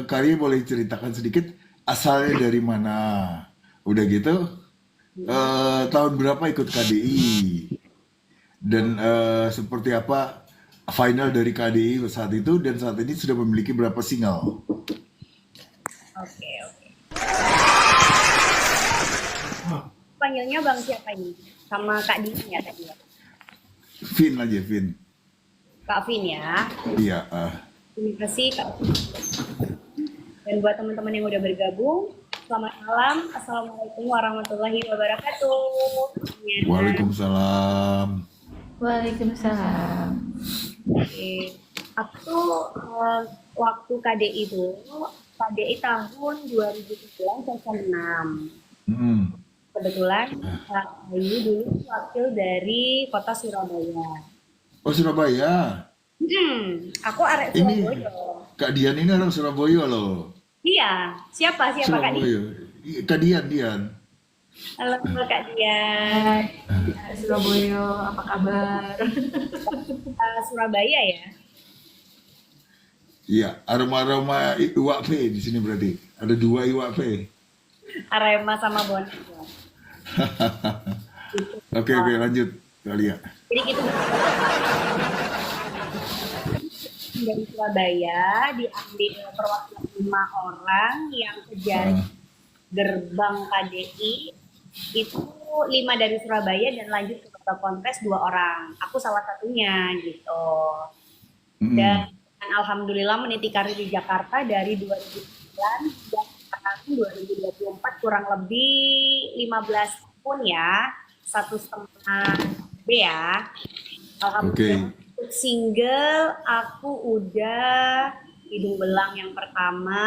Kalian boleh ceritakan sedikit asalnya dari mana? Udah gitu, Hmm. tahun berapa ikut KDI? Dan seperti apa final dari KDI saat itu dan saat ini sudah memiliki berapa single? Oke, oke. Panggilnya Bang siapa ini? Sama Kak Dini ya tadi ya? Vin aja, Vin. Kak Vin ya. Iya, Terima kasih Kak Vin. Dan buat teman-teman yang udah bergabung, selamat malam. Assalamualaikum warahmatullahi wabarakatuh. Ya. Waalaikumsalam. Waalaikumsalam. Oke. Aku tuh waktu KDI itu, KDI tahun 2017 semester 6. Hmm. Kebetulan Kak Ayu dulu wakil dari kota Surabaya. Oh, Surabaya. Aku arek Ini Surabaya. Kak Dian ini orang Surabaya loh. Iya, siapa siapa Kak Di? Surabaya. Kak Dian, Dian. Halo Kak Dian. Surabaya, apa kabar? Surabaya ya. Iya, aroma-aroma iwak P di sini berarti. Ada dua iwak P. Arema sama Bonek. Oke, oke, lanjut. Kali ya. Jadi kita dari Surabaya diambil perwakilan 5 orang yang ke Ah, gerbang KDI itu 5 dari Surabaya dan lanjut ke Kota Kontes 2 orang. Aku salah satunya gitu. mm, Dan alhamdulillah meniti karir di Jakarta dari 2009 hingga sekarang 2024 kurang lebih 15 tahun ya. 1,5 B ya. Alhamdulillah oke. untuk single aku udah Hidung Belang yang pertama,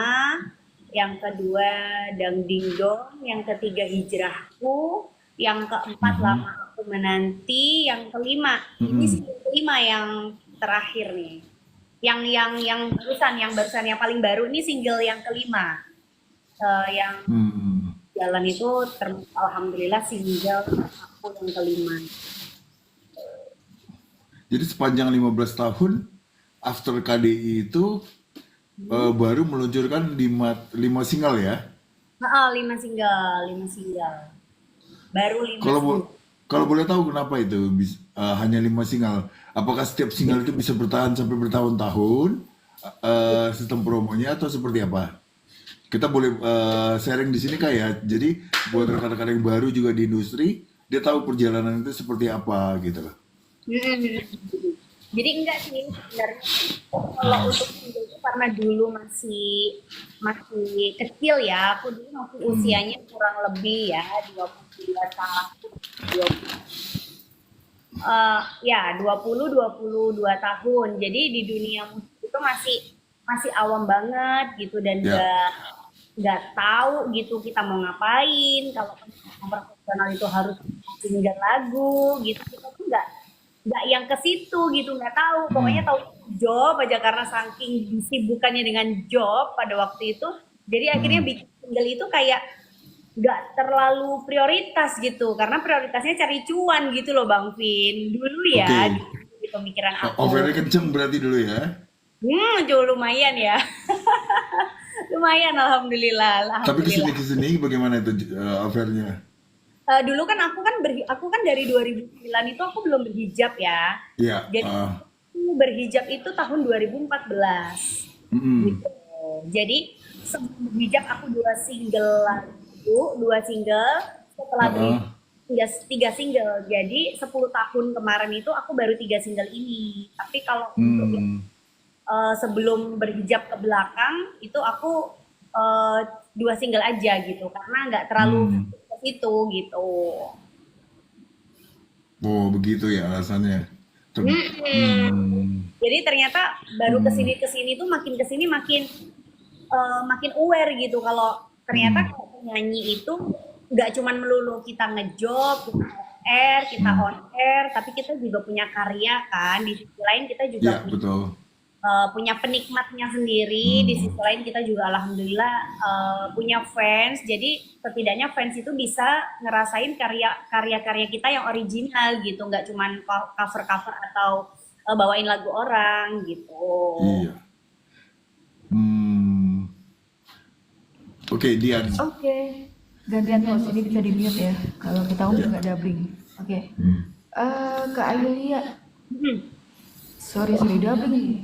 yang kedua Dangding Dong, yang ketiga Hijrahku, yang keempat Mhm, Lama Aku Menanti, yang kelima ini mhm, single kelima yang terakhir nih. Yang barusan yang paling baru ini single yang kelima. Yang hmm. jalan itu alhamdulillah single aku yang kelima. Jadi sepanjang 15 tahun after KDI itu Hmm. baru meluncurkan 5 single ya. Heeh, 5 single. Baru lima Kalau single. kalau boleh tahu kenapa itu hanya 5 single? Apakah setiap single itu bisa bertahan sampai bertahun-tahun? Sistem promonya atau seperti apa? Kita boleh sharing di sini kayak. Jadi buat rekan-rekan yang baru juga di industri, dia tahu perjalanan itu seperti apa gitu loh. Mm. Jadi enggak sih sebenarnya kalau untuk single itu karena dulu masih masih kecil ya. Aku dulu masih Hmm. usianya kurang lebih ya 22 tahun. 20, ya 22 tahun. Jadi di dunia musik itu masih masih awam banget gitu dan Ya. nggak tahu gitu kita mau ngapain. Kalau yang profesional itu harus single lagu gitu kita tuh nggak yang ke situ gitu nggak tahu pokoknya Hmm. tahu job aja karena saking disibukannya dengan job pada waktu itu jadi akhirnya Hmm. bikin single itu kayak nggak terlalu prioritas gitu karena prioritasnya cari cuan gitu loh Bang Vin dulu ya Oke. di pemikiran aku. Overnya kenceng berarti dulu ya. Jauh lumayan ya. Lumayan alhamdulillah Tapi alhamdulillah. kesini bagaimana itu overnya? Dulu kan aku kan dari 2009 itu aku belum berhijab ya. Ya. Jadi aku berhijab itu tahun 2014 Mm-mm. gitu. Jadi sebelum berhijab aku dua single setelah Heeh. berhijab tiga single. Jadi 10 tahun kemarin itu aku baru 3 single ini. Tapi kalau untuk Hmm. sebelum berhijab ke belakang itu aku eh, 2 single aja gitu karena nggak terlalu Hmm. ke situ gitu. Oh, begitu ya alasannya. Mm-mm. Hmm. Jadi ternyata baru Hmm. kesini tuh makin kesini makin aware gitu kalau ternyata Hmm. kalau penyanyi itu nggak cuman melulu kita ngejob, kita Hmm. on air, tapi kita juga punya karya kan. Di sisi lain kita juga Ya, betul. punya penikmatnya sendiri. Di sisi Hmm. lain kita juga alhamdulillah punya fans. Jadi setidaknya fans itu bisa ngerasain karya-karya kita yang original gitu, nggak cuman cover-cover atau bawain lagu orang gitu. Iya. Hmm. Oke, Dian. Oke. Gantian host, ini bisa di-mute ya. Kalau kita ngomong nggak doubling. Oke. Kak Ayulia, Hmm. sorry doubling nih.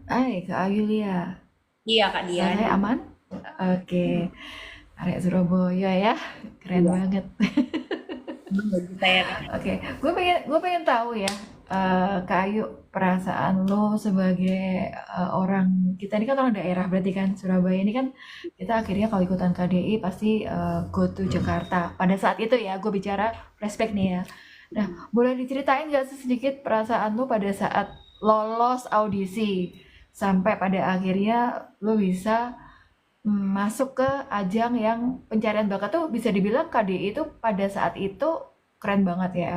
Hai, Kak Ayulia. Iya Kak Suara Dian. saya aman? Oke. Arek Surabaya ya. Keren Iya. banget. Bagi saya Kak. Oke, gue pengen tahu ya, Kak Ayu, perasaan lo sebagai orang, kita ini kan orang daerah, berarti kan Surabaya ini kan kita akhirnya kalau ikutan KDI pasti go to Jakarta. Pada saat itu ya, gue bicara flashback nih ya. Nah, boleh diceritain nggak sih sedikit perasaan lo pada saat lolos audisi sampai pada akhirnya lo bisa masuk ke ajang yang pencarian bakat tuh bisa dibilang KDI itu pada saat itu keren banget ya.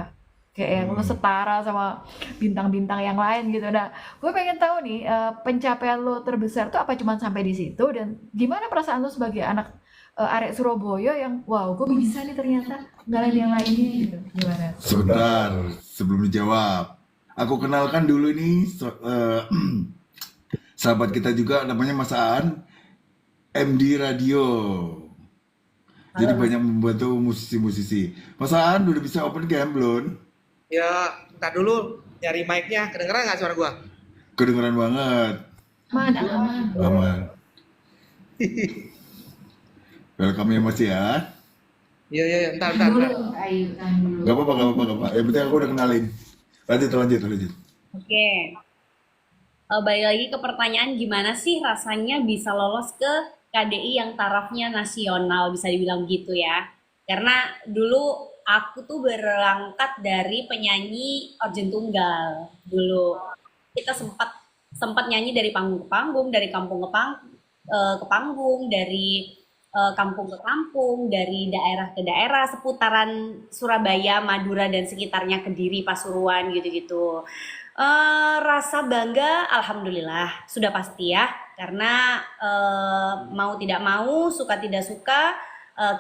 Kayak yang lo setara sama bintang-bintang yang lain gitu. Nah, gue pengen tahu nih pencapaian lo terbesar tuh apa cuman sampai di situ dan gimana perasaan lo sebagai anak arek Surabaya yang wow, gue bisa nih ternyata ngalahin yang lainnya gitu. Gimana? Sebentar, sebelum dijawab. Aku kenalkan dulu ini sahabat kita juga namanya Mas Aan, MD Radio. Jadi banyak membantu musisi-musisi. Mas Aan udah bisa open cam belum? Ya, ntar dulu nyari mic-nya. Kedengeran nggak suara gua? Kedengeran banget. Aman. Aman. Welcome ya Mas ya. Iya, ntar. Gak apa-apa. Yang penting aku udah kenalin. Lanjut. Oke. Balik lagi ke pertanyaan gimana sih rasanya bisa lolos ke KDI yang tarafnya nasional, bisa dibilang gitu ya. Karena dulu aku tuh berangkat dari penyanyi organ tunggal dulu. Kita sempat nyanyi dari panggung ke panggung, dari kampung ke panggung, dari kampung ke kampung, dari daerah ke daerah, seputaran Surabaya, Madura dan sekitarnya, Kediri, Pasuruan gitu-gitu. Rasa bangga, alhamdulillah, sudah pasti ya, karena mau tidak mau, suka tidak suka,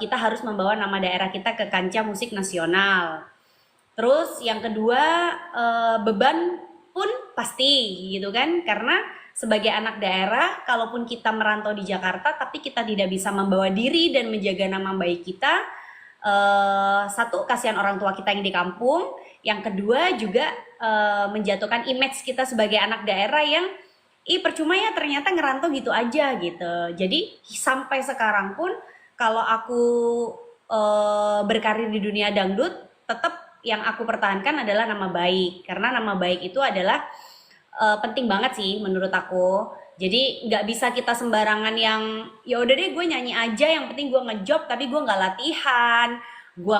kita harus membawa nama daerah kita ke kancah musik nasional. Terus yang kedua, beban pun pasti gitu kan, karena sebagai anak daerah, kalaupun kita merantau di Jakarta, tapi kita tidak bisa membawa diri dan menjaga nama baik kita, satu, kasihan orang tua kita yang di kampung, yang kedua juga menjatuhkan image kita sebagai anak daerah yang percuma ya ternyata ngerantau gitu aja gitu. Jadi sampai sekarang pun kalau aku berkarir di dunia dangdut, tetap yang aku pertahankan adalah nama baik, karena nama baik itu adalah penting banget sih menurut aku. Jadi nggak bisa kita sembarangan yang ya udah deh gue nyanyi aja, yang penting gue ngejob tapi gue nggak latihan, gue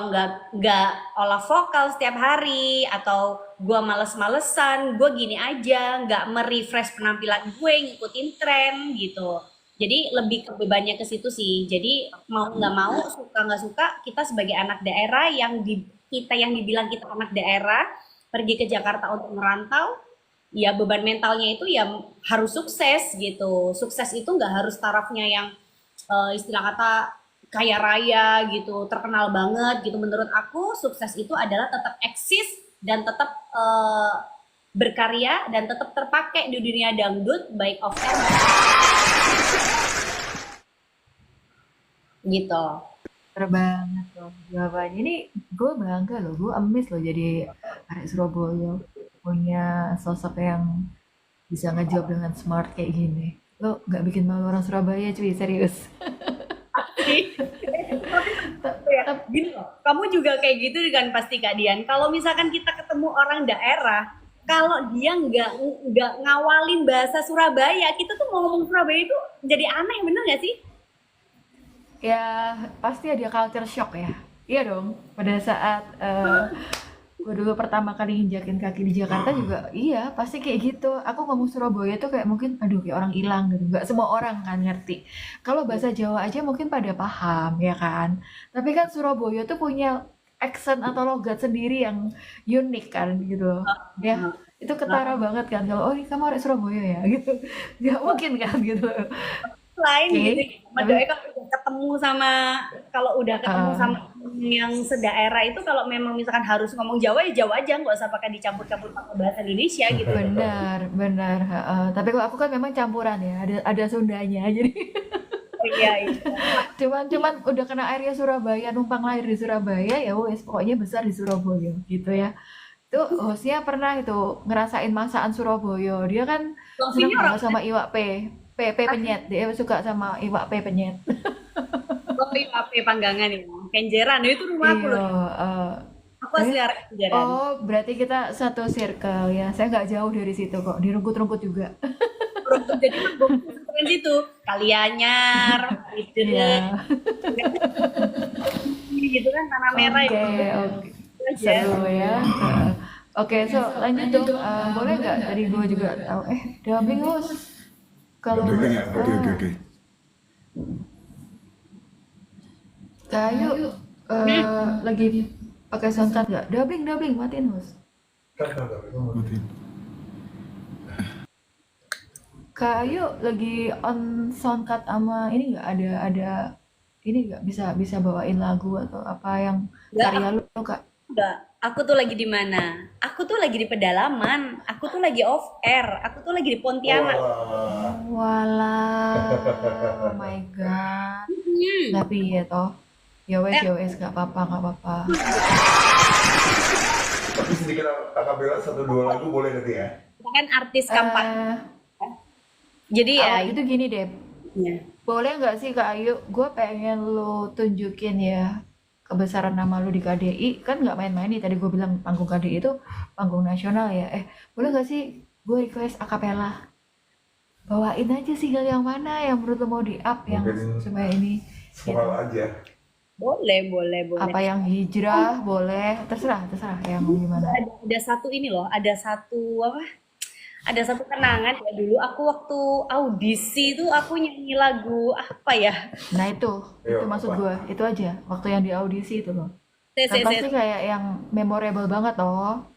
nggak olah vokal setiap hari, atau gue males-malesan, gue gini aja, nggak merefresh penampilan gue, ngikutin tren gitu. Jadi lebih ke bebannya ke situ sih. Jadi mau nggak mau, suka nggak suka, kita sebagai anak daerah kita yang dibilang kita anak daerah pergi ke Jakarta untuk merantau, ya beban mentalnya itu ya harus sukses gitu. Sukses itu nggak harus tarafnya yang istilah kata kaya raya gitu, terkenal banget gitu. Menurut aku sukses itu adalah tetap eksis dan tetap berkarya dan tetap terpakai di dunia dangdut, baik off air gitu. Bener banget loh jawabannya. Ini gue bangga loh, gue amazed loh jadi arek Surabaya punya sosok yang bisa ngejawab dengan smart kayak gini. Lo gak bikin malu orang Surabaya cuy, serius. Gini loh, kamu juga kayak gitu kan pasti Kak Dian. Kalau misalkan kita ketemu orang daerah, kalau dia nggak ngawalin bahasa Surabaya, kita tuh mau ngomong Surabaya itu jadi aneh, bener nggak sih? Ya pasti ada culture shock ya. Iya dong, pada saat gue dulu pertama kali nginjakin kaki di Jakarta juga iya pasti kayak gitu. Aku ngomong Surabaya tuh kayak mungkin aduh kayak orang hilang gitu, nggak semua orang kan ngerti. Kalau bahasa Jawa aja mungkin pada paham ya kan, tapi kan Surabaya tuh punya accent atau logat sendiri yang unik kan gitu ya. Itu ketara banget kan kalau oh ini kamu orang Surabaya ya gitu, nggak mungkin kan gitu. Lain Oke, gitu. tapi Kalau udah ketemu sama yang sedaerah itu kalau memang misalkan harus ngomong Jawa ya Jawa aja, nggak usah pakai dicampur-campur pakai bahasa Indonesia gitu. Benar, benar. Tapi kalau aku kan memang campuran ya, ada Sundanya. Jadi Oh, iya, iya. cuman udah kena airnya Surabaya, numpang lahir di Surabaya ya wes pokoknya besar di Surabaya gitu ya. Itu hostnya pernah itu ngerasain masakan Surabaya. Dia kan seneng Lovinya orang banget sama iwak P penyet. Dia suka sama iwak P penyet. apa panggangan ya, kenjeran itu rumah aku Iya, loh. eh, Aku eh, asli arek kenjeran. oh berarti kita satu circle ya. Saya nggak jauh dari situ kok, di rumput-rumput juga. Jadi mah bukan situ, Kalianyar, itu Iya. gitu kan tanah merah Oke, itu oke. aja. Seru ya. Oke, so lanjut dong. Boleh nggak? Tadi gue juga tahu. Dubbing host. Kalau Dubbing ya? Oke. Kayu lagi pakai soundcard nggak? Dubbing, matiin host. Matiin. Kayu lagi on soundcard sama ini nggak ada ini nggak bisa bawain lagu atau apa yang Nggak, karya lu Kak? enggak. Aku tuh lagi di mana? Aku tuh lagi di pedalaman. Aku tuh lagi off air. Aku tuh lagi di Pontianak. Walah, oh my god. Tapi ya toh, ya wes nggak apa-apa. Tapi sedikit akapela 1-2 lagu boleh nanti ya? Kita kan artis kampanye. Eh, Jadi ya, itu gini deh, ya. boleh nggak sih Kak Ayu, gue pengen lo tunjukin ya kebesaran nama lu di KDI, kan nggak main-main nih, tadi gue bilang panggung KDI itu panggung nasional ya, boleh nggak sih gue request akapela, bawain aja single yang mana yang menurut lo mau di up yang Mungkin supaya ini gitu. soal aja. Boleh. Apa yang hijrah boleh, terserah yang gimana. Ada satu ini loh, ada satu apa? Ada satu kenangan ya dulu aku waktu audisi itu aku nyanyi lagu apa ya? Nah itu Ayo, maksud apa? gue, itu aja waktu yang di audisi itu loh. Se- Kan se- pasti se- kayak yang memorable banget toh.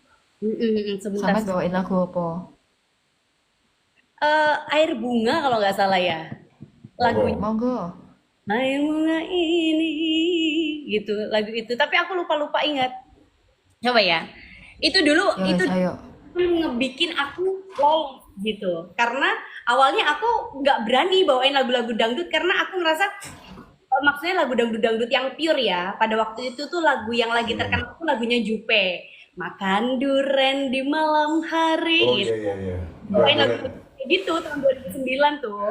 Sebentar. Sampai bawain lagu apa? Air bunga kalau nggak salah ya. Lagunya Monggo. Air bunga ini gitu lagu itu. Tapi aku lupa ingat. Coba ya. Itu dulu Ya itu wes, ayo. ngebikin aku lolos gitu. Karena awalnya aku nggak berani bawain lagu-lagu dangdut karena aku ngerasa maksudnya lagu dangdut yang pure ya. Pada waktu itu tuh lagu yang lagi terkenal tuh lagunya Jupe. Makan duren di malam hari Oh gitu. iya. Bawain lagu kayak gitu tahun 2009 tuh.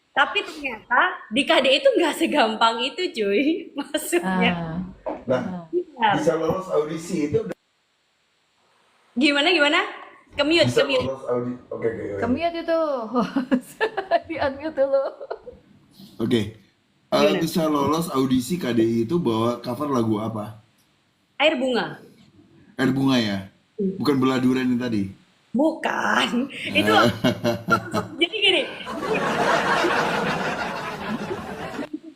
Tapi ternyata di KDI itu nggak segampang itu cuy. Maksudnya. Ah, Nah, Iya. bisa lolos audisi itu udah Gimana? Kemute. bisa lolos audisi. Oke. kemute itu. Di unmute dulu. Oke. Gimana? Bisa lolos audisi KDI itu bawa cover lagu apa? Air bunga. Air bunga ya? Bukan beladuran yang tadi. Bukan. Itu jadi gini.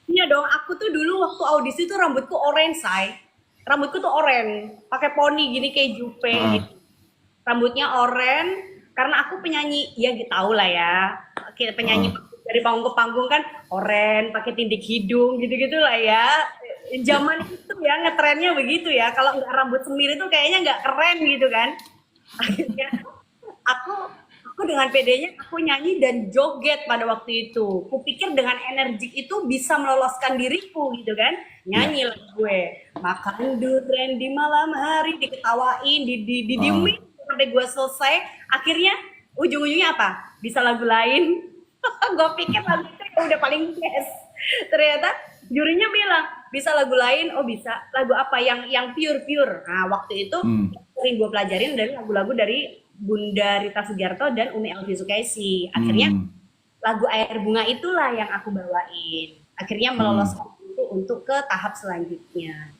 Iya dong, aku tuh dulu waktu audisi tuh rambutku orange, say. Rambutku tuh orange, pakai poni gini kayak Jupe gitu. Rambutnya orange karena aku penyanyi, ya gitu tau lah ya. Kayak penyanyi dari panggung ke panggung kan orange, pakai tindik hidung gitu-gitu lah ya. Zaman itu ya ngetrennya begitu ya. Kalau nggak rambut semir itu kayaknya nggak keren gitu kan. Akhirnya aku dengan pedenya aku nyanyi dan joget pada waktu itu. Kupikir dengan energi itu bisa meloloskan diriku gitu kan. Nyanyi lah gue. Makan durian di malam hari, diketawain, didiemin sampai gue selesai. Akhirnya ujung-ujungnya apa? Bisa lagu lain. Gue pikir lagu itu udah paling best. Ternyata jurinya bilang bisa lagu lain. Oh bisa. Lagu apa yang pure. Nah waktu itu sering gue pelajarin dari lagu-lagu dari Bunda Rita Sugiarto dan Umi Elvi Sukaisi. Akhirnya lagu Air Bunga itulah yang aku bawain. Akhirnya meloloskan itu untuk ke tahap selanjutnya.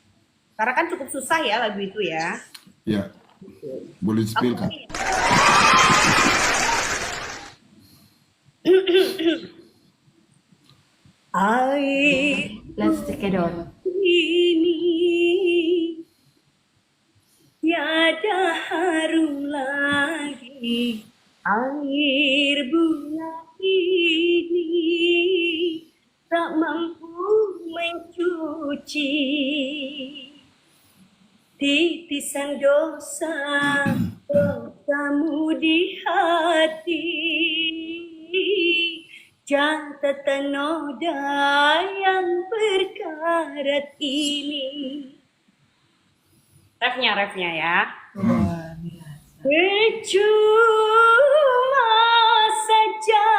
Karena kan cukup susah ya lagu itu ya. Ya. Boleh spill kan? Air Let's take it on. ini tiada harum lagi, air bunga ini tak mampu mencuci titisan dosa dosamu di hati, janta noda yang berkarat ini. Refnya ya. Luar biasa. Percuma saja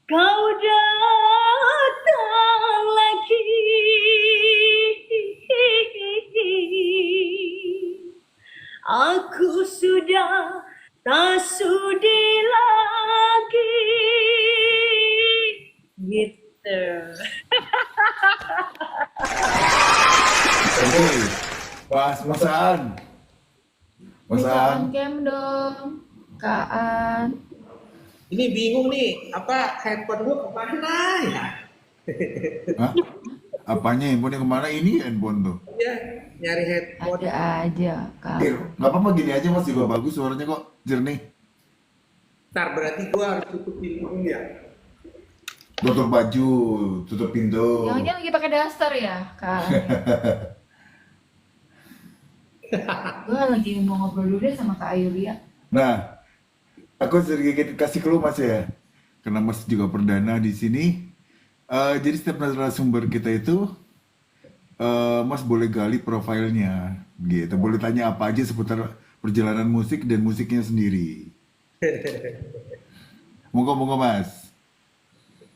kau datang lagi, aku sudah tak sudi lagi, gitu. Oke, Mas Aan. Mas Bisa Aan. on-cam dong, Kak An. Ini bingung nih, apa handphone gua kemana ya? Hah? Apanya handphonenya kemana? Ini handphone tuh. Ya, nyari handphone. Ada aja, Kak. Nggak apa-apa gini aja Mas, juga bagus suaranya kok jernih. Ntar berarti gua harus tutup pintu ya. Tutup baju, tutup pintu. Jangan-jangan lagi pakai daster ya, Kak. Gue lagi mau ngobrol dulu deh sama Kak Ayulia. Nah, aku sedikit kasih clue Mas ya. Karena Mas juga perdana di sini. Jadi setiap narasumber kita itu, Mas boleh gali profilnya, gitu. Boleh tanya apa aja seputar perjalanan musik dan musiknya sendiri. Monggo Mas.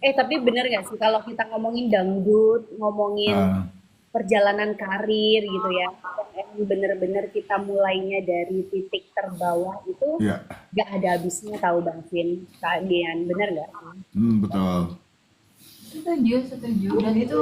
Tapi bener gak sih kalau kita ngomongin dangdut, ngomongin Ah, perjalanan karir gitu ya, yang bener-bener kita mulainya dari titik terbawah itu ya, gak ada habisnya tahu Bang Vin, Kak Dian, bener gak? betul. Setuju. Dan itu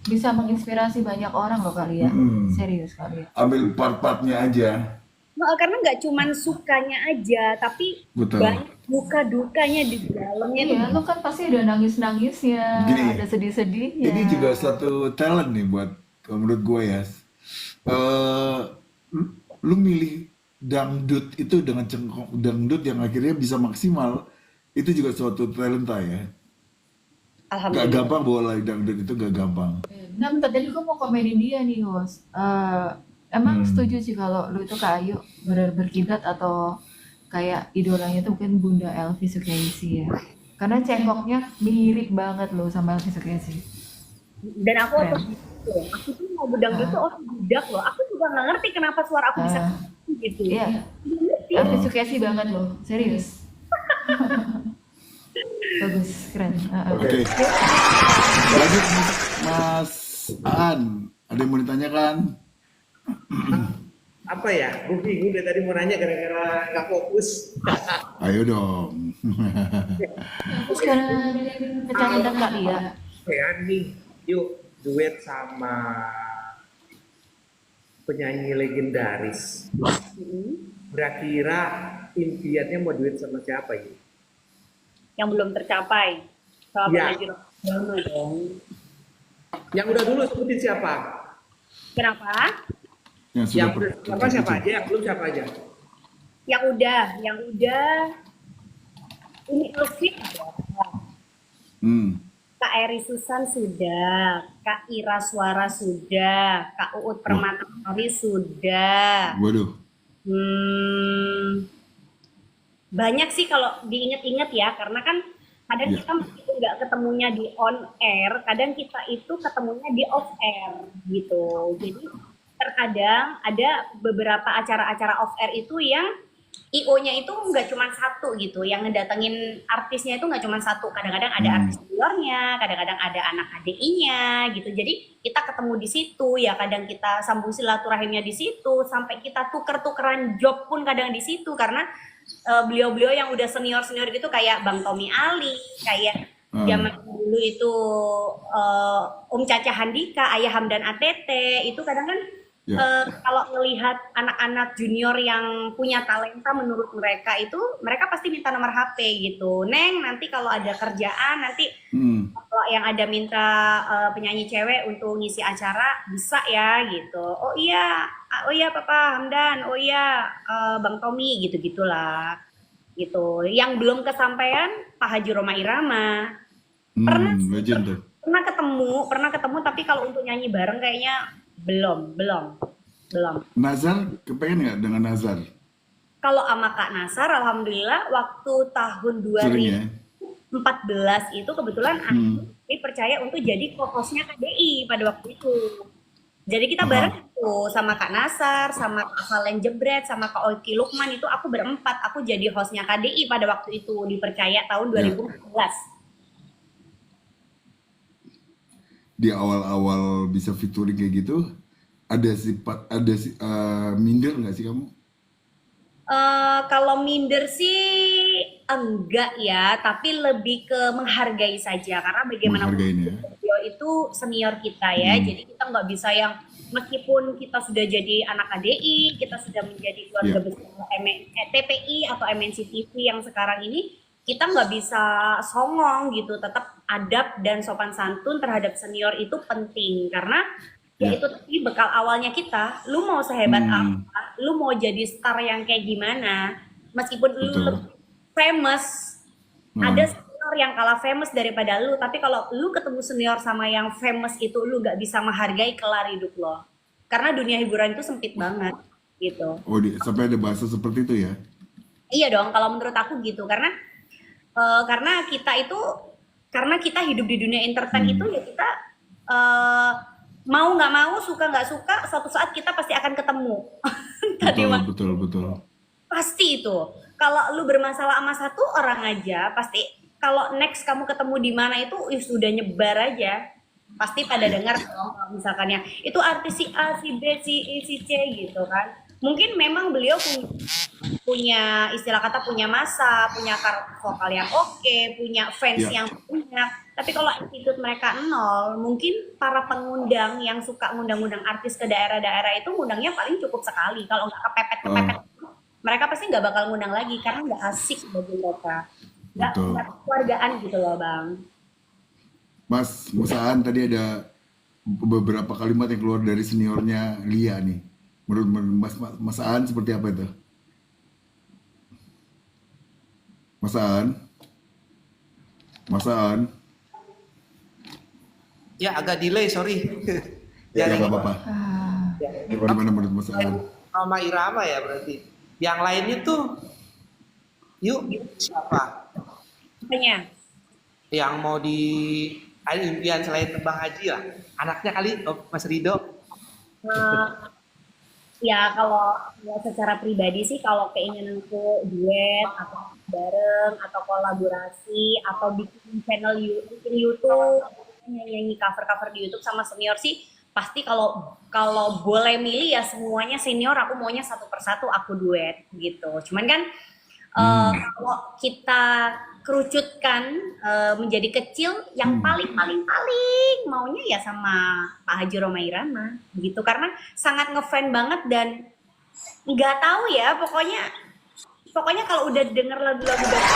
bisa menginspirasi banyak orang loh kali ya. Mm-mm. Serius kali ya. Ambil part-partnya aja. Nah, karena nggak cuman sukanya aja, tapi Betul. banyak duka dukanya di dalamnya itu. Iya, lu kan pasti ada nangis-nangisnya, Gini, ada sedih-sedihnya. ini juga satu talent nih buat menurut gue ya. Lu milih dangdut itu dengan dangdut yang akhirnya bisa maksimal, itu juga suatu talenta ya. Gak Alhamdulillah. gampang bawa dangdut itu gak gampang. Nah, bentar, tadi gue mau komenin dia nih, host. Emang setuju sih kalau lu itu Kak Ayu bener berkiblat atau kayak idolanya tuh mungkin Bunda Elvi Sukaisi ya. Karena cengkoknya mirip banget loh sama Elvi Sukaisi. Dan aku Keren. aku tuh mau dangdut tuh orang budak loh. Aku juga nggak ngerti kenapa suara aku bisa gitu. Iya, Nggak ngerti. Elvi Sukaisi banget loh, serius. Bagus, keren. Oke. Lanjut Mas Aan, ada yang mau ditanyakan? Apa ya? Gue bingung dari tadi mau nanya gara-gara nggak fokus. Ayo dong. Terus karena kecantikan kali ya. Ya nih, yuk duet sama penyanyi legendaris. Kira-kira impiannya mau duet sama siapa ya? Yang belum tercapai. Sama Ya. Penajir Rama dong. Yang udah dulu sebutin siapa? Kenapa? Yang sudah Yang udah siapa siapa aja? Yang belum siapa aja? Yang udah ini Elvin udah. Kak Eri Susan sudah, Kak Ira Suara sudah, Kak Uut Permatasari sudah. Waduh. Banyak sih kalau diinget-inget ya, karena kan kadang Iya. kita meskipun nggak ketemunya di on air, kadang kita itu ketemunya di off air gitu. Jadi terkadang ada beberapa acara-acara off air itu yang IO-nya itu nggak cuma satu gitu, yang ngedatengin artisnya itu nggak cuma satu. Kadang-kadang ada artis luarnya, kadang-kadang ada anak ADI-nya gitu. Jadi kita ketemu di situ ya, kadang kita sambung silaturahimnya di situ, sampai kita tuker-tukeran job pun kadang di situ, karena beliau-beliau yang udah senior-senior gitu kayak Bang Tommy Ali, kayak zaman dulu itu Om Caca Handika, Ayah Hamdan ATT, itu kadang kan kalau melihat anak-anak junior yang punya talenta menurut mereka itu, mereka pasti minta nomor HP gitu. Neng, nanti kalau ada kerjaan, nanti kalau yang ada minta penyanyi cewek untuk ngisi acara, bisa ya gitu. Oh iya Papa Hamdan, oh iya Bang Tommy, gitu-gitulah. Gitu. Yang belum kesampaian, Pak Haji Roma Irama. Pernah Legend tuh. pernah ketemu tapi kalau untuk nyanyi bareng kayaknya belum. Nazar, kepengen nggak dengan Nazar? Kalau sama Kak Nasar, alhamdulillah waktu tahun Sering ya? 2014 itu kebetulan aku dipercaya untuk jadi co-hostnya KDI pada waktu itu. Jadi kita bareng Aha. tuh sama Kak Nasar, sama Kak Valen Jebret, sama Kak Oki Lukman itu aku berempat. Aku jadi hostnya KDI pada waktu itu dipercaya tahun Ya. 2014. Di awal-awal bisa featuring kayak gitu, minder nggak sih kamu? Kalau minder sih enggak ya, tapi lebih ke menghargai saja karena bagaimanapun Menghargain ya? beliau itu senior kita ya, jadi kita nggak bisa yang meskipun kita sudah jadi anak KDI, kita sudah menjadi keluarga Ya. besar TPI atau MNC TV yang sekarang ini, kita nggak bisa songong gitu, tetap adab dan sopan santun terhadap senior itu penting karena ya Ya. itu tadi bekal awalnya kita, lu mau sehebat Hmm, apa, lu mau jadi star yang kayak gimana, meskipun lu betul. lebih famous, ada Nah, senior yang kalah famous daripada lu, tapi kalau lu ketemu senior sama yang famous itu lu gak bisa menghargai, kelar hidup lo. Karena dunia hiburan itu sempit banget gitu. sampai ada bahasa seperti itu ya? Iya dong, kalau menurut aku gitu, karena kita itu karena kita hidup di dunia entertain itu ya kita eh, mau nggak mau, suka nggak suka, suatu saat kita pasti akan ketemu. Tadi Betul, betul, betul. pasti itu. Kalau lu bermasalah sama satu orang aja, pasti kalau next kamu ketemu di mana itu sudah nyebar aja. Pasti pada dengar dong, kalau misalkan ya itu artis si A, si B, si E, si C gitu kan. Mungkin memang beliau punya istilah kata punya masa, punya karakter vokal yang oke, punya fans Ya. yang banyak. Tapi kalau attitude mereka nol, mungkin para pengundang yang suka ngundang-undang artis ke daerah-daerah itu ngundangnya paling cukup sekali. Kalau nggak kepepet-kepepet, Ah, mereka pasti nggak bakal ngundang lagi karena nggak asik bagi mereka. betul. Nggak keluargaan gitu loh bang. Mas Aan tadi ada beberapa kalimat yang keluar dari seniornya Lia nih. Menurut Mas Aan seperti apa itu? Mas Aan? Mas Aan? Ya agak delay, sorry. Ya, Jaring nggak apa-apa. Ah, Gimana menurut Mas Aan? sama Irama ya berarti. Yang lainnya tuh, yuk siapa? Makanya Yang mau ada impian selain tembang haji lah. Anaknya kali, Mas Rido. eh, ya kalau ya secara pribadi sih kalau keinginanku duet atau bareng atau kolaborasi atau bikin channel bikin YouTube, nyanyi cover-cover di YouTube sama senior sih pasti kalau kalau boleh milih ya semuanya senior aku maunya satu persatu aku duet gitu. Cuman kan kalau kita kerucutkan menjadi kecil, yang paling maunya ya sama Pak Haji Rhoma Irama gitu karena sangat ngefan banget dan nggak tahu ya pokoknya kalau udah denger lagu-lagu dari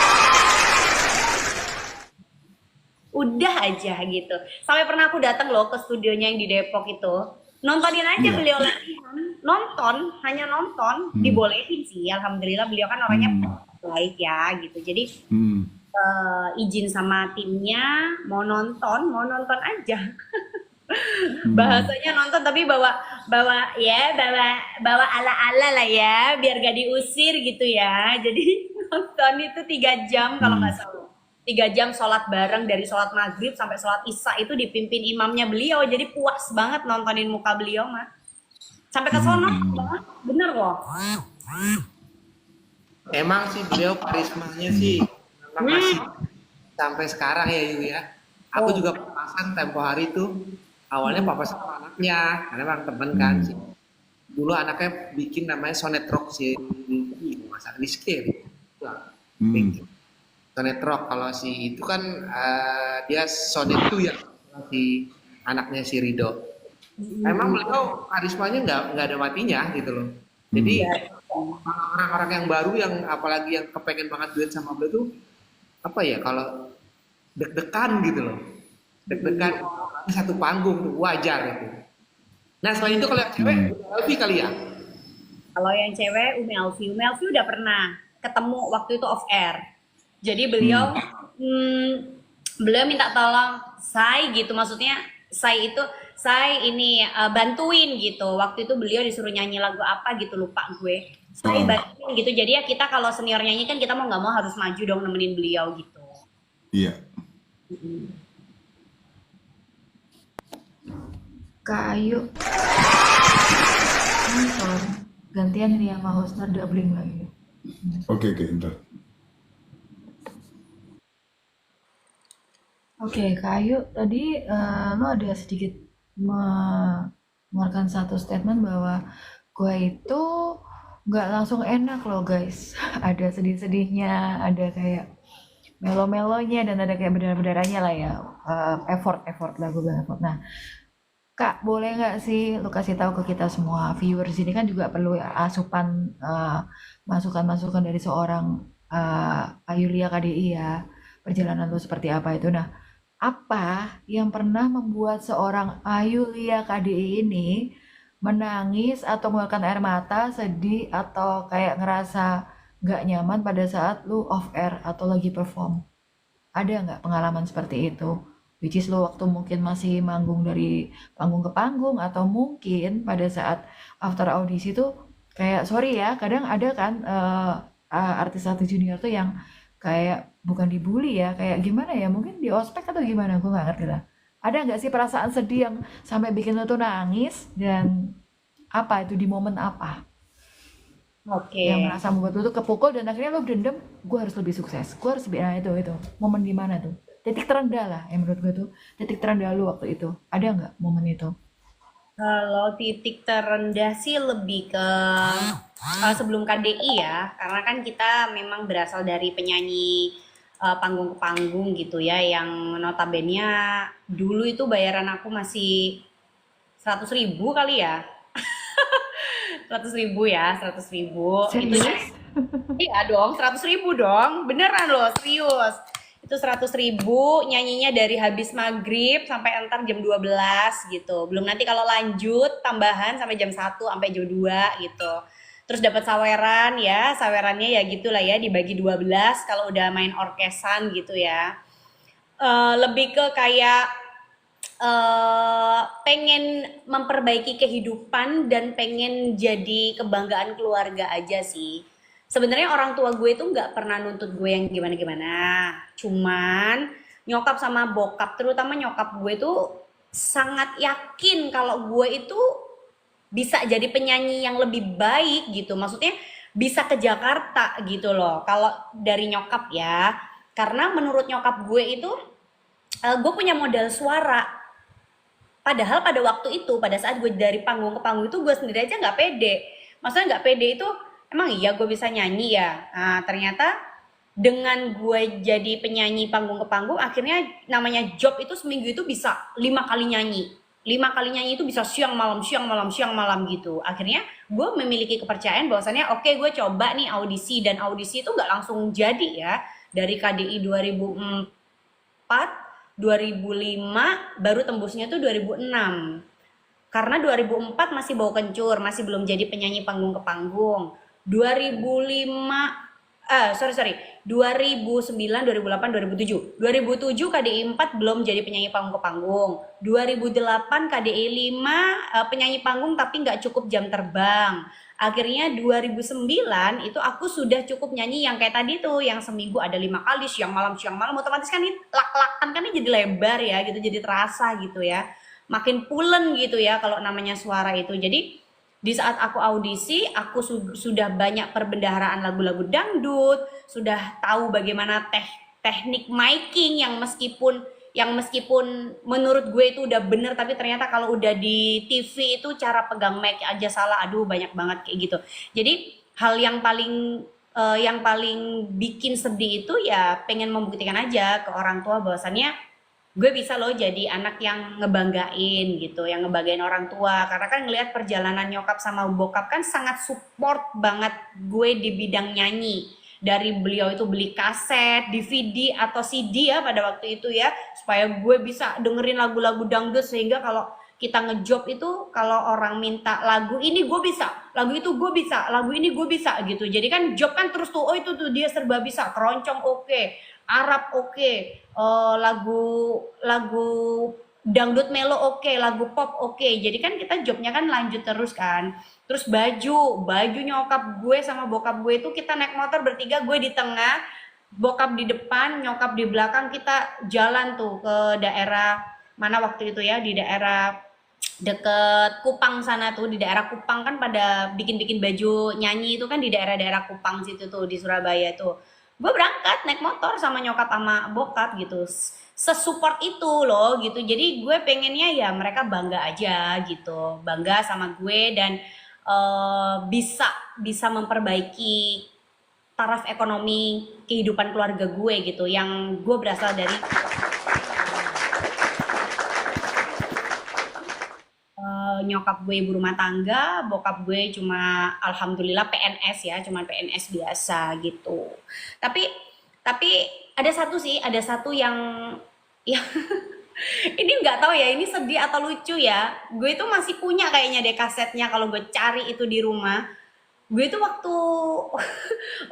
udah aja gitu. Sampai pernah aku datang loh ke studionya yang di Depok itu. Nontonin aja Iya. beliau latihan. Nonton, hanya nonton, dibolehin sih. Alhamdulillah beliau kan orangnya baik ya gitu. Jadi Hmm. izin sama timnya mau nonton aja. Bahasanya nonton tapi bawa ala-ala lah ya, biar gak diusir gitu ya. Jadi nonton itu 3 jam kalau nggak salah. 3 jam sholat bareng dari sholat maghrib sampai sholat isya itu dipimpin imamnya beliau. Jadi puas banget nontonin muka beliau mah. Sampai ke sono banget, bener loh. Emang sih beliau karismanya sih memang masih sampai sekarang ya Yu ya. Aku juga papasan tempo hari tuh awalnya papasan sama anaknya karena memang temen kan sih. Dulu anaknya bikin namanya Sonet Rock sih, masa Rizky. Sonet Rock kalau si itu kan dia Sonet tuh ya si anaknya si Rido. Emang beliau karismanya nggak ada matinya gitu loh. Jadi orang-orang yang baru yang apalagi yang kepengen banget duet sama beliau tuh apa ya kalau deg-degan gitu loh. Deg-degan satu panggung tuh wajar gitu. Nah selain itu kalau yang cewek Elvi kali ya. Kalau yang cewek Umi Elvi udah pernah ketemu waktu itu off air. Jadi beliau minta tolong Say gitu, maksudnya Say itu Say ini bantuin gitu. Waktu itu beliau disuruh nyanyi lagu apa gitu, lupa gue. Say Oh, bantuin gitu. Jadi ya kita kalau senior nyanyi kan kita mau nggak mau harus maju dong nemenin beliau gitu. iya. Kak Ayu, sorry. Gantian nih sama Husna doubling lagi. Oke, ntar. Oke, Kak Ayu, tadi lo ada sedikit mengeluarkan satu statement bahwa gue itu nggak langsung enak loh guys. Ada sedih-sedihnya, ada kayak melo-melonya, dan ada kayak berdarah-berdarahnya lah ya. Effort lah, gue bilang effort. Nah, Kak, boleh nggak sih lu kasih tahu ke kita semua viewers ini kan juga perlu ya, asupan masukan-masukan dari seorang Ayulia KDI ya, perjalanan lu seperti apa itu. Nah, apa yang pernah membuat seorang Ayulia KDI ini menangis atau mengeluarkan air mata, sedih atau kayak ngerasa nggak nyaman pada saat lu off air atau lagi perform? Ada nggak pengalaman seperti itu? Which is lo waktu mungkin masih manggung dari panggung ke panggung, atau mungkin pada saat after audisi tuh kayak sorry ya, kadang ada kan artis-artis junior tuh yang kayak bukan dibully ya, kayak gimana ya, mungkin di ospek atau gimana, gue nggak ngerti lah. Ada nggak sih perasaan sedih yang sampai bikin lo tuh nangis, dan apa itu di momen apa Oke. yang merasa membuat lo tuh kepukul dan akhirnya lo dendam, gue harus lebih sukses, gue harus lebih, nah itu momen di mana tuh titik terendah lah yang menurut gue tuh titik terendah lu waktu itu, ada nggak momen itu? Kalau titik terendah sih lebih ke sebelum KDI ya, karena kan kita memang berasal dari penyanyi panggung ke panggung gitu ya, yang notabene dulu itu bayaran aku masih 100.000 kali ya, 100.000 ya, 100.000 itu Serius? iya dong, 100.000 dong, beneran loh, serius. Itu 100.000 nyanyinya dari habis maghrib sampai entar jam 12 gitu. Belum nanti kalau lanjut tambahan sampai jam 1 sampai jam 2 gitu. Terus dapat saweran ya, sawerannya ya gitulah ya, dibagi 12 kalau udah main orkesan gitu ya. Lebih ke kayak pengen memperbaiki kehidupan dan pengen jadi kebanggaan keluarga aja sih. Sebenarnya orang tua gue itu nggak pernah nuntut gue yang gimana-gimana. Cuman nyokap sama bokap, terutama nyokap gue tuh sangat yakin kalau gue itu bisa jadi penyanyi yang lebih baik gitu. Maksudnya bisa ke Jakarta gitu loh. Kalau dari nyokap ya. Karena menurut nyokap gue itu gue punya modal suara. Padahal pada waktu itu, pada saat gue dari panggung ke panggung itu gue sendiri aja nggak pede. Maksudnya nggak pede itu, emang iya gue bisa nyanyi ya? Nah, ternyata dengan gue jadi penyanyi panggung ke panggung, akhirnya namanya job itu seminggu itu bisa 5 kali nyanyi. 5 kali nyanyi itu bisa siang malam, siang malam, siang malam gitu. Akhirnya gue memiliki kepercayaan bahwasannya oke, gue coba nih audisi, dan audisi itu nggak langsung jadi ya. Dari KDI 2004, 2005, baru tembusnya tuh 2006. Karena 2004 masih bau kencur, masih belum jadi penyanyi panggung ke panggung. 2005 sorry 2009, 2008, 2007 KDI 4 belum jadi penyanyi panggung ke panggung. 2008 KDI 5 penyanyi panggung tapi nggak cukup jam terbang. Akhirnya 2009 itu aku sudah cukup nyanyi yang kayak tadi tuh, yang seminggu ada 5 kali siang malam, otomatis kan ini lak-lakan kan ini jadi lebar ya gitu, jadi terasa gitu ya, makin pulen gitu ya kalau namanya suara itu. Jadi di saat aku audisi, aku sudah banyak perbendaharaan lagu-lagu dangdut, sudah tahu bagaimana teknik miking yang meskipun menurut gue itu udah bener, tapi ternyata kalau udah di TV itu cara pegang mic aja salah, aduh banyak banget kayak gitu. Jadi hal yang paling bikin sedih itu ya pengen membuktikan aja ke orang tua bahwasannya gue bisa loh jadi anak yang ngebanggain gitu, yang ngebanggain orang tua. Karena kan ngelihat perjalanan nyokap sama bokap kan sangat support banget gue di bidang nyanyi. Dari beliau itu beli kaset, DVD atau CD ya pada waktu itu ya, supaya gue bisa dengerin lagu-lagu dangdut, sehingga kalau kita ngejob itu kalau orang minta lagu ini gue bisa, lagu itu gue bisa, lagu ini gue bisa gitu. Jadi kan job kan terus tuh, oh itu tuh dia serba bisa, keroncong oke, Arab oke, lagu lagu dangdut melo oke, lagu pop oke. Jadi kan kita jobnya kan lanjut terus kan. Terus baju nyokap gue sama bokap gue itu kita naik motor bertiga, gue di tengah, bokap di depan, nyokap di belakang, kita jalan tuh ke daerah mana waktu itu ya, di daerah deket Kupang sana tuh, di daerah Kupang kan pada bikin-bikin baju nyanyi itu kan di daerah-daerah Kupang situ tuh di Surabaya tuh. Gue berangkat naik motor sama nyokap sama bokap gitu. Sesupport itu loh gitu. Jadi gue pengennya ya mereka bangga aja gitu. Bangga sama gue dan bisa bisa memperbaiki taraf ekonomi kehidupan keluarga gue gitu. Yang gue berasal dari nyokap gue ibu rumah tangga, bokap gue cuma alhamdulillah PNS ya, cuma PNS biasa gitu. Tapi tapi ada satu yang ya ini nggak tahu ya, ini sedih atau lucu ya. Gue itu masih punya kayaknya deh kasetnya kalau gue cari itu di rumah. Gue itu waktu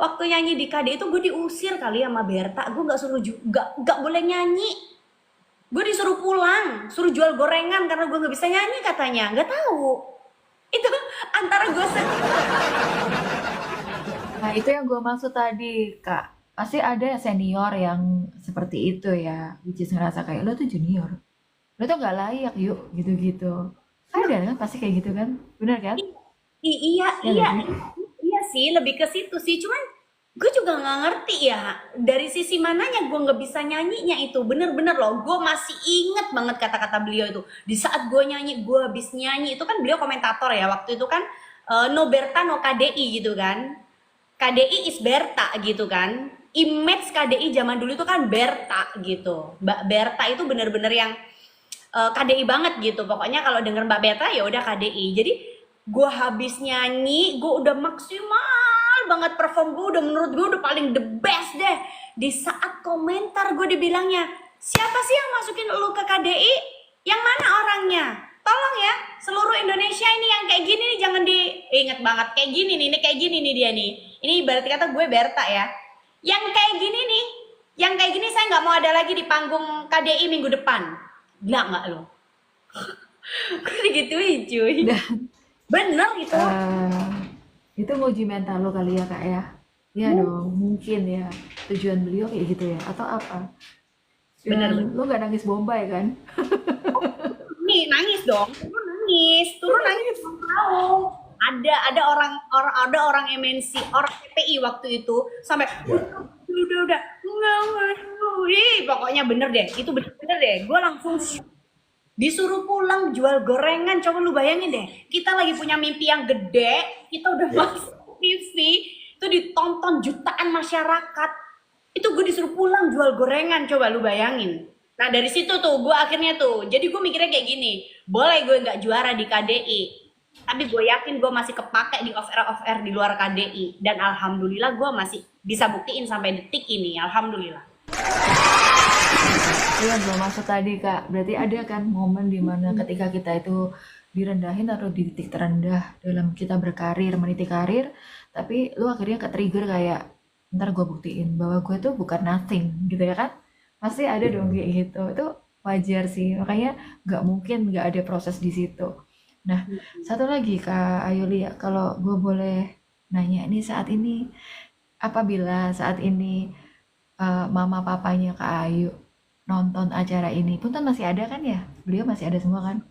waktu nyanyi di KD itu gue diusir kali sama Berta. Gue nggak suruh nggak boleh nyanyi. Gue disuruh pulang, suruh jual gorengan karena gue nggak bisa nyanyi katanya. Nggak tahu. Itu antara gue Nah, itu yang gue maksud tadi, Kak. Pasti ada senior yang seperti itu ya, which is ngerasa kayak lo tuh junior. Lo tuh nggak layak yuk, gitu-gitu. Ada kan pasti kayak gitu kan? Bener kan? Iya, Ya iya, nggak sih? iya sih, lebih ke situ sih. Cuman gue juga nggak ngerti ya dari sisi mananya gue nggak bisa nyanyinya itu. Bener-bener loh, gue masih inget banget kata-kata beliau itu. Di saat gue nyanyi, gue habis nyanyi itu kan beliau komentator ya waktu itu kan, no Berta no KDI gitu kan. KDI is Berta gitu kan. Image KDI zaman dulu itu kan Berta gitu. Mbak Berta itu bener-bener yang KDI banget gitu. Pokoknya kalau denger Mbak Berta ya udah KDI. Jadi gue habis nyanyi, gue udah maksimal banget perform, gue udah menurut gue udah paling the best deh. Di saat komentar gue dibilangnya, siapa sih yang masukin lu ke KDI? Yang mana orangnya? Tolong ya, seluruh Indonesia ini yang kayak gini nih jangan diinget banget. Kayak gini nih, ini kayak gini nih dia nih. Ini berarti kata gue Berta ya. Yang kayak gini nih, yang kayak gini saya nggak mau ada lagi di panggung KDI minggu depan. Gila nggak lo? Gue digituin cuy. Bener gitu. Itu nguji mental lo kali ya, Kak ya? Iya dong, mungkin ya. Tujuan beliau kayak gitu ya? Atau apa? Bener. Lo gak nangis Bombay kan? Nih nangis dong, turun nangis tahu. Ada orang MNC, orang TPI waktu itu sampai udah nggak, pokoknya bener deh, itu bener deh. Gue langsung disuruh pulang jual gorengan. Coba lu bayangin deh, kita lagi punya mimpi yang gede, kita udah masuk TV, itu ditonton jutaan masyarakat, itu gue disuruh pulang jual gorengan. Coba lu bayangin. Nah dari situ tuh gue akhirnya tuh, jadi gue mikirnya kayak gini, boleh gue nggak juara di KDI, tapi gue yakin gue masih kepake di off air di luar KDI, dan alhamdulillah gue masih bisa buktiin sampai detik ini, alhamdulillah. Iya, belum masuk tadi, Kak. Berarti ada kan momen dimana ketika kita itu direndahin atau di titik terendah dalam kita berkarir, meniti karir, tapi lu akhirnya ke-trigger kayak, ntar gue buktiin bahwa gue tuh bukan nothing, gitu ya kan? Pasti ada dong kayak gitu. Itu wajar sih, makanya nggak mungkin nggak ada proses di situ. Nah, satu lagi Kak Ayuli, kalau gue boleh nanya nih, saat ini, apabila saat ini mama papanya Kak Ayu nonton acara ini, Punten masih ada kan ya? Beliau masih ada semua kan?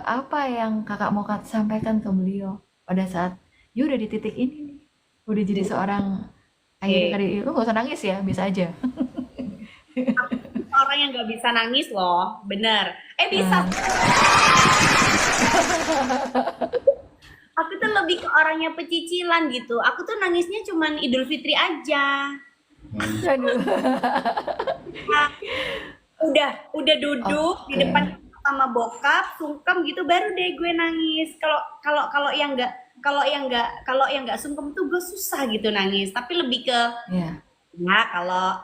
Apa yang kakak mau sampaikan ke beliau pada saat you udah di titik ini nih, udah jadi seorang Ayu KDI? Lu gak usah nangis ya, bisa aja. Orang yang nggak bisa nangis loh, bener. Bisa. Aku tuh lebih ke orangnya pecicilan gitu. Aku tuh nangisnya cuman Idul Fitri aja. Aduh. Nah, udah duduk di depan sama bokap, sungkem gitu, baru deh gue nangis. Kalau yang nggak sungkem tuh gue susah gitu nangis. Tapi lebih ke ya kalau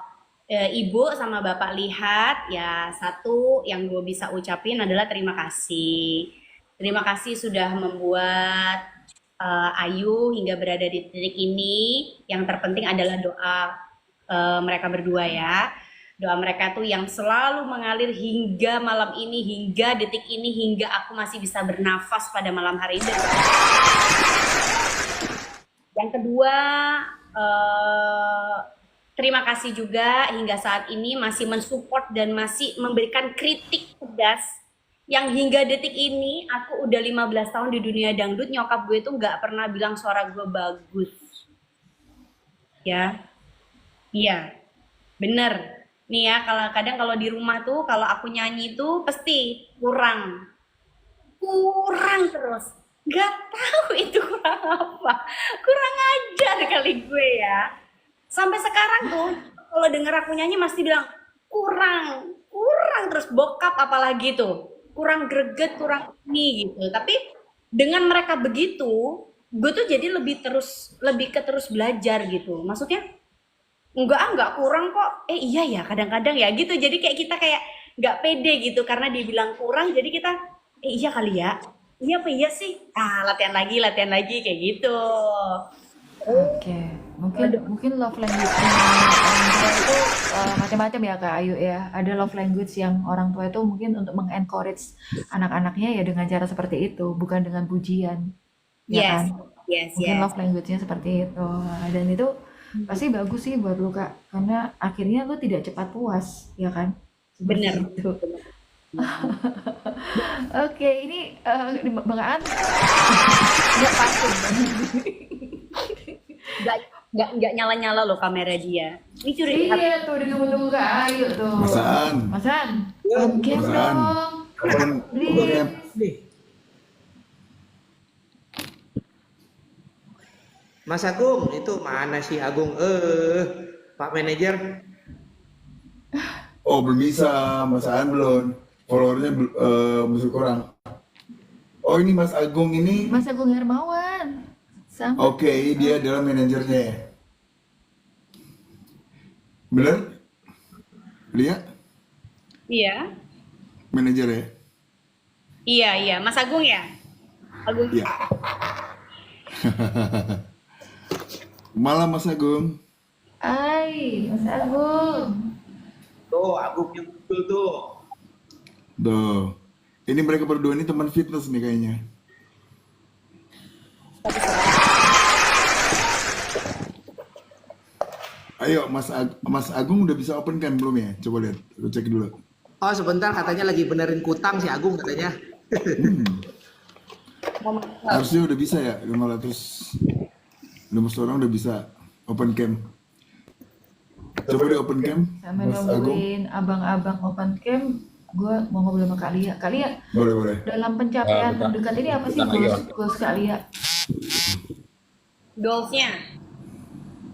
Ibu sama Bapak lihat, ya satu yang gue bisa ucapin adalah terima kasih. Terima kasih sudah membuat Ayu hingga berada di titik ini. Yang terpenting adalah doa mereka berdua ya. Doa mereka tuh yang selalu mengalir hingga malam ini, hingga detik ini, hingga aku masih bisa bernafas pada malam hari ini. Yang kedua, terima kasih juga hingga saat ini masih mensupport dan masih memberikan kritik tegas yang hingga detik ini aku udah 15 tahun di dunia dangdut, nyokap gue tuh nggak pernah bilang suara gue bagus. Ya, iya, bener. Nih ya, kalau kadang kalau di rumah tuh kalau aku nyanyi tuh pasti kurang terus. Gak tahu itu kurang apa, kurang ajar kali gue ya. Sampai sekarang tuh kalau denger aku nyanyi masih bilang kurang terus, bokap apalagi tuh kurang greget, kurang ini gitu. Tapi dengan mereka begitu, gue tuh jadi lebih ke terus belajar gitu. Maksudnya enggak kurang kok. Iya ya kadang-kadang ya gitu. Jadi kayak kita kayak nggak pede gitu karena dibilang kurang. Jadi kita iya kali ya. Iya apa iya sih? Latihan lagi kayak gitu. Oke, mungkin love language-nya orang tua itu macam-macam ya Kak Ayu ya. Ada love language yang orang tua itu mungkin untuk mengencourage anak-anaknya ya dengan cara seperti itu, bukan dengan pujian, ya Yes, kan? yes, Mungkin yes. love language-nya seperti itu. Dan itu pasti bagus sih buat lu Kak, karena akhirnya lu tidak cepat puas, ya kan? Seperti Bener. itu. Oke, ini Bang Aan nggak pantun. Nggak nyala-nyala loh kamera dia. Ini curi. Iya tuh, ditunggu-tunggu Kak Ayu tuh. Masaan. Mas An, Ya, game Masaan. dong. Kapan Please. nih. Mas Agung, itu mana sih Agung? Pak Manajer. Oh belum bisa, Masaan belum. Followernya masih kurang. Oh ini Mas Agung ini, Mas Agung Hermawan. Sama. oke dia adalah manajernya ya. Bener? Lia? Iya. Manajer ya? Iya, Mas Agung ya? Agung. Iya. Malam Mas Agung. Hai, Mas Agung. Tuh, Agung yang betul tuh. Tuh. Ini mereka berdua ini teman fitness nih kayaknya. Ayo Mas Agung udah bisa open cam belum ya? Coba lihat, lu cek dulu. Oh, sebentar katanya lagi benerin kutang si Agung katanya. Harusnya udah bisa ya, 500 orang udah bisa open cam. Coba di open cam, Sampai Mas Agung. nungguin abang-abang open cam, gue mau ngobrol sama Kak Lia. Kak Lia, Boleh. dalam pencapaian terdekat ini apa sih goals Kak Lia? Goalsnya.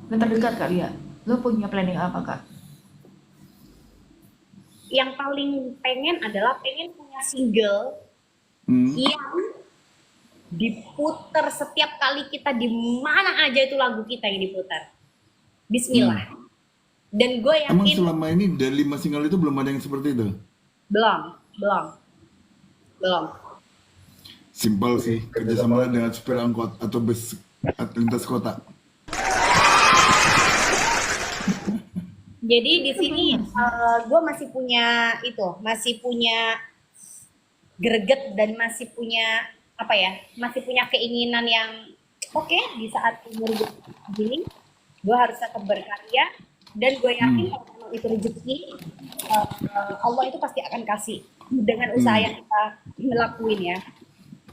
Yang terdekat Kak Lia, lo punya planning apa Kak? Yang paling pengen adalah pengen punya single Hmm. yang diputer setiap kali kita di mana aja itu lagu kita yang diputar. Bismillah. Dan gue Emang yakin selama ini dari 5 single itu belum ada yang seperti itu? belum. Simpel sih, kerjasama dengan supir angkot atau bus lintas kota. Jadi di sini gue masih punya greget dan masih punya masih punya keinginan yang oke, di saat umur gue begini, gue harus tetap berkarya dan gue yakin kalau memang itu rezeki, Allah itu pasti akan kasih dengan usaha yang kita ngelakuin ya.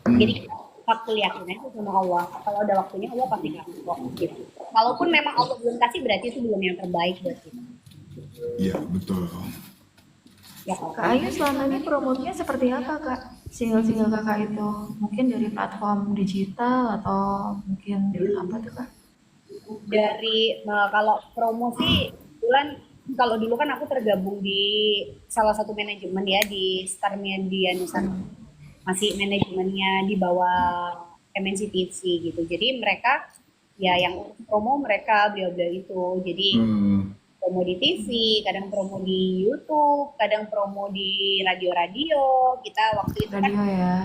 Jadi kita waktu yakin aja sama Allah. Kalau ada waktunya Allah pasti kasih kok. Gitu. Kalaupun memang Allah belum kasih berarti itu belum yang terbaik buat kita. Iya, betul. Ya, Kak Ayu selama ini promotnya seperti apa Kak? Single-single kakak itu mungkin dari platform digital atau mungkin dari apa tuh Kak? dari kalau promosi bulan kalau dulu kan aku tergabung di salah satu manajemen ya di Star Media Nusantara, masih manajemennya di bawah MNC TV gitu. Jadi mereka ya yang urus promo mereka beliau-beliau itu. Jadi promo di TV, kadang promo di YouTube, kadang promo di radio-radio. Kita waktu itu kan Radio ya.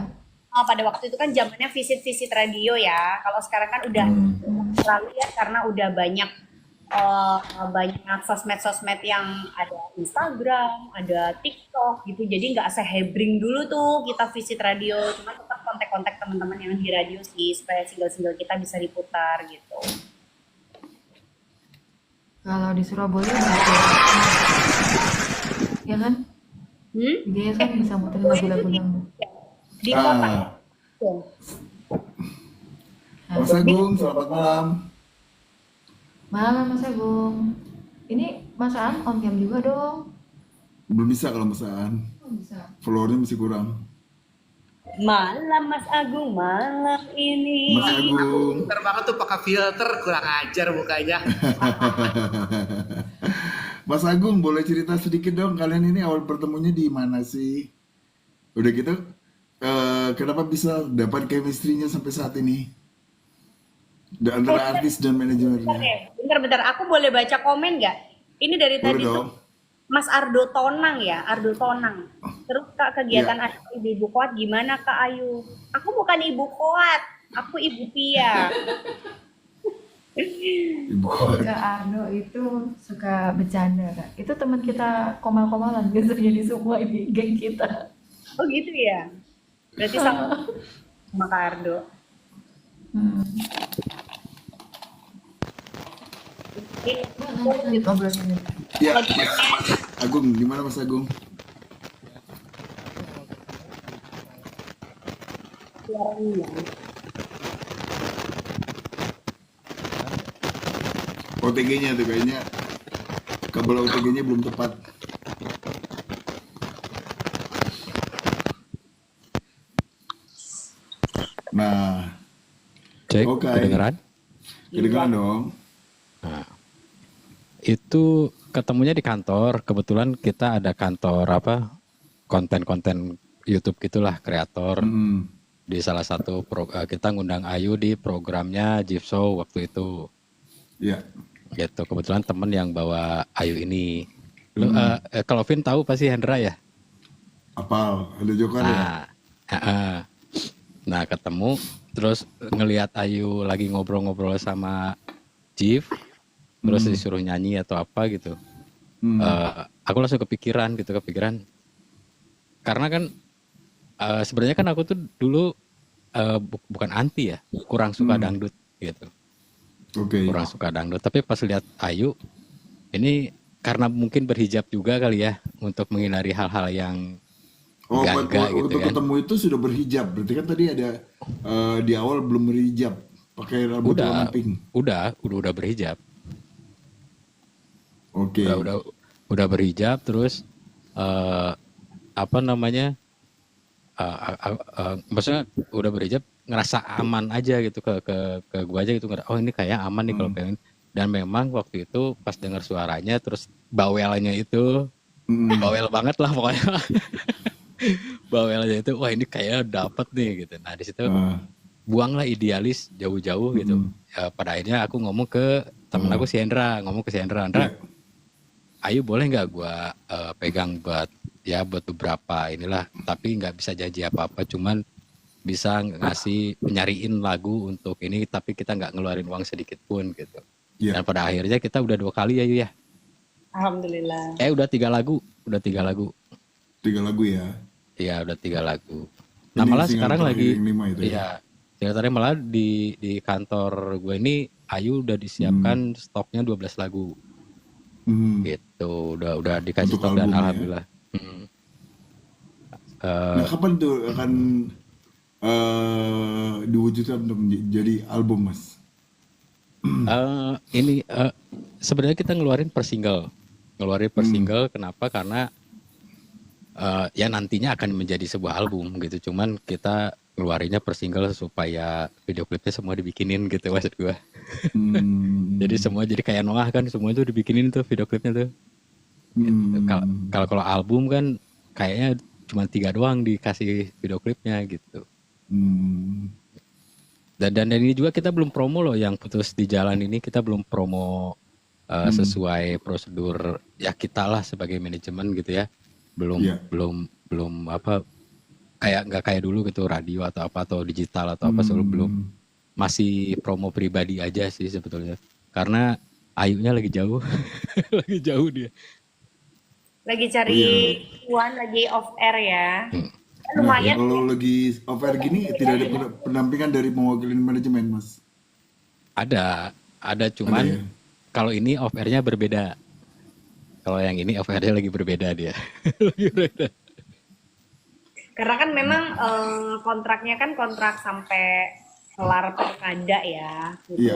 pada waktu itu kan zamannya visit-visit radio ya. Kalau sekarang kan udah terlalu ya karena udah banyak banyak sosmed-sosmed yang ada Instagram, ada TikTok gitu. Jadi nggak sehebring dulu tuh kita visit radio. Cuma tetap kontak-kontak teman-teman yang di radio sih supaya single-single kita bisa diputar gitu. Kalau di Surabaya bisa, ya kan? Dia kan bisa muterin lagu-lagu yang Di kota. Ah, Tuh. Mas Agung, selamat malam. malam Mas Agung. Ini Mas Aan on cam juga dong. Belum bisa kalau masaan. Oh, bisa. Followernya masih kurang. Malam Mas Agung, malam ini. Mas Agung. Pinter banget tuh pakai filter, kurang ajar mukanya. Mas Agung, boleh cerita sedikit dong, kalian ini awal pertemunya di mana sih? Udah gitu, kenapa bisa dapat chemistry-nya sampai saat ini? Antara artis dan manajemennya. Bentar, aku boleh baca komen nggak? Ini dari Boleh tadi dong. tuh Mas Ardo Tonang ya, Ardo Tonang. Terus Kak, kegiatan Iya. Ibu Kuat gimana Kak Ayu? Aku bukan Ibu Kuat, aku Ibu Pia. Ibu Kuat. Kak Arno itu suka bercanda Kak. Itu teman kita komal-komalan biasanya di semua ini geng kita. Oh gitu ya? Berarti sama Kak Ardo. Ini Lanjut obrolannya. Ya, Mas Agung, gimana Mas Agung? suaranya. OTG-nya tuh kayaknya kabel OTG-nya belum tepat. Nah, Cek, Oke. kedengeran? kedengeran dong. Nah, itu ketemunya di kantor. Kebetulan kita ada kantor konten-konten YouTube gitulah, kreator. Hmm, Di salah satu kita ngundang Ayu di programnya Jipso waktu itu. ya, Gitu. Kebetulan temen yang bawa Ayu ini. Kalau Vin tahu pasti Hendra ya. apal, ada Joker ya. Nah, nah ketemu terus ngelihat Ayu lagi ngobrol-ngobrol sama Jif, terus disuruh nyanyi atau apa gitu. Hmm, Aku langsung kepikiran karena kan sebenarnya kan aku tuh dulu bukan anti ya, kurang suka dangdut gitu, Oke. kurang suka dangdut. Tapi pas lihat Ayu ini karena mungkin berhijab juga kali ya untuk menghindari hal-hal yang Oh, enggak gitu untuk kan. ketemu itu sudah berhijab. Berarti kan tadi ada di awal belum berhijab, pakai rambut warna Udah, pink. udah berhijab. Oke. Udah berhijab terus apa namanya maksudnya udah berhijab ngerasa aman aja gitu ke gua aja gitu, oh ini kayak aman nih kalau pengen. Dan memang waktu itu pas dengar suaranya terus bawelnya itu bawel banget lah pokoknya. Bawelnya itu wah ini kayak dapat nih gitu. Nah di situ Ah, buanglah idealis jauh-jauh gitu. Ya, pada akhirnya aku ngomong ke temen aku si Hendra, Hendra, Ayu boleh nggak gua pegang buat beberapa inilah, tapi nggak bisa janji apa-apa, cuman bisa ngasih nyariin lagu untuk ini, tapi kita nggak ngeluarin uang sedikit pun gitu. Iya. Dan pada akhirnya kita udah 2 kali ya. Alhamdulillah. Udah 3 lagu, 3 lagu. 3 lagu ya. Iya udah 3 lagu. Nah Ini malah single sekarang terakhir lagi, yang 5 itu ya. iya, sekarang malah di kantor gue ini Ayu udah disiapkan stoknya 12 lagu. Hmm. Gitu, udah dikasih Untuk stok dan album ya. alhamdulillah. Nah, kapan tuh akan diwujudkan untuk jadi album, Mas? Ini sebenarnya kita ngeluarin per single, kenapa? Karena ya nantinya akan menjadi sebuah album gitu. Cuman kita ngeluarinnya per single supaya video klipnya semua dibikinin gitu maksud gua. Hmm. Jadi semua jadi kayak Noah kan, semua itu dibikinin tuh video klipnya tuh. Hmm. Kalau album kan kayaknya cuma 3 doang dikasih video klipnya gitu. Hmm. Dan ini juga kita belum promo loh, yang putus di jalan ini kita belum promo sesuai prosedur ya kita lah sebagai manajemen gitu ya. Belum Iya. belum belum apa nggak kayak dulu gitu radio atau apa atau digital atau apa selalu belum, masih promo pribadi aja sih sebetulnya. Karena Ayunya lagi jauh, lagi jauh dia. Lagi cari cuan, lagi off air ya. Nah, Lumayan. kalau lagi offer gini tidak ada pendampingan dari mewakili manajemen, Mas. Ada Ada cuman ya? kalau ini off airnya berbeda. Kalau yang ini off airnya lagi berbeda dia. Lagi berbeda. Karena kan memang kontraknya kan kontrak sampai kelar pilkada ya, gitu. Iya.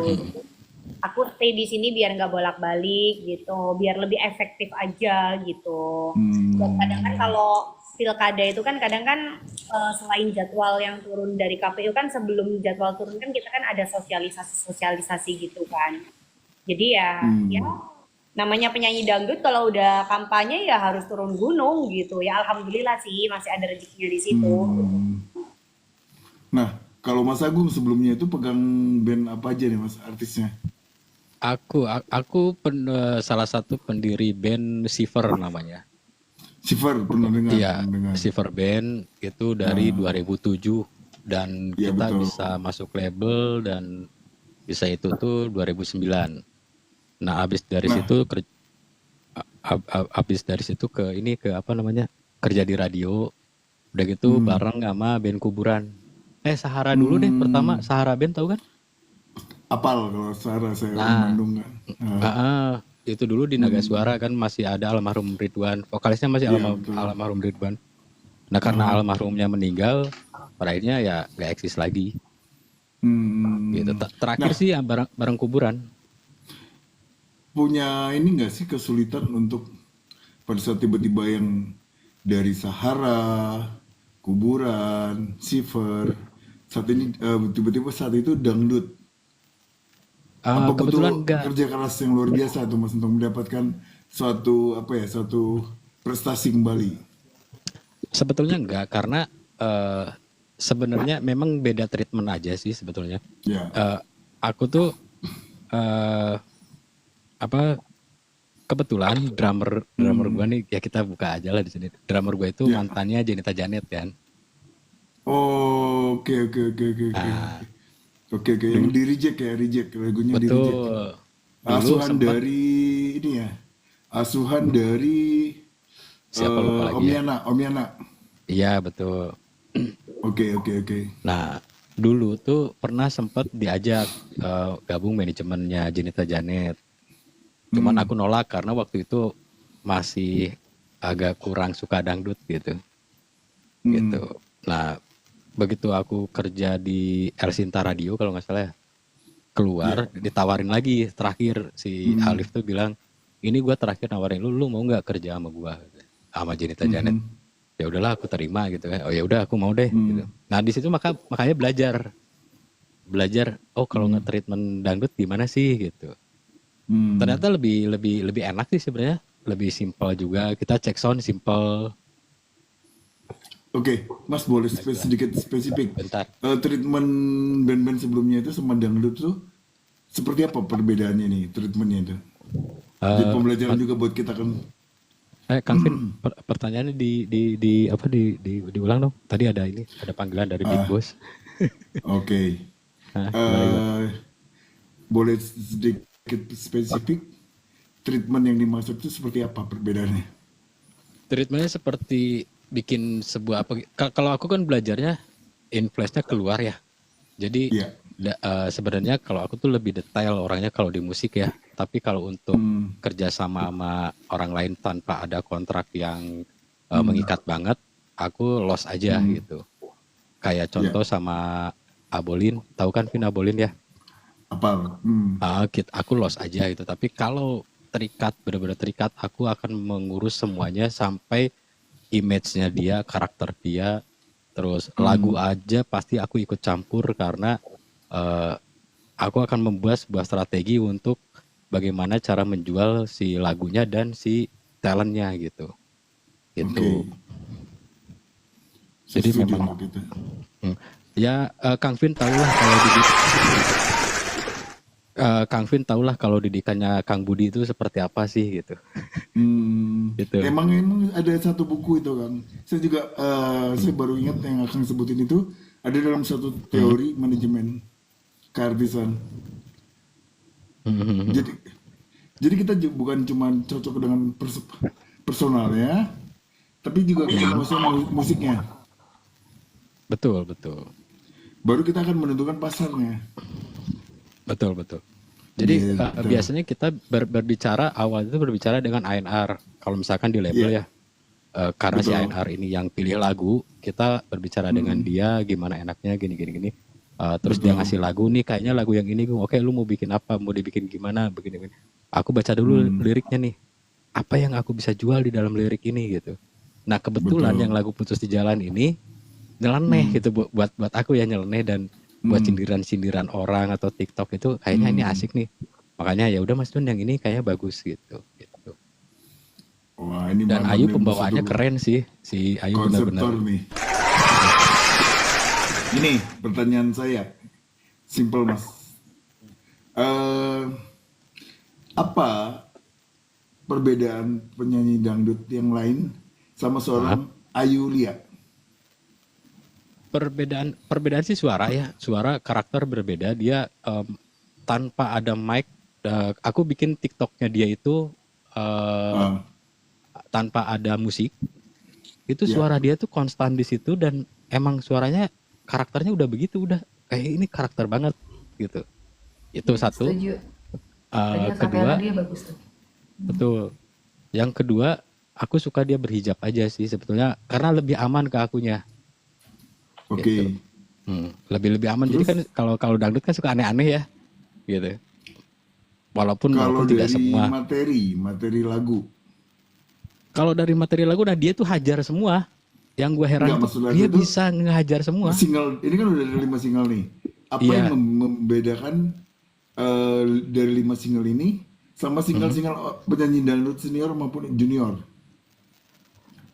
Aku stay di sini biar nggak bolak-balik gitu, biar lebih efektif aja gitu. Dan kadang kan kalau pilkada itu kan kadang kan selain jadwal yang turun dari KPU kan sebelum jadwal turun kan kita kan ada sosialisasi gitu kan. Jadi ya namanya penyanyi dangdut kalau udah kampanye ya harus turun gunung gitu. Ya alhamdulillah sih masih ada rezekinya di situ. Nah, kalau Mas Agung sebelumnya itu pegang band apa aja nih, Mas, artisnya? Aku salah satu pendiri band Shiver namanya. Shiver, pernah dengar? Iya, Pernah dengar. Shiver Band itu dari 2007 dan Iya, kita betul. bisa masuk label dan bisa itu tuh 2009. Nah, habis dari situ ke ini ke apa namanya? Kerja di radio. Udah gitu bareng sama band kuburan. Sahara dulu deh pertama, Sahara Band tahu kan? Apal kalau Sarah saya orang Nah, Bandung kan. itu dulu di Naga Suara kan masih ada almarhum Ridwan, vokalisnya masih Iya, betul. almarhum Ridwan. Nah karena almarhumnya meninggal, pada akhirnya ya gak eksis lagi. Gitu. Terakhir sih ya bareng kuburan. Punya ini nggak sih kesulitan untuk pada saat tiba-tiba yang dari Sahara, kuburan, Shiver, saat ini tiba-tiba saat itu dangdut. Apa Kebetulan butuh enggak. kerja keras yang luar biasa tuh, Mas, untuk mendapatkan suatu prestasi kembali? Sebetulnya enggak karena sebenarnya memang beda treatment aja sih sebetulnya. Ya. Aku tuh kebetulan drummer gue nih ya kita buka aja lah di sini. Drummer gue itu Ya. mantannya Jenita Janet kan. Oh, oke. Oke, yang di reject lagunya di reject. Betul. Asuhan dari ini ya, asuhan dari Siapa lupa lagi ya? Om Yana. Iya betul. Oke. Nah dulu tuh pernah sempat diajak gabung manajemennya Jenita Janet. Cuman aku nolak karena waktu itu masih agak kurang suka dangdut gitu. Gitu. Nah begitu aku kerja di El Sinta Radio kalau nggak salah ya, keluar ditawarin lagi terakhir si Alif tuh bilang ini gue terakhir nawarin lu mau nggak kerja sama gue sama Jenita Janet. Ya udahlah aku terima gitu kan. Oh ya udah aku mau deh gitu. Nah di situ makanya belajar oh kalau nge-treatment dangdut gimana sih gitu. Ternyata lebih enak sih sebenarnya, lebih simpel juga. Kita cek sound simple. Oke, Mas boleh sedikit spesifik. Bentar. Treatment band-band sebelumnya itu sama dangdut tuh seperti apa perbedaannya nih treatmentnya itu? Jadi pembelajaran juga buat kita kan. Kang Vin, pertanyaannya diulang dong. Tadi ada panggilan dari Big Boss. Oke. Boleh sedikit spesifik treatment yang dimaksud itu seperti apa perbedaannya? Treatmentnya seperti bikin sebuah kalau aku kan belajarnya influence-nya keluar ya. Jadi sebenarnya kalau aku tuh lebih detail orangnya kalau di musik ya. Tapi kalau untuk kerja sama orang lain tanpa ada kontrak yang mengikat banget, aku lost aja gitu. Kayak contoh sama Abolin, tahu kan Vin Abolin ya? Apa? Aku lost aja gitu. Tapi kalau benar-benar terikat, aku akan mengurus semuanya sampai image-nya dia, karakter dia, terus lagu aja pasti aku ikut campur karena aku akan membuat sebuah strategi untuk bagaimana cara menjual si lagunya dan si talentnya gitu. Gitu. Jadi memang ya Kang Vin tahu lah kalau di Kang Vin tahulah kalau didikannya Kang Budi itu seperti apa sih gitu. Gitu. Emang ada satu buku itu Kang. Saya juga saya baru ingat yang akan sebutin itu ada dalam satu teori manajemen keartisan. Jadi jadi kita bukan cuma cocok dengan personalnya, tapi juga kita musiknya. Betul, betul. Baru kita akan menentukan pasarnya. Betul, betul. Jadi Gitu. biasanya kita berbicara awal itu berbicara dengan ANR. Kalau misalkan di label Iya, ya, karena si betul. ANR ini yang pilih lagu, kita berbicara dengan dia gimana enaknya gini gini gini. Terus dia Betul. ngasih lagu nih, kayaknya lagu yang ini, oke lu mau bikin apa, mau dibikin gimana, begini begini. Aku baca dulu liriknya nih, apa yang aku bisa jual di dalam lirik ini gitu. Nah kebetulan yang Betul. lagu Putus di Jalan ini nyeleneh gitu buat aku ya, nyeleneh, dan buat sindiran-sindiran orang atau TikTok itu kayaknya ini asik nih. Makanya ya udah Mas Dun yang ini kayaknya bagus gitu. Gitu. Wah, ini Dan mantap Ayu nih, pembawaannya satu keren sih, si Ayu benar-benar. konseptor nih. Ini pertanyaan saya, simple Mas. Eh, apa perbedaan penyanyi dangdut yang lain sama seorang Ayu Lia? Perbedaan sih suara ya, suara karakter berbeda. Dia tanpa ada mic, aku bikin TikToknya dia itu Ah, tanpa ada musik, itu ya, suara dia tuh konstan di situ, dan emang suaranya karakternya udah begitu, udah kayak ini karakter banget gitu. Itu satu. Setuju. Tadi Kedua, akapela dia bagus tuh. betul. Yang kedua, aku suka dia berhijab aja sih sebetulnya, karena lebih aman ke akunya oke. gitu. Lebih aman. Jadi kan Terus kalau dangdut kan suka aneh-aneh ya gitu. Walaupun kalau tidak dari semua. materi lagu, Kalau dari materi lagu, nah dia tuh hajar semua. Yang gue heran enggak tuh maksud aku dia itu bisa ngehajar semua. single, ini kan udah ada 5 single nih. Apa yang Iya. membedakan dari 5 single ini sama single-single penyanyi dangdut senior maupun junior?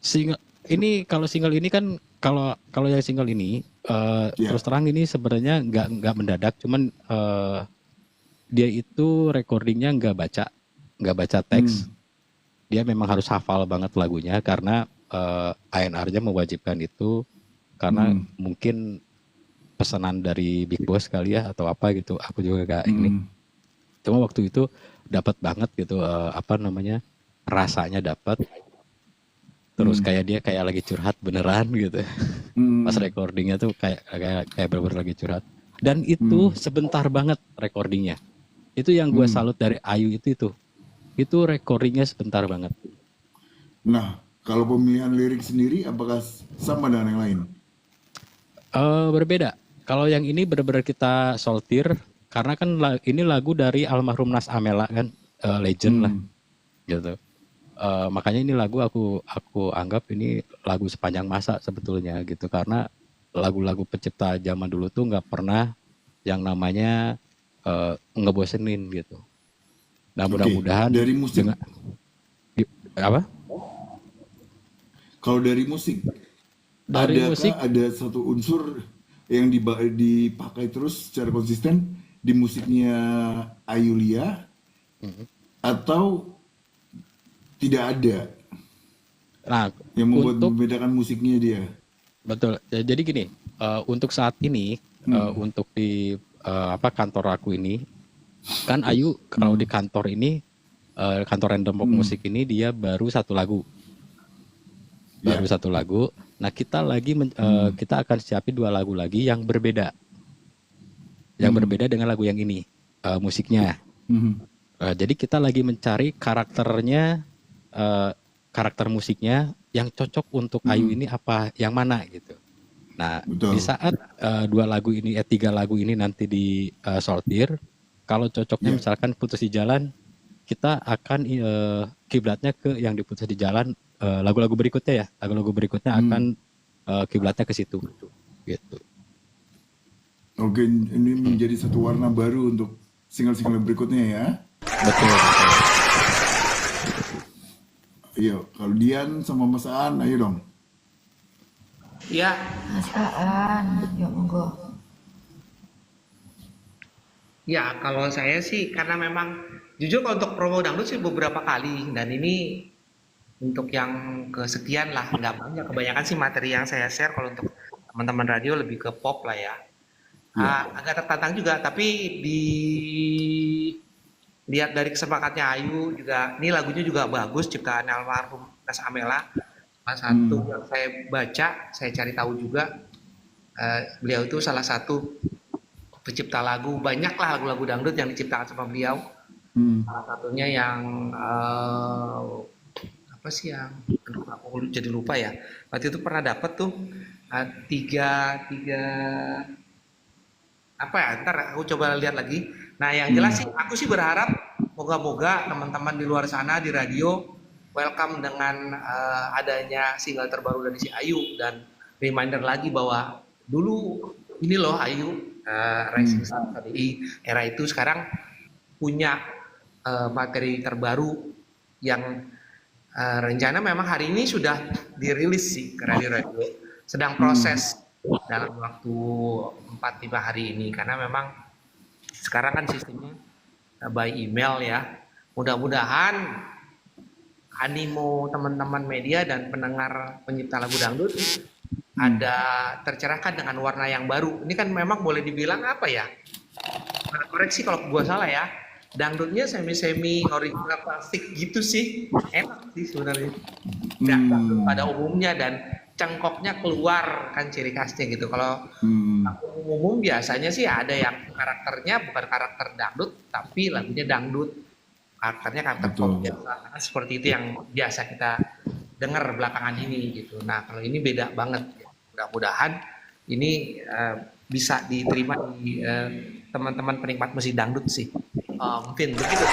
Single ini kan, kalau yang single ini Ya. terus terang ini sebenarnya nggak mendadak, cuman dia itu recordingnya nggak baca teks. Dia memang harus hafal banget lagunya karena ANR-nya mewajibkan itu, karena mungkin pesanan dari Big Boss kali ya atau apa gitu. Aku juga gak ini. Cuma waktu itu dapat banget gitu, apa namanya, rasanya dapat. Terus kayak dia kayak lagi curhat beneran gitu. Pas recordingnya tuh kayak bener-bener lagi curhat. Dan itu sebentar banget recordingnya. Itu yang gue salut dari Ayu itu. Itu recordingnya sebentar banget. Nah, kalau pemilihan lirik sendiri apakah sama dengan yang lain? Berbeda. Kalau yang ini benar-benar kita sortir, karena kan ini lagu dari almarhum Nas Amela kan, legend lah gitu. Makanya ini lagu aku anggap ini lagu sepanjang masa sebetulnya gitu, karena lagu-lagu pencipta zaman dulu tuh nggak pernah yang namanya ngebosenin gitu. Nah Oke, mudah-mudahan dari musik. dengan apa? Kalau dari musik, Dari adakah musik, ada satu unsur yang dipakai terus secara konsisten di musiknya Ayu Lia atau tidak ada nah yang untuk membedakan musiknya dia? betul. Jadi gini, untuk saat ini, untuk di kantor aku ini, kan Ayu kalau di kantor ini, kantor Random Pop Musik ini dia baru satu lagu. Ya. Nah kita kita akan siapin 2 lagu lagi yang berbeda, dengan lagu yang ini, musiknya. Jadi kita lagi mencari karakternya, karakter musiknya yang cocok untuk Ayu ini apa, yang mana gitu. Nah Betul. di saat 3 lagu ini nanti di sortir, kalau cocoknya misalkan Putus di Jalan, kita akan kiblatnya ke yang diputus di jalan, lagu-lagu berikutnya ya. Lagu-lagu berikutnya akan kiblatnya ke situ gitu. Oke, ini menjadi satu warna baru untuk single-single berikutnya ya. Betul. Iya, kalau Dian sama Mas Aan, ayo dong. Ya, Mas Aan, yuk monggo. Ya, kalau saya sih karena memang jujur kalau untuk promo dangdut sih beberapa kali dan ini untuk yang kesekian lah, nggak banyak. Kebanyakan sih materi yang saya share kalau untuk teman-teman radio lebih ke pop lah ya. Ya. Agak tertantang juga, tapi dilihat dari kesepakatnya Ayu juga, ini lagunya juga bagus, ciptaan almarhum Nas Amela. Salah satu Hmm. yang saya baca, saya cari tahu juga, beliau itu salah satu pencipta lagu, banyak lah lagu-lagu dangdut yang diciptakan sama beliau. Hmm. Salah satunya yang apa sih yang, aduh aku jadi lupa ya. Waktu itu pernah dapat tuh tiga tiga apa ya? Ntar aku coba lihat lagi. Nah yang jelas sih, aku sih berharap moga-moga teman-teman di luar sana di radio welcome dengan adanya single terbaru dari si Ayu dan reminder lagi bahwa dulu ini loh Ayu Rising Star KDI era itu sekarang punya materi terbaru yang rencana memang hari ini sudah dirilis sih ke radio-radio. Sedang proses dalam waktu 4-5 hari ini karena memang sekarang kan sistemnya by email ya. Mudah-mudahan animo teman-teman media dan pendengar penyipta lagu dangdut ada tercerahkan dengan warna yang baru. Ini kan memang boleh dibilang apa ya? Koreksi kalau gua salah ya. Dangdutnya semi original klasik gitu sih, enak sih sebenarnya. Dangdut pada umumnya dan cengkoknya keluar kan ciri khasnya gitu. Kalau umum biasanya sih ada yang karakternya bukan karakter dangdut tapi lagunya dangdut, karakternya karakter pop biasa. Nah, seperti itu yang biasa kita dengar belakangan ini gitu. Nah kalau ini beda banget. Mudah-mudahan ini bisa diterima di teman-teman penikmat musik dangdut sih. Mungkin begitu.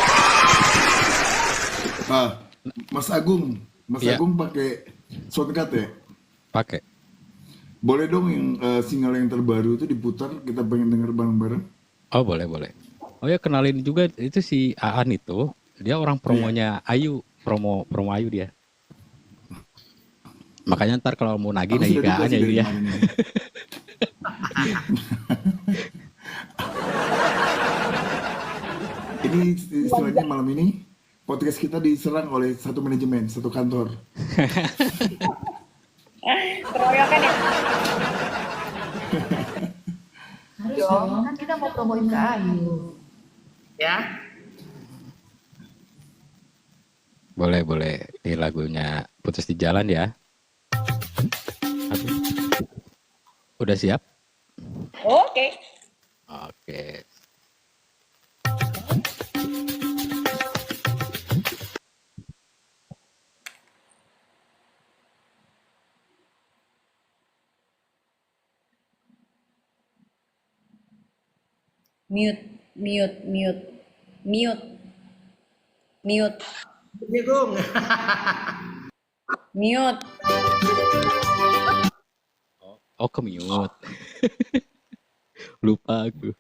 Mas Agung, Iya. Agung pakai shortcut ya? Pakai. Boleh dong yang single yang terbaru itu diputar, kita pengen denger bareng-bareng. Oh boleh boleh. Oh ya kenalin juga itu si Aan itu, dia orang promonya Ayu, promo Ayu dia. Makanya ntar kalau mau nagih Aku nagih sudah ke Aan dikasih ya dari dia. kemarin ini. Ini istilahnya malam ini podcast kita diserang oleh satu manajemen, satu kantor. Keroyokan ya. Harus dong, kan kita mau promoin ke Ayu. Ya. Boleh boleh. Ini lagunya Putus di Jalan ya. Aduh. Udah siap? Oke. Oke. Mute. Ini Gung. Mute. Oh ke-mute. Lupa aku.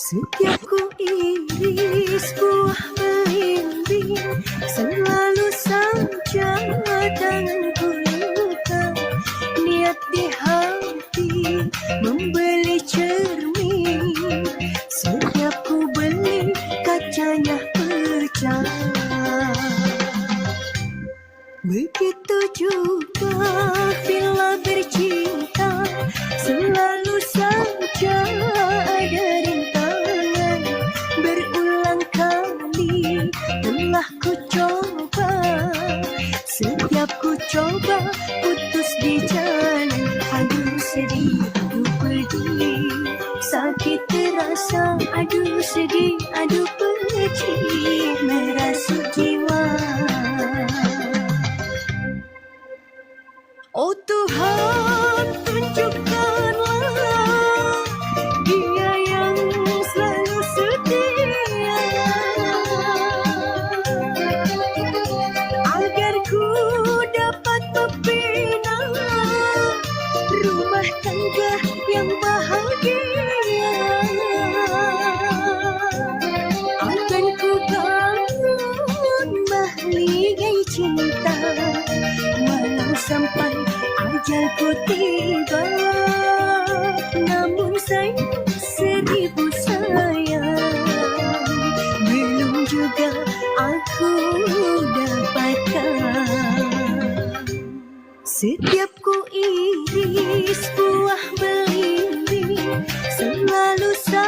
Setiap ku iris buah belimbing, selalu saja tanganku luka. Niat di hati membeli cermin, setiap ku beli kacanya pecah. Begitu juga bila bercinta, selalu saja ada rintangan. Berulang kali telah ku coba, setiap ku coba putus di jalan. Aduh sedih, aduh pedih, sakit terasa. Aduh sedih, aduh pedih, merasuk jiwa. Oh Tuhan, tunjukkanlah dia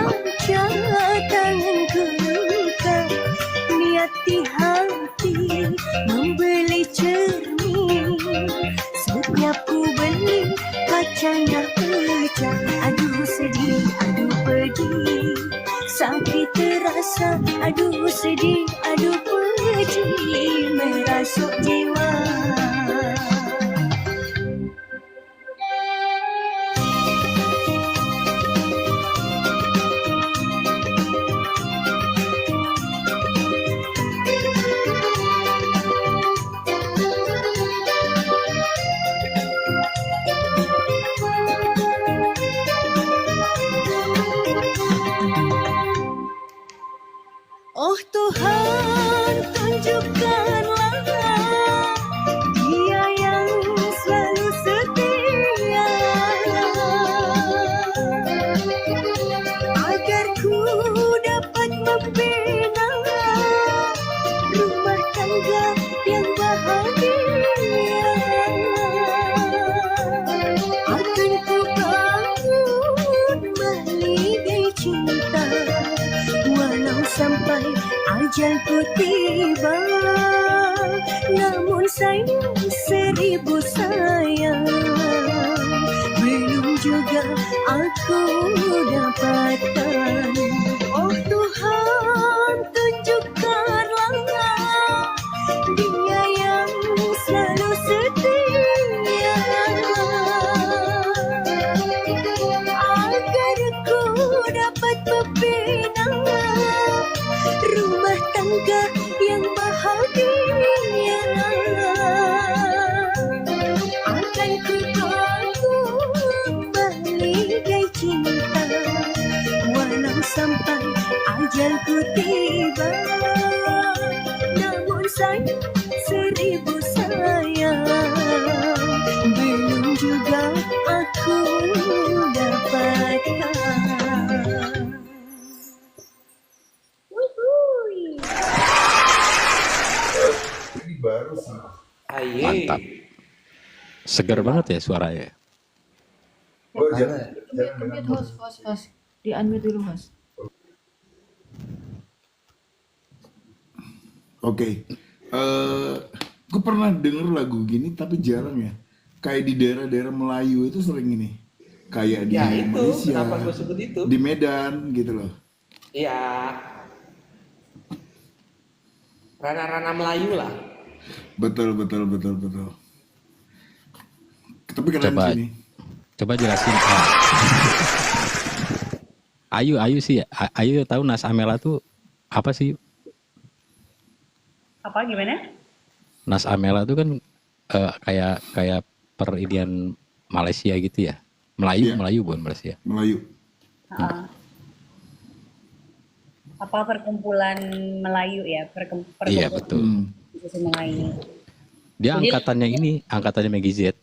saja tanganku luka, niati hati membeli cermin. Setiap ku beli kacanya pecah. Aduh sedih, aduh pedih, sakit terasa. Aduh sedih, aduh pedih, merasuk jiwa. Oh Tuhan, tunjukkanlah Dia yang selalu setia, agar ku dapat membina rumah tangga yang bahagia. Akan ku bangun meligai cinta, walau sampai ajalku tiba. Namun sayang, seribu sayang, belum juga aku dapatkan. Oh Tuhan, tunjukkanlah Dia yang selalu setia, agar ku dapat membina rumah tangga yang bahagia. Akan ku bangun meligai cinta, walau sampai ajalku tiba. Namun sayang, seribu sayang, belum juga aku dapatkan. Wuhui. Ini baru sih. Aye. Mantap. Segar banget ya suaranya. Oh, jangan Unmute host. Di unmute dulu host. Oke. Gue pernah denger lagu gini tapi jarang ya. Kayak di daerah-daerah Melayu itu sering ini. Kayak di Ya itu, Malaysia, kenapa gue sebut itu? di Medan gitu loh. Iya. Rana-rana Melayu lah. Betul. Tapi keren Coba. sih ini. Coba jelasin. Ayu sih. Ayu tahu Nas Amela tuh apa sih? Apa gimana? Nas Amela tuh kan kayak perinian Malaysia gitu ya. Iya. Melayu bukan Malaysia. Melayu. Ah. Apa perkumpulan Melayu ya? Iya Perkumpulan betul. Susu Melayu. Dia Jadi- angkatannya Maggie Z.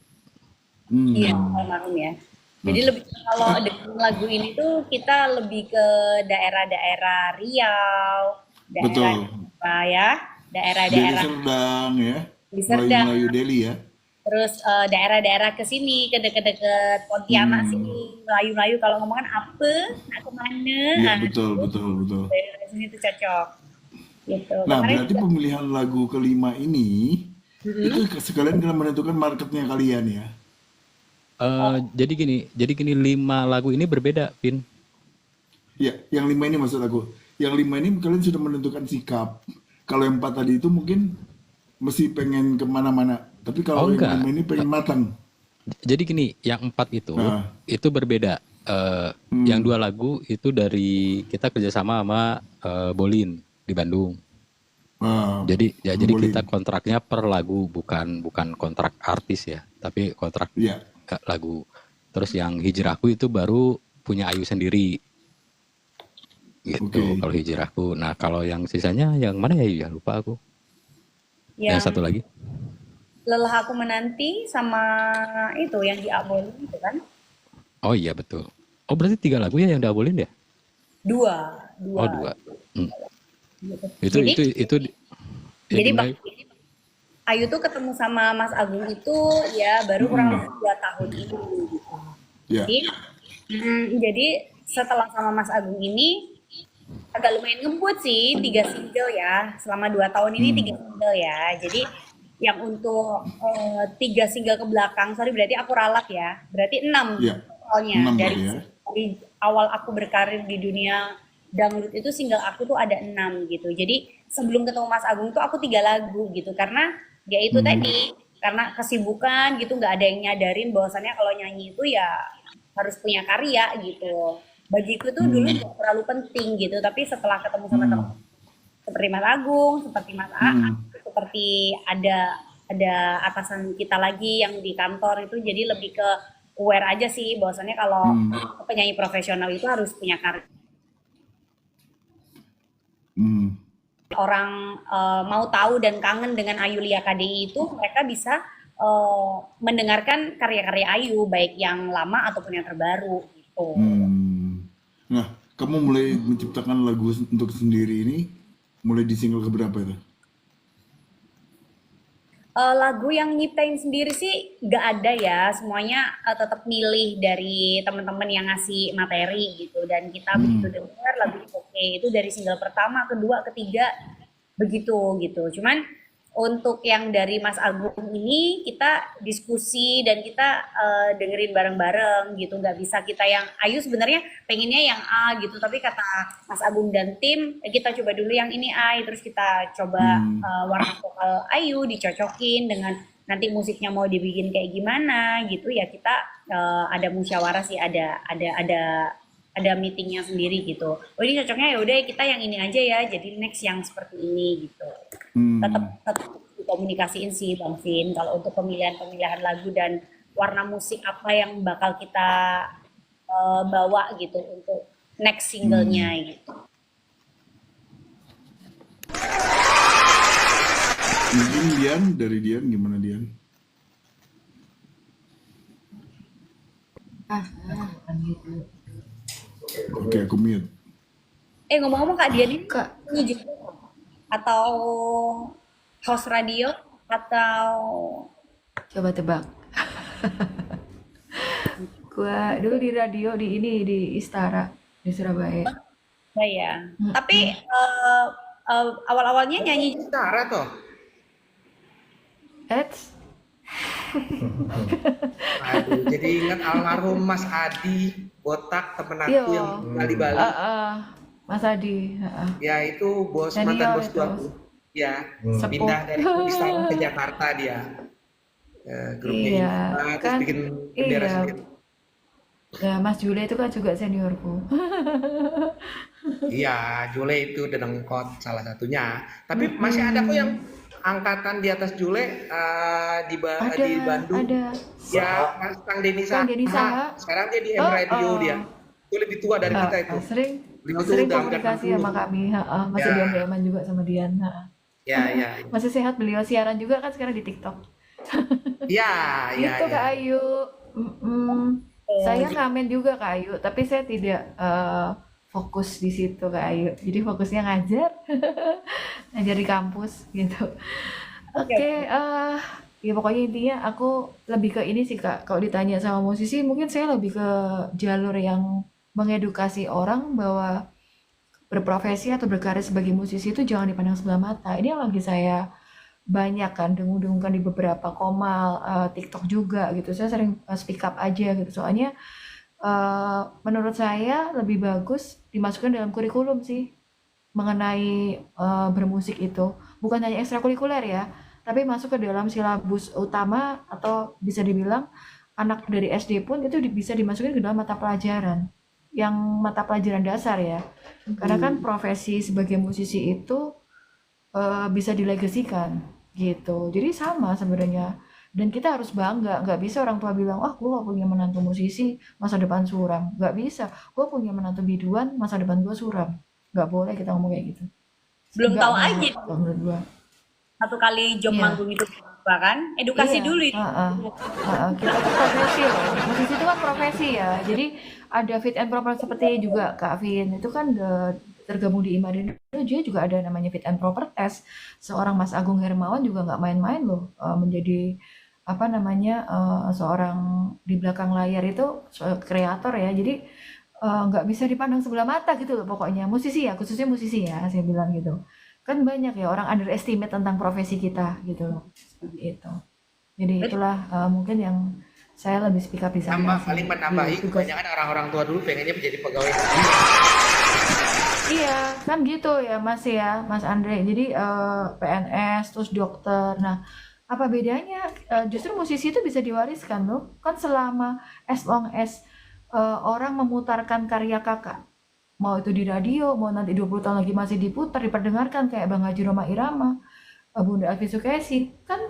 Iya, almarhum ya. Jadi lebih kalau dengan lagu ini tuh kita lebih ke daerah-daerah Riau, Betul. daerah-daerah Deli Serdang ya. Di Serdang. Melayu Deli ya. Terus daerah-daerah ke sini, ke deket-deket Pontianak sini, Melayu-Melayu kalau ngomong kan apa, nak kemana, Iya betul. daerah sini tuh cocok. Gitu. Nah Kemarin berarti pemilihan lagu kelima ini itu sekalian kalian menentukan marketnya kalian ya. Jadi gini 5 lagu ini berbeda, Vin. Ya, yang 5 ini maksud aku. Yang 5 ini kalian sudah menentukan sikap. Kalau yang 4 tadi itu mungkin mesti pengen kemana-mana. Tapi kalau yang enggak. 5 ini pengen matang. Jadi gini, yang 4 itu berbeda. Yang 2 lagu itu dari kita kerjasama sama Bolin di Bandung. Jadi Bolin. kita kontraknya per lagu, bukan kontrak artis ya, tapi kontrak Iya. lagu. Terus yang Hijrahku itu baru punya Ayu sendiri. Gitu Oke. kalau Hijrahku. Nah, kalau yang sisanya yang mana ya? Lupa aku. Yang satu lagi. Lelah Aku Menanti sama itu yang di Abolin itu kan? Oh iya betul. Oh berarti 3 lagu ya yang diabolin ya? Dua. Oh 2. Gitu. Itu Jadi dimulai- Ayu tuh ketemu sama Mas Agung itu ya baru kurang lebih 2 tahun ini gitu. Ya. Jadi setelah sama Mas Agung ini agak lumayan ngebut sih, 3 single ya. Selama 2 tahun ini 3 single ya. Jadi yang untuk 3 single ke belakang, sorry berarti aku ralat ya. Berarti 6 Ya, totalnya. 6 Dari, berarti ya. dari awal aku berkarir di dunia dangdut itu single aku tuh ada 6 gitu. Jadi sebelum ketemu Mas Agung tuh aku 3 lagu gitu. Karena ya itu tadi, karena kesibukan gitu nggak ada yang nyadarin bahwasannya kalau nyanyi itu ya harus punya karya gitu. Bagiku tuh dulu nggak terlalu penting gitu, tapi setelah ketemu sama teman seperti Mas Agung, seperti Mas Aan, seperti ada atasan kita lagi yang di kantor itu, jadi lebih ke aware aja sih bahwasannya kalau penyanyi profesional itu harus punya karya. Hmm. Orang mau tahu dan kangen dengan Ayulia KDI itu, mereka bisa mendengarkan karya-karya Ayu, baik yang lama ataupun yang terbaru gitu. Nah, kamu mulai menciptakan lagu untuk sendiri ini mulai di single keberapa itu? Lagu yang nyiptain sendiri sih nggak ada ya, semuanya tetap milih dari teman-teman yang ngasih materi gitu, dan kita begitu dengar lagu itu oke, itu dari single pertama, kedua, ketiga begitu gitu. Cuman untuk yang dari Mas Agung ini kita diskusi dan kita dengerin bareng-bareng gitu, nggak bisa kita yang Ayu sebenarnya pengennya yang A gitu, tapi kata Mas Agung dan tim kita coba dulu yang ini A, terus kita coba warna vokal Ayu dicocokin dengan nanti musiknya mau dibikin kayak gimana gitu ya, kita ada musyawarah sih, ada meetingnya sendiri gitu. Oh ini cocoknya ya udah kita yang ini aja ya, jadi next yang seperti ini gitu. Tetap dikomunikasiin sih Bang Vin kalau untuk pemilihan lagu dan warna musik apa yang bakal kita bawa gitu untuk next singlenya gitu. Mungkin dari Dian gimana Dian? Bukan gitu. Oke, aku mute. Ngomong-ngomong Kak Dian ini Kak, nyanyi juga atau host radio atau coba tebak. Gua dulu di radio di Istara di Surabaya. ya? Tapi awal-awalnya nyanyi juga. Cara toh. Eits, Aduh, jadi ingat almarhum Mas Adi botak temen aku iya. yang di Bali. Mas Adi, Ya itu bos senior mantan bos itu, aku. Ya, sepuh. pindah dari Istana ke Jakarta dia. Grupnya Iya, ini, terus kan? bikin bendera Iya. sendiri. Ya, Mas Jule itu kan juga seniorku. Iya, Jule itu dedengkot salah satunya. Tapi masih ada kok yang angkatan di atas Jule di Bandung. Ada. Ya, Mas Kang Denny Kang Denny Saha. Sekarang dia di M Radio dia. Itu lebih tua dari kita itu. Sering Beliau tuh sering udah komunikasi angkatan sama 60. kami. Masih Ya. DM-an juga sama Dian. Ya. Masih sehat beliau, siaran juga kan sekarang di TikTok. Ya. Gitu Kak Ayu. Saya ngamen juga Kak Ayu, tapi saya tidak fokus di situ Kak Ayu. Jadi fokusnya ngajar, ngajar di kampus gitu. Oke, ya pokoknya intinya aku lebih ke ini sih Kak. Kalau ditanya sama musisi, mungkin saya lebih ke jalur yang mengedukasi orang bahwa berprofesi atau berkarir sebagai musisi itu jangan dipandang sebelah mata. Ini yang lagi saya banyak kan dengung-dengungkan di beberapa komal, TikTok juga gitu. Saya sering speak up aja gitu. Soalnya menurut saya lebih bagus dimasukkan dalam kurikulum sih mengenai bermusik itu. Bukan hanya ekstrakurikuler ya, tapi masuk ke dalam silabus utama atau bisa dibilang anak dari SD pun itu bisa dimasukin ke dalam mata pelajaran. Yang mata pelajaran dasar ya. Karena kan profesi sebagai musisi itu bisa dilegasikan gitu. Jadi sama sebenarnya. Dan kita harus bangga. Nggak bisa orang tua bilang, gue gak punya menantu musisi, masa depan suram. Nggak bisa. Gue punya menantu biduan, masa depan gue suram. Nggak boleh kita ngomong kayak gitu. Belum Nggak tahu banget aja kalau menurut gue. satu kali job Iya. manggung itu kan edukasi Iya, dulu itu. kita tuh profesi loh. Musisi itu kan profesi ya. Jadi ada fit and proper seperti juga Kak Vin. Itu kan tergabung di Imadin dia juga ada namanya fit and proper test. Seorang Mas Agung Hermawan juga nggak main-main loh menjadi seorang di belakang layar itu kreator ya. Jadi nggak bisa dipandang sebelah mata gitu loh pokoknya. Musisi ya, khususnya musisi ya, saya bilang gitu. Kan banyak ya orang underestimate tentang profesi kita gitu loh. Seperti itu. Jadi itulah mungkin yang saya lebih speak up di sana Tambah sih. paling menambahi Di tugas. kebanyakan orang-orang tua dulu pengennya menjadi pegawai negeri. Iya, kan gitu ya Mas Andre. Jadi PNS terus dokter. Nah, apa bedanya? Justru musisi itu bisa diwariskan loh. Kan selama as long as orang memutarkan karya kakak, mau itu di radio, mau nanti 20 tahun lagi masih diputar, diperdengarkan kayak Bang Haji Roma Irama, Bunda Alfi Sukesi, kan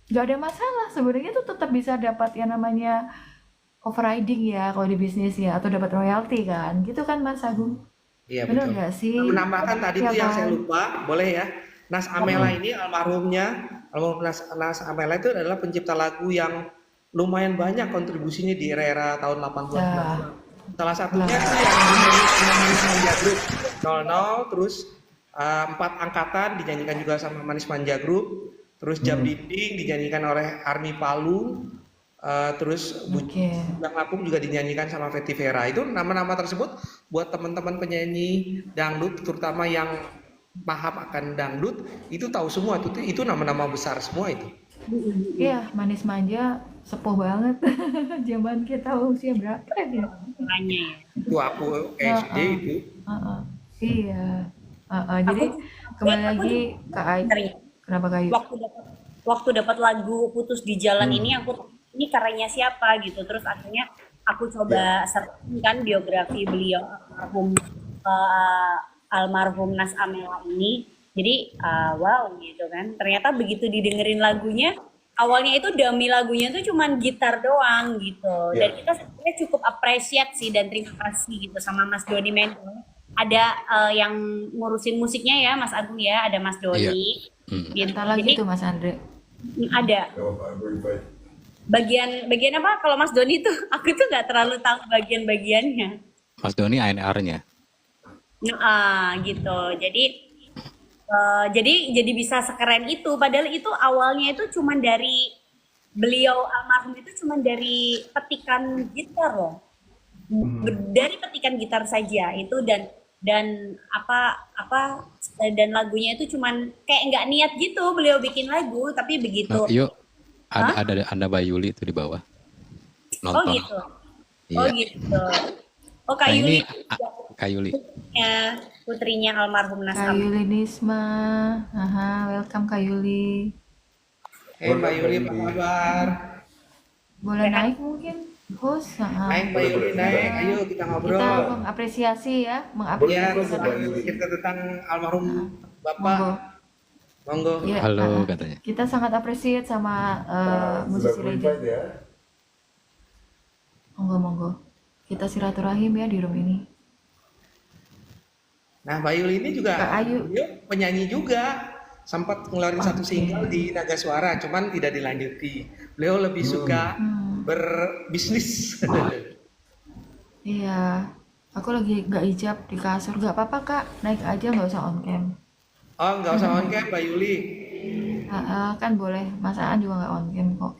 nggak ada masalah. Sebenarnya itu tetap bisa dapat yang namanya overriding ya kalau di bisnis ya, atau dapat royalti kan, gitu kan Mas Agung? Iya Bener betul. nggak sih? Menambahkan tadi Iya tuh yang saya kan? lupa, boleh ya? Nas Amela ini almarhum Nas Amela itu adalah pencipta lagu yang lumayan banyak kontribusinya di era-era tahun 80-an. Ya, Salah satunya lah. tuh yang dinyanyi sama Manis Manja Group 00, terus 4 angkatan dinyanyikan juga sama Manis Manja Group, terus Jam Dinding dinyanyikan oleh Army Palu, terus Oke. Bujang Lapuk juga dinyanyikan sama Fetty Vera. Itu nama-nama tersebut buat teman-teman penyanyi dangdut, terutama yang paham akan dangdut, itu tahu semua. Itu nama-nama besar semua itu. Iya, Manis Manja sepuh banget. Zaman kita usia berapa ya? Makanya ya. Itu aku SD Heeh. itu. Heeh. Iya. Heeh. Aku Jadi kembali aku lagi ke Ayu. sering Kenapa Kayu? waktu dapat lagu Putus di Jalan ini ini karyanya siapa gitu. Terus akhirnya aku coba searching kan biografi beliau almarhum Nas Amela ini. Jadi wow gitu kan. Ternyata begitu didengerin lagunya, awalnya itu dummy lagunya tuh cuman gitar doang gitu. Dan kita sebenarnya cukup appreciate sih dan terima kasih gitu sama Mas Doni Mendel. Ada yang ngurusin musiknya ya Mas Agung ya, ada Mas Doni. Gitu. Kita lagi Jadi tuh Mas Andre. ada bagian apa kalau Mas Doni tuh aku tuh nggak terlalu tahu bagian-bagiannya. Mas Doni ANR-nya. Nah, gitu. Jadi bisa sekeren itu. Padahal itu awalnya itu cuman dari beliau almarhum itu cuman dari petikan gitar loh. Dari petikan gitar saja itu dan dan lagunya itu cuman kayak nggak niat gitu beliau bikin lagu tapi begitu. Nah, yuk ada Mbak Yuli itu di bawah Oh nonton. gitu. Oh Iya. gitu. Oh Kak Nah Yuli ini Kak Yuli. ya, putrinya almarhum Nas Amela. Kayuli Nisma. Aha, welcome Kayuli. Mbak Yuli apa kabar? Boleh naik mungkin? Host. Naik Mbak Yuli, naik. Ayo kita ngobrol. Kita mengapresiasi ya, Ya, mengapresiasi. kita tentang almarhum Monggo. Bapak. Monggo. Ya, Halo katanya. kita sangat appreciate sama musisi legend. Monggo. Kita silaturahim ya di room ini. Nah, Mbak Yuli ini juga Kak Ayu. dia penyanyi juga. Sempat ngeluarin satu single di Naga Suara, cuman tidak dilanjuti. Beliau lebih suka berbisnis. Iya, aku lagi gak ijab di kasur. Gak apa-apa Kak, naik aja nggak usah on cam. Oh, nggak usah on cam, Mbak Yuli. Kan boleh, Mas Aan juga nggak on cam kok.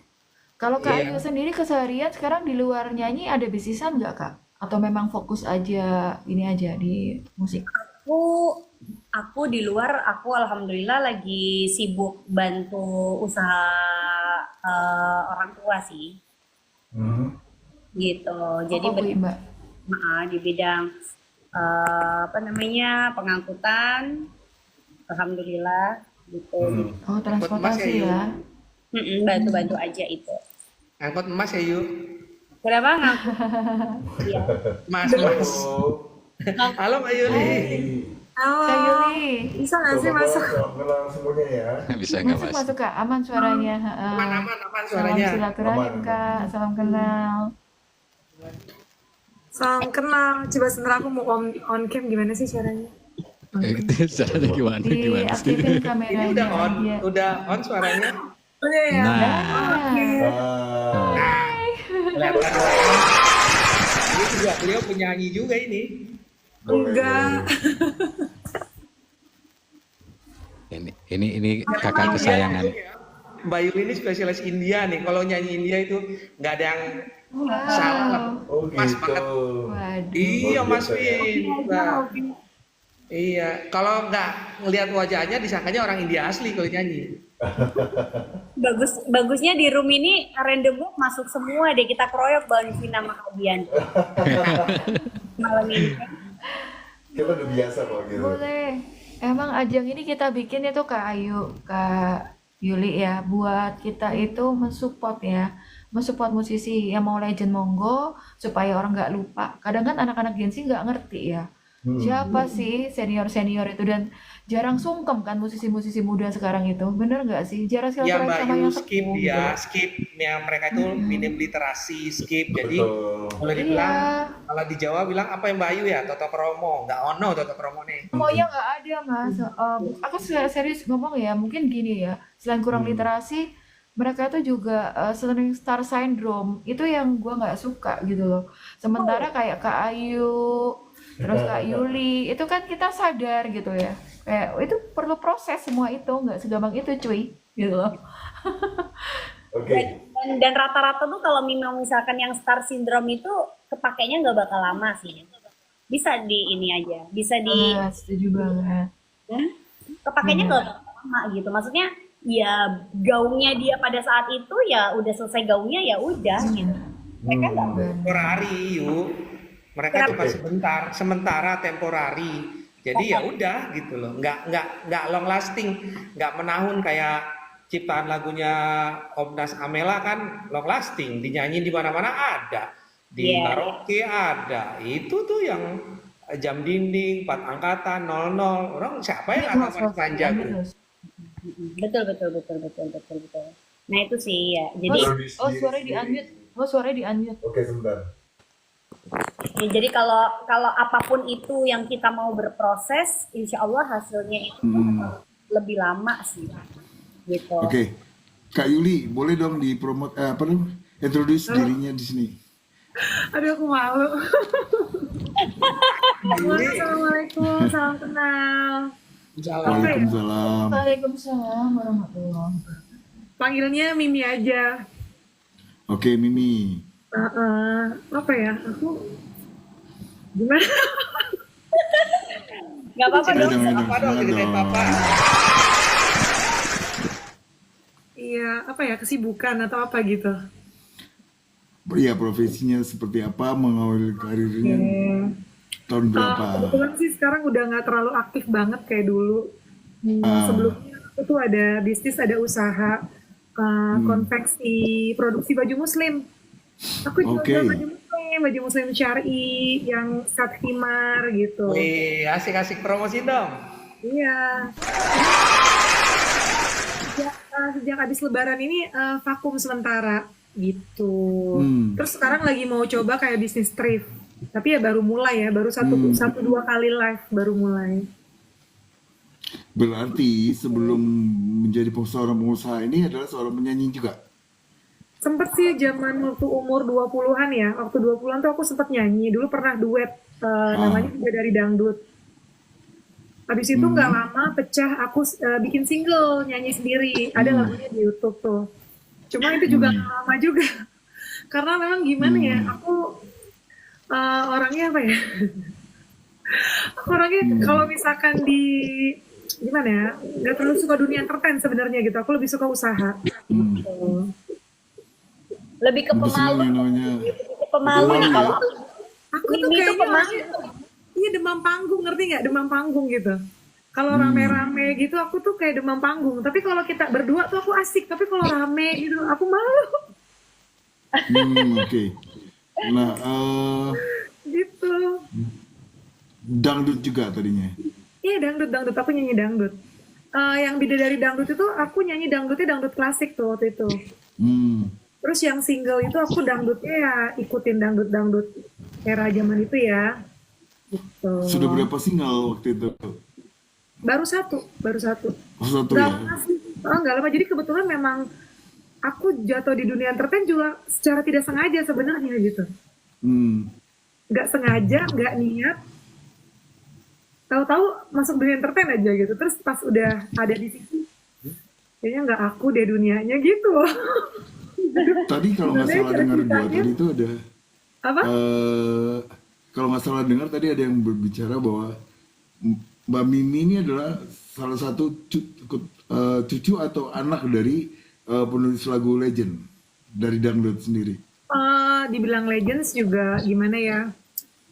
Kalau Kak Iya. Ayu sendiri keseharian sekarang di luar nyanyi ada bisnisan nggak Kak? Atau memang fokus aja ini aja di musik? Aku di luar aku alhamdulillah lagi sibuk bantu usaha orang tua sih gitu. Jadi Oh, Mbak. di bidang pengangkutan alhamdulillah gitu. Oh, transportasi Mas, ya. Bantu-bantu aja itu. Angkot emas ya, Yu. Kenapa ngangkut? Iya. Mas. Halo Mbak Yuli. Kak Halo, Yuli, bisa nggak sih masuk? Kenal semuanya ya. Bisa nggak Mas? masuk Kak, aman suaranya. Aman Salam suaranya. silaturahim Aman. Kak, salam kenal. Salam kenal. Coba sebentar aku mau on cam gimana sih caranya? Itu caranya gimana? Gimana sih? Diaktifin Ini kameranya udah on, aja. udah on suaranya. Udah ya. Nah, Kelihatan. Ini juga beliau penyanyi juga ini. Enggak. ini kakak kesayangan. Mbak Yuli ini spesialis India nih. Kalau nyanyi India itu nggak ada yang Salah. Wow. Oh Pas gitu. banget. Waduh. Iya Luar Mas biasa ya. Win. Nah, iya. Kalau nggak ngelihat wajahnya disangkanya orang India asli kalau nyanyi. Bagusnya di room ini random walk masuk semua deh, kita kroyok Bang Vina sama Adian malam ini. Kita udah biasa kok gitu. Boleh. Emang ajang ini kita bikin itu Kak Ayu, Kak Yuli ya, buat kita itu mensupport ya, mensupport musisi yang mau legend monggo supaya orang nggak lupa. Kadang kan anak-anak Gen Z nggak ngerti ya, siapa sih senior-senior itu dan jarang sungkem kan musisi-musisi muda sekarang itu, bener nggak sih? Jarang Ya silaturahmi Mbak sama Yu yang skip sepuh gitu ya, loh. skip. Ya mereka itu minim literasi, skip. Jadi Betul. boleh Iya, dibilang kalau di Jawa bilang apa yang Mbak Yu ya, Toto Kromo. Nggak ono Toto Kromo nih. semuanya nggak ada mas. Aku serius ngomong ya, mungkin gini ya, selain kurang literasi, mereka tuh juga sering star syndrome, itu yang gua nggak suka gitu loh. Sementara kayak Kak Ayu, terus Kak Yuli, itu kan kita sadar gitu ya, kayak itu perlu proses semua itu, nggak segampang itu cuy, gitu loh. Oke. Dan rata-rata tuh kalau memang misalkan yang star syndrome itu kepakainya nggak bakal lama sih. Bisa di ini aja, bisa di Setuju banget. kepakainya Bener. nggak bakal lama gitu. Maksudnya ya gaungnya dia pada saat itu ya udah selesai gaungnya ya udah gitu. Mereka nggak Temporari, yuk. Mereka cuma sebentar, sementara temporari. Jadi ya udah gitu loh. Nggak long lasting, nggak menahun kayak ciptaan lagunya Komnas Amela kan long lasting, dinyanyiin di mana-mana ada, di Iya. karaoke ada. Itu tuh yang jam dinding, 4 angkatan, 00. Orang siapa yang nggak tahu Mas Manja Lanjut, gitu? terus. betul. Nah itu sih ya. Jadi Mas, oh suaranya di-unmute. Oh suaranya di-unmute. Oke, sebentar. ya, jadi kalau apapun itu yang kita mau berproses, insya Allah hasilnya itu lebih lama sih, gitu. Oke. Kak Yuli, boleh dong dipromot apa namanya? Introduce dirinya di sini. Aduh aku malu. Assalamualaikum, salam kenal. Jalan. Waalaikumsalam. Waalaikumsalam warahmatullahi wabarakatuh. Panggilnya Mimi aja. Oke, Mimi. Apa ya? Aku gimana? Nggak apa-apa dong. Minum, Apa dong semangat ceritain dong. Papa? Iya, apa ya? Kesibukan atau apa gitu? Iya, profesinya seperti apa, mengawali karirnya tahun berapa? Kebetulan sih sekarang udah nggak terlalu aktif banget kayak dulu. Sebelumnya aku tuh ada bisnis, ada usaha konveksi produksi baju muslim. Aku Oke. jual baju muslim syari yang skat khimar gitu. Wih, asik-asik promosi dong. Iya. Sejak habis lebaran ini vakum sementara gitu. Terus sekarang lagi mau coba kayak bisnis thrift. Tapi ya baru mulai ya, baru satu dua kali live baru mulai. Berarti sebelum menjadi seorang pengusaha ini adalah seorang penyanyi juga. Sempet sih zaman waktu umur 20-an ya. Waktu 20-an tuh aku sempet nyanyi. Dulu pernah duet namanya juga dari dangdut. Habis itu nggak lama pecah, aku bikin single nyanyi sendiri. Ada lagunya di YouTube tuh. Cuma itu juga nggak lama juga. Karena memang gimana ya, aku orangnya apa ya? Orangnya kalau misalkan di gimana ya, nggak terlalu suka dunia entertain sebenarnya gitu. Aku lebih suka usaha. Gitu. Lebih ke Lebih senang pemalu, yang namanya pemalu nih kalau aku. Aku tuh Mimi itu kayaknya pemalu. iya demam panggung, ngerti nggak? Demam panggung gitu. Kalau rame-rame gitu aku tuh kayak demam panggung. Tapi kalau kita berdua tuh aku asik. Tapi kalau rame gitu aku malu. Oke. Nah, Gitu. dangdut juga tadinya. Iya dangdut. Aku nyanyi dangdut. Yang beda dari dangdut itu aku nyanyi dangdutnya dangdut klasik tuh waktu itu. Terus yang single itu aku dangdutnya ya ikutin dangdut era zaman itu ya. Gitu. Sudah berapa single waktu itu? Baru satu. Oh, satu Nggak ya. lama sih. Nggak lama. Jadi kebetulan memang aku jatuh di dunia entertain juga secara tidak sengaja sebenarnya gitu. Nggak sengaja, nggak niat. Tahu-tahu masuk dunia entertain aja gitu. Terus pas udah ada di situ, kayaknya nggak aku deh dunianya gitu. Tadi kalau nggak Sebenarnya salah dengar gua ceritanya tadi itu ada apa? kalau nggak salah dengar tadi ada yang berbicara bahwa Mbak Mimi ini adalah salah satu cucu atau anak dari penulis lagu legend dari dangdut sendiri. Dibilang legends juga gimana ya?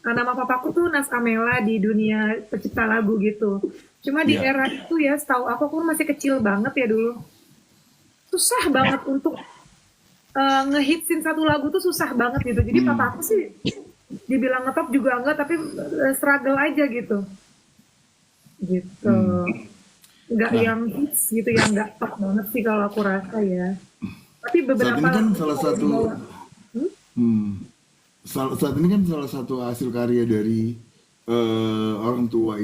Nama papaku tuh Nas Amela di dunia pencipta lagu gitu. Cuma di Ya. era itu ya, setahu aku masih kecil banget ya dulu. Susah banget untuk ngehitsin satu lagu tuh susah banget gitu. Jadi papaku sih dibilang ngetop juga enggak, tapi struggle aja gitu. Gitu. Enggak Nah. yang hits gitu, yang enggak top banget sih kalau aku rasa ya. Tapi Saat beberapa ini kan lagu salah ada di satu bawah. saat ini kan salah satu hasil karya dari orang tua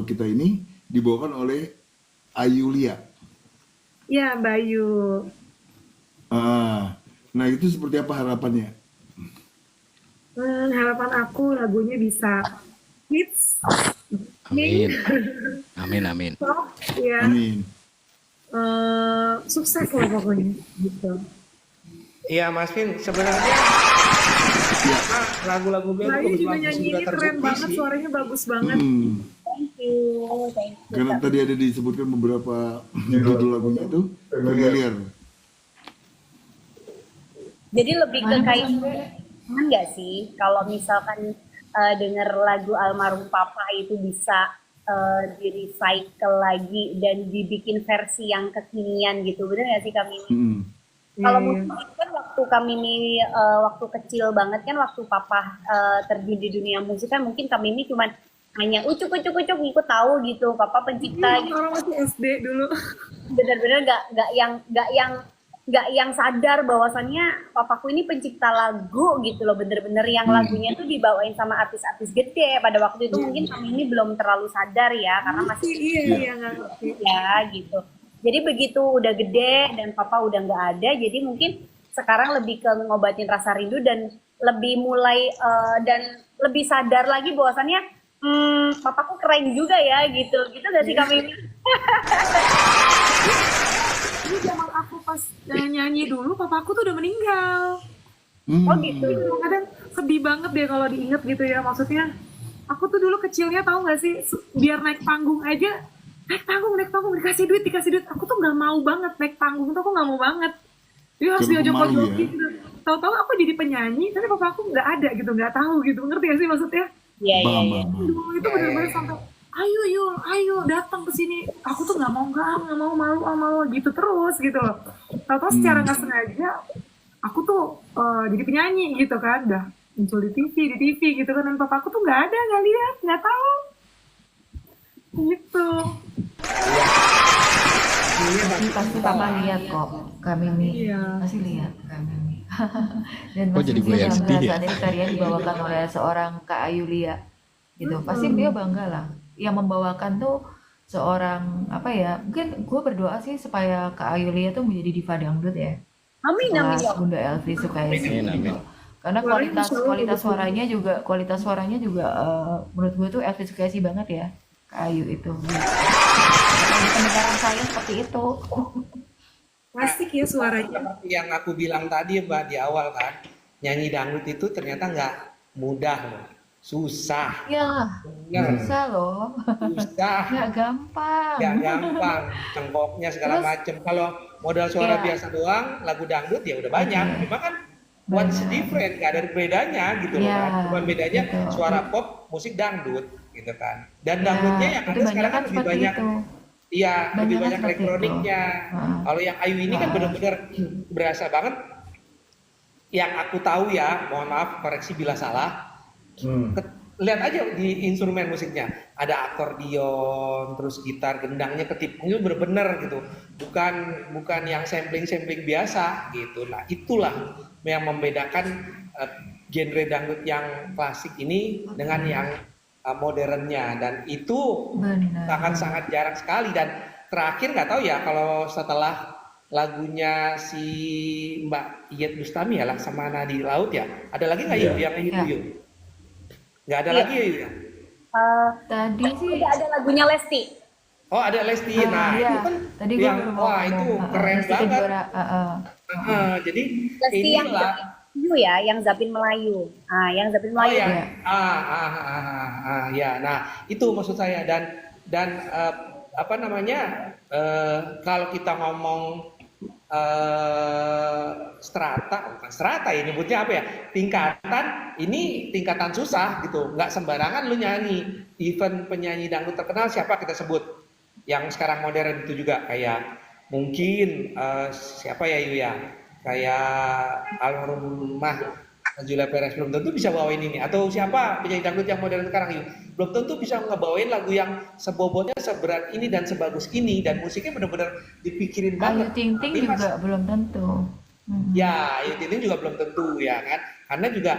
kita ini dibawakan oleh Ayulia. Ya, Bayu. Nah itu seperti apa harapannya? Harapan aku lagunya bisa hits, Amin. Amin, amin. top, ya, Amin. sukses lah pokoknya gitu. Iya Mas Vin, sebenarnya lagu-lagu beliau Bayu itu juga bagus, nyanyi sudah ini keren terbukti banget, sih. suaranya bagus banget. Thank you. Karena tadi ada disebutkan beberapa judul lagunya itu familiar. Jadi lebih ke kayak enggak sih kalau misalkan denger lagu almarhum papa itu bisa di-recycle lagi dan dibikin versi yang kekinian gitu, bener nggak sih kami ini? Kalau Iya. musik kan waktu kami ini waktu kecil banget kan, waktu papa terjun di dunia musik kan, mungkin kami ini cuman hanya ucuk ngikut tahu gitu papa pencipta gitu. Orang masih SD dulu. Bener-bener nggak yang sadar bahwasannya papaku ini pencipta lagu gitu loh, bener-bener yang lagunya tuh dibawain sama artis-artis gede. Pada waktu itu mungkin kami ini belum terlalu sadar ya, karena masih Iya, nggak ngerti. ya gitu. Jadi begitu udah gede dan papa udah nggak ada, jadi mungkin sekarang lebih ke ngobatin rasa rindu dan lebih mulai dan lebih sadar lagi bahwasannya papaku keren juga ya gitu gak sih kami ini? Ini zaman aku pas nyanyi dulu, papaku tuh udah meninggal. Oh gitu. Kadang sedih banget deh kalau diinget gitu ya. Maksudnya, aku tuh dulu kecilnya tahu nggak sih, biar naik panggung aja, naik panggung, dikasih duit. Aku tuh nggak mau banget naik panggung tuh, aku nggak mau banget. Dia harus Karena diajak pemalu joki gitu. Tahu-tahu aku jadi penyanyi, tapi papa aku nggak ada gitu, nggak tahu gitu. Ngerti gak sih maksudnya? Iya. Paham. Dulu itu benar-benar sampai ayo Yul, ayo datang ke sini. Aku tuh nggak mau malu gitu terus gitu loh. Tahu-tahu secara nggak sengaja aku tuh jadi penyanyi gitu kan, udah muncul di TV gitu kan, dan papa aku tuh nggak ada, nggak lihat, nggak tahu gitu. Pasti papa lihat kok kami ini Iya. pasti lihat kami ini. Dan Kok pasti jadi gue dia yang bangga sedih ya? saat ini karya dibawakan oleh seorang Kak Ayulia gitu. Pasti beliau bangga lah. Yang membawakan tuh seorang apa ya? Mungkin gue berdoa sih supaya Kak Ayulia tuh menjadi diva dangdut ya. Amin Setelah ya. Bunda Elvi Sukaisi Amin, amin. gitu. Karena kualitas suaranya juga menurut gue tuh Elvi Sukaisi banget ya. Kak Ayu itu. Di pendengaran saya seperti itu. Klasik ya suaranya. Seperti yang aku bilang tadi Mbak di awal kan, nyanyi dangdut itu ternyata nggak mudah loh, susah, Ya, susah loh. susah, Nggak gampang. nggak gampang, cengkoknya segala Terus- macem. Kalau modal suara Iya. biasa doang, lagu dangdut ya udah banyak. Cuma kan what's different, nggak ada bedanya gitu loh Iya, kan. Cuman bedanya betul. suara pop, musik dangdut gitu kan. Dan dangdutnya yang itu ada sekarang banyak kan kan lebih seperti banyak. itu. Iya, lebih Banyak banyak seperti itu. elektroniknya. Kalau yang Ayu ini kan benar-benar berasa banget. Yang aku tahu ya, mohon maaf koreksi bila salah. Lihat aja di instrumen musiknya, ada akordion, terus gitar, gendangnya, ketipungnya bener-bener gitu. Bukan yang sampling biasa gitu. Nah, itulah yang membedakan genre dangdut yang klasik ini dengan yang modernnya, dan itu Benar. sangat jarang sekali. Dan terakhir nggak tahu ya kalau setelah lagunya si Mbak Iyeth Bustami ya, Laksamana di Laut ya, ada lagi nggak yang itu Iya. yuk? Nggak ada lagi ya? Tadi sih Udah ada lagunya Lesti. Oh ada Lesti, nah iya. itu kan Tadi gue yang baru mau wah itu ngomong, keren Lesti banget, Kejora, Jadi Lesti yang inilah. Melayu ya, yang Zapin Melayu. Yang Zapin Oh Melayu. ya, Ya. ya. Nah itu maksud saya dan apa namanya kalau kita ngomong strata, bukan strata ya nyebutnya apa ya? Tingkatan ini tingkatan susah gitu, nggak sembarangan lu nyanyi. Even penyanyi dangdut terkenal siapa kita sebut? Yang sekarang modern itu juga kayak mungkin siapa ya Yu ya? Kayak almarhumah Julia Perez belum tentu bisa bawain ini, atau siapa penyanyi dangdut yang modern sekarang Yu belum tentu bisa ngebawain lagu yang sebobotnya seberat ini dan sebagus ini dan musiknya benar-benar dipikirin Ayu banget. Ting Ting Tapi Mas, juga belum tentu. ya Ayu Ting Ting juga belum tentu ya kan, karena juga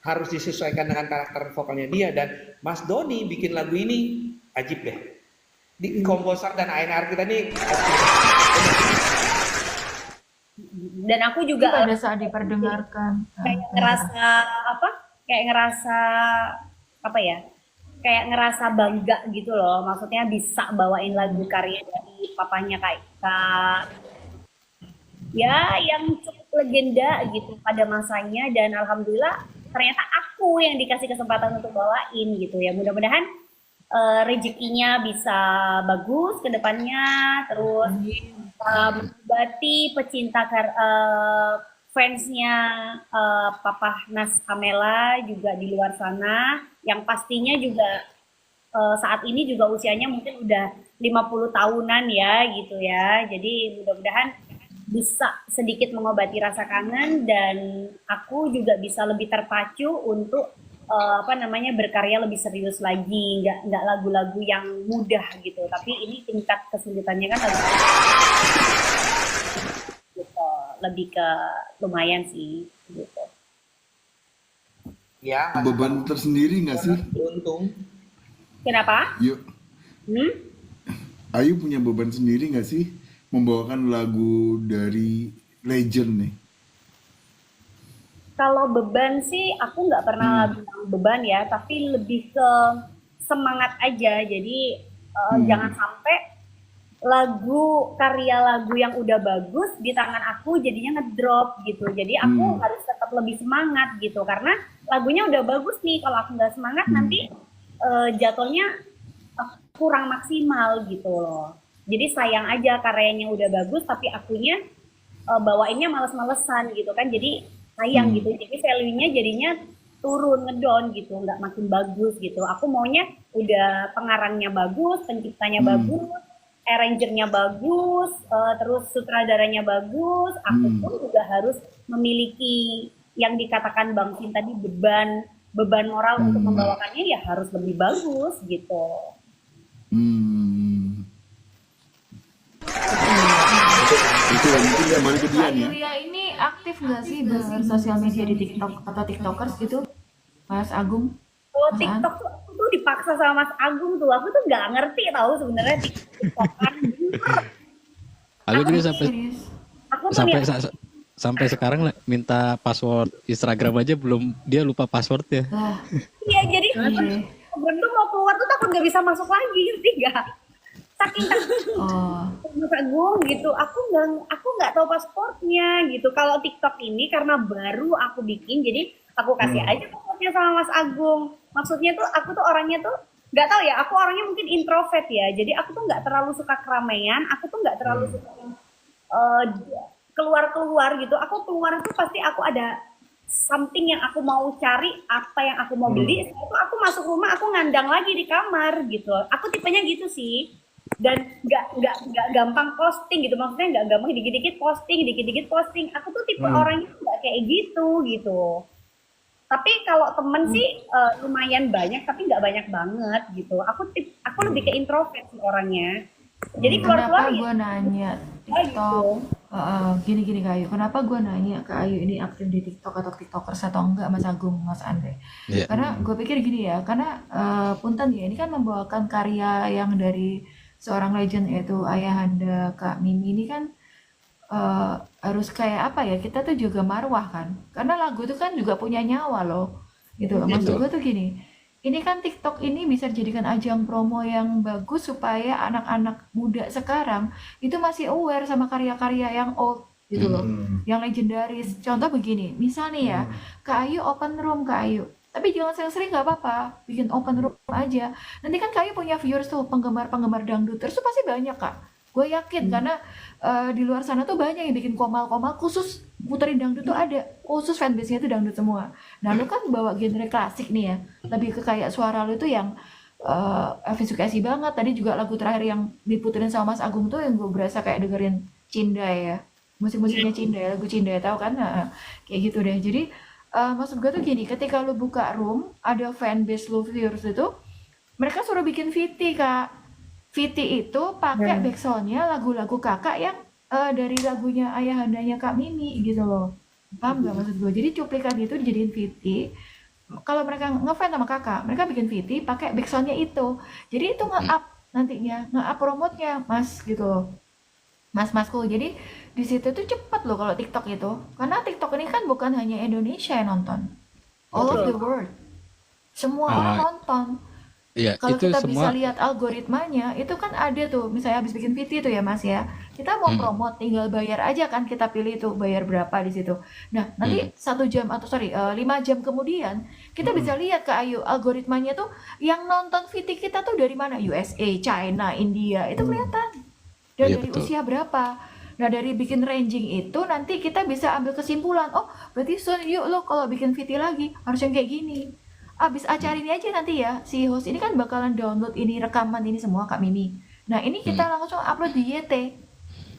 harus disesuaikan dengan karakter vokalnya dia. Dan Mas Doni bikin lagu ini ajib deh. Di komposer dan A&R kita nih Dan aku Ini juga pada saat diperdengarkan. kayak ngerasa apa? Kayak ngerasa apa ya? Kayak ngerasa bangga gitu loh. Maksudnya bisa bawain lagu karya dari papanya Kak ya yang cukup legenda gitu pada masanya, dan alhamdulillah ternyata aku yang dikasih kesempatan untuk bawain gitu ya. Mudah-mudahan rezekinya bisa bagus ke depannya, terus mengobati pecinta fansnya Papa Nas Amela juga di luar sana, yang pastinya juga saat ini juga usianya mungkin udah 50 tahunan ya gitu ya. Jadi mudah-mudahan bisa sedikit mengobati rasa kangen, dan aku juga bisa lebih terpacu untuk apa namanya berkarya lebih serius lagi, nggak lagu-lagu yang mudah gitu, tapi ini tingkat kesulitannya kan gitu, lebih ke lumayan sih gitu. ya Beban tersendiri nggak sih? beruntung. Kenapa? Yuk, Hmm? Ayu punya beban sendiri nggak sih membawakan lagu dari legend nih? Kalau beban sih aku nggak pernah bilang beban ya, tapi lebih ke semangat aja. Jadi jangan sampai karya lagu yang udah bagus di tangan aku jadinya ngedrop gitu. Jadi aku harus tetap lebih semangat gitu, karena lagunya udah bagus nih. Kalau aku nggak semangat nanti jatuhnya kurang maksimal gitu loh. Jadi sayang aja karyanya udah bagus tapi akunya bawainnya males-malesan gitu kan, jadi sayang gitu. Jadi value-nya jadinya turun, ngedown gitu, nggak makin bagus gitu. Aku maunya udah pengarangnya bagus, penciptanya bagus, arrangernya bagus, terus sutradaranya bagus. Aku pun juga harus memiliki yang dikatakan Bang Vin tadi, beban moral untuk membawakannya ya harus lebih bagus gitu. Itu mungkin kembali ke Kak Dian ya. Yulia ini aktif nggak sih bersosial media di TikTok atau TikTokers gitu, Mas Agung? Oh, Mas An? TikTok tuh aku tuh dipaksa sama Mas Agung tuh. Aku tuh nggak ngerti tahu sebenarnya TikTokan. Aku juga Serius? Aku sampai melihat sampai sekarang lah, minta password Instagram aja belum, dia lupa passwordnya. Lah, iya, jadi iya. Instagram tuh mau keluar tuh takut nggak bisa masuk lagi, ngerti nggak? Saking Oh, Mas Agung gitu, aku nggak tahu pasportnya gitu. Kalau TikTok ini karena baru aku bikin, jadi aku kasih aja pasportnya sama Mas Agung. Maksudnya tuh aku tuh orangnya tuh nggak tahu ya, aku orangnya mungkin introvert ya. Jadi aku tuh nggak terlalu suka keramaian, aku tuh nggak terlalu suka keluar-keluar gitu. Aku keluar tuh pasti aku ada something yang aku mau cari, apa yang aku mau beli. Setelah itu aku masuk rumah, aku ngandang lagi di kamar gitu. Aku tipenya gitu sih. Dan nggak gampang posting gitu, maksudnya nggak gampang dikit-dikit posting. Aku tuh tipe orangnya nggak kayak gitu. Tapi kalau temen sih lumayan banyak, tapi nggak banyak banget gitu. Aku lebih ke introvert sih orangnya. Jadi keluar-keluar kenapa ya gue nanya gitu. TikTok? Gini Kak Ayu, kenapa gue nanya ke Ayu ini aktif di TikTok atau TikTokers atau enggak, Mas Agung, Mas Andre? Iya. Karena gue pikir gini ya, karena punten ya, ini kan membawakan karya yang dari seorang legend yaitu Ayahanda Kak Mimi ini kan harus kayak apa ya, kita tuh juga marwah kan, karena lagu itu kan juga punya nyawa loh gitu loh. Maksud gue tuh gini, ini kan TikTok ini bisa dijadikan ajang promo yang bagus supaya anak-anak muda sekarang itu masih aware sama karya-karya yang old gitu loh, Hmm. yang legendaris. Contoh begini, misal nih ya, Kak Ayu open room, Kak Ayu. Tapi jangan sering-sering nggak apa-apa, bikin open room aja. Nanti kan Kak Ayu punya viewers tuh, penggemar-penggemar dangdut, terus tuh pasti banyak Kak. Gue yakin karena di luar sana tuh banyak yang bikin komal-komal khusus puterin dangdut tuh ada, khusus fanbase-nya tuh dangdut semua. Nah lu kan bawa genre klasik nih ya, lebih ke kayak suara lu tuh yang efisiensi banget. Tadi juga lagu terakhir yang diputerin sama Mas Agung tuh yang gue berasa kayak dengerin Cindai ya, musik-musiknya Cindai, lagu Cindai tahu kan? Nah, kayak gitu deh. Jadi maksud gue tuh gini, ketika lu buka room, ada fanbase lu viewers itu, mereka suruh bikin VT Kak. VT itu pakai backsoundnya lagu-lagu kakak yang dari lagunya ayahandanya Kak Mimi gitu loh. Paham nggak maksud gue? Jadi cuplikan itu dijadiin VT. Kalau mereka ngefans sama kakak, mereka bikin VT pakai backsoundnya itu. Jadi itu nge-up nantinya, nge-up promotnya mas gitu loh. Mas-masku. Jadi di situ tuh cepet loh kalau TikTok itu. Karena TikTok ini kan bukan hanya Indonesia yang nonton. All of the world. Semua orang Ah, nonton. iya, Kalau itu kita bisa semua. lihat algoritmanya, itu kan ada tuh, misalnya habis bikin VT tuh ya Mas ya, kita mau Hmm, promote, tinggal bayar aja kan, kita pilih tuh bayar berapa di situ. Nah, nanti hmm, 1 jam atau sorry, 5 jam kemudian, kita bisa lihat Kak Ayu, algoritmanya tuh yang nonton VT kita tuh dari mana? USA, China, India, itu kelihatan. Dan iya dari betul. usia berapa? Nah, dari bikin ranging itu nanti kita bisa ambil kesimpulan, oh berarti Sun, yuk lo kalau bikin VT lagi harus yang kayak gini. Abis acara ini aja nanti ya, si host ini kan bakalan download ini rekaman ini semua Kak Mimi. Nah ini kita Hmm, langsung upload di YT.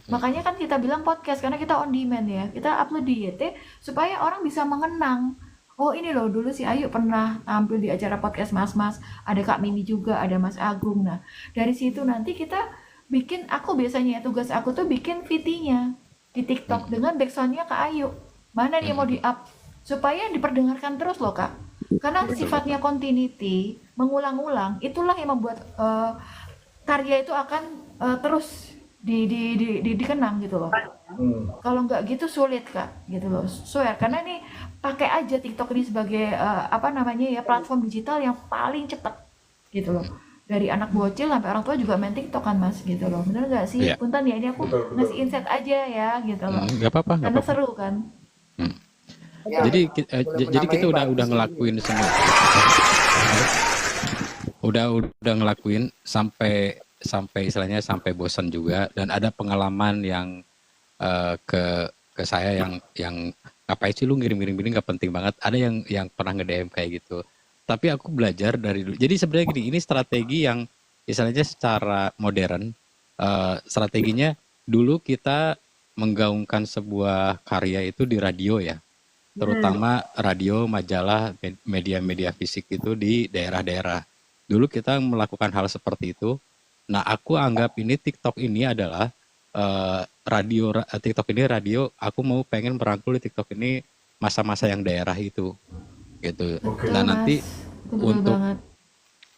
Makanya kan kita bilang podcast karena kita on demand ya. Kita upload di YT supaya orang bisa mengenang. Oh ini loh dulu si Ayu pernah tampil di acara podcast Mas-Mas. Ada Kak Mimi juga, ada Mas Agung. Nah dari situ nanti kita bikin, aku biasanya tugas aku tuh bikin VT-nya di TikTok dengan backsoundnya Kak Ayu. Mana nih yang mau di up supaya diperdengarkan terus loh Kak. Karena betul sifatnya betul. continuity, mengulang-ulang, itulah yang membuat karya itu akan terus dikenang gitu loh. Hmm. Kalau nggak gitu sulit Kak, gitu loh. Swear, karena ini pakai aja TikTok ini sebagai apa namanya ya, platform digital yang paling cepat gitu loh. Dari anak bocil sampai orang tua juga main TikTok kan Mas gitu loh. Bener nggak sih? Iya. Punten ya, ini aku Betul, ngasih betul. insight aja ya gitu loh. Nggak apa-apa, nggak Karena apa-apa. seru kan. Hmm. Ya, Jadi boleh jadi kita menambahin Pak udah di sini. ngelakuin semua. Udah ngelakuin sampai sampai istilahnya sampai bosan juga, dan ada pengalaman yang ke saya yang ngapain sih lu ngirim-ngirim ini, nggak penting banget. Ada yang pernah nge-DM kayak gitu. Tapi aku belajar dari dulu. Jadi sebenarnya gini, ini strategi yang istilahnya secara modern. Strateginya dulu kita menggaungkan sebuah karya itu di radio ya, terutama radio, majalah, media-media fisik itu di daerah-daerah. Dulu kita melakukan hal seperti itu. Nah, aku anggap ini TikTok ini adalah TikTok ini radio. Aku mau pengen merangkul di TikTok ini masa-masa yang daerah itu, gitu. Oke. Betul Nah, nanti Mas, betul untuk banget.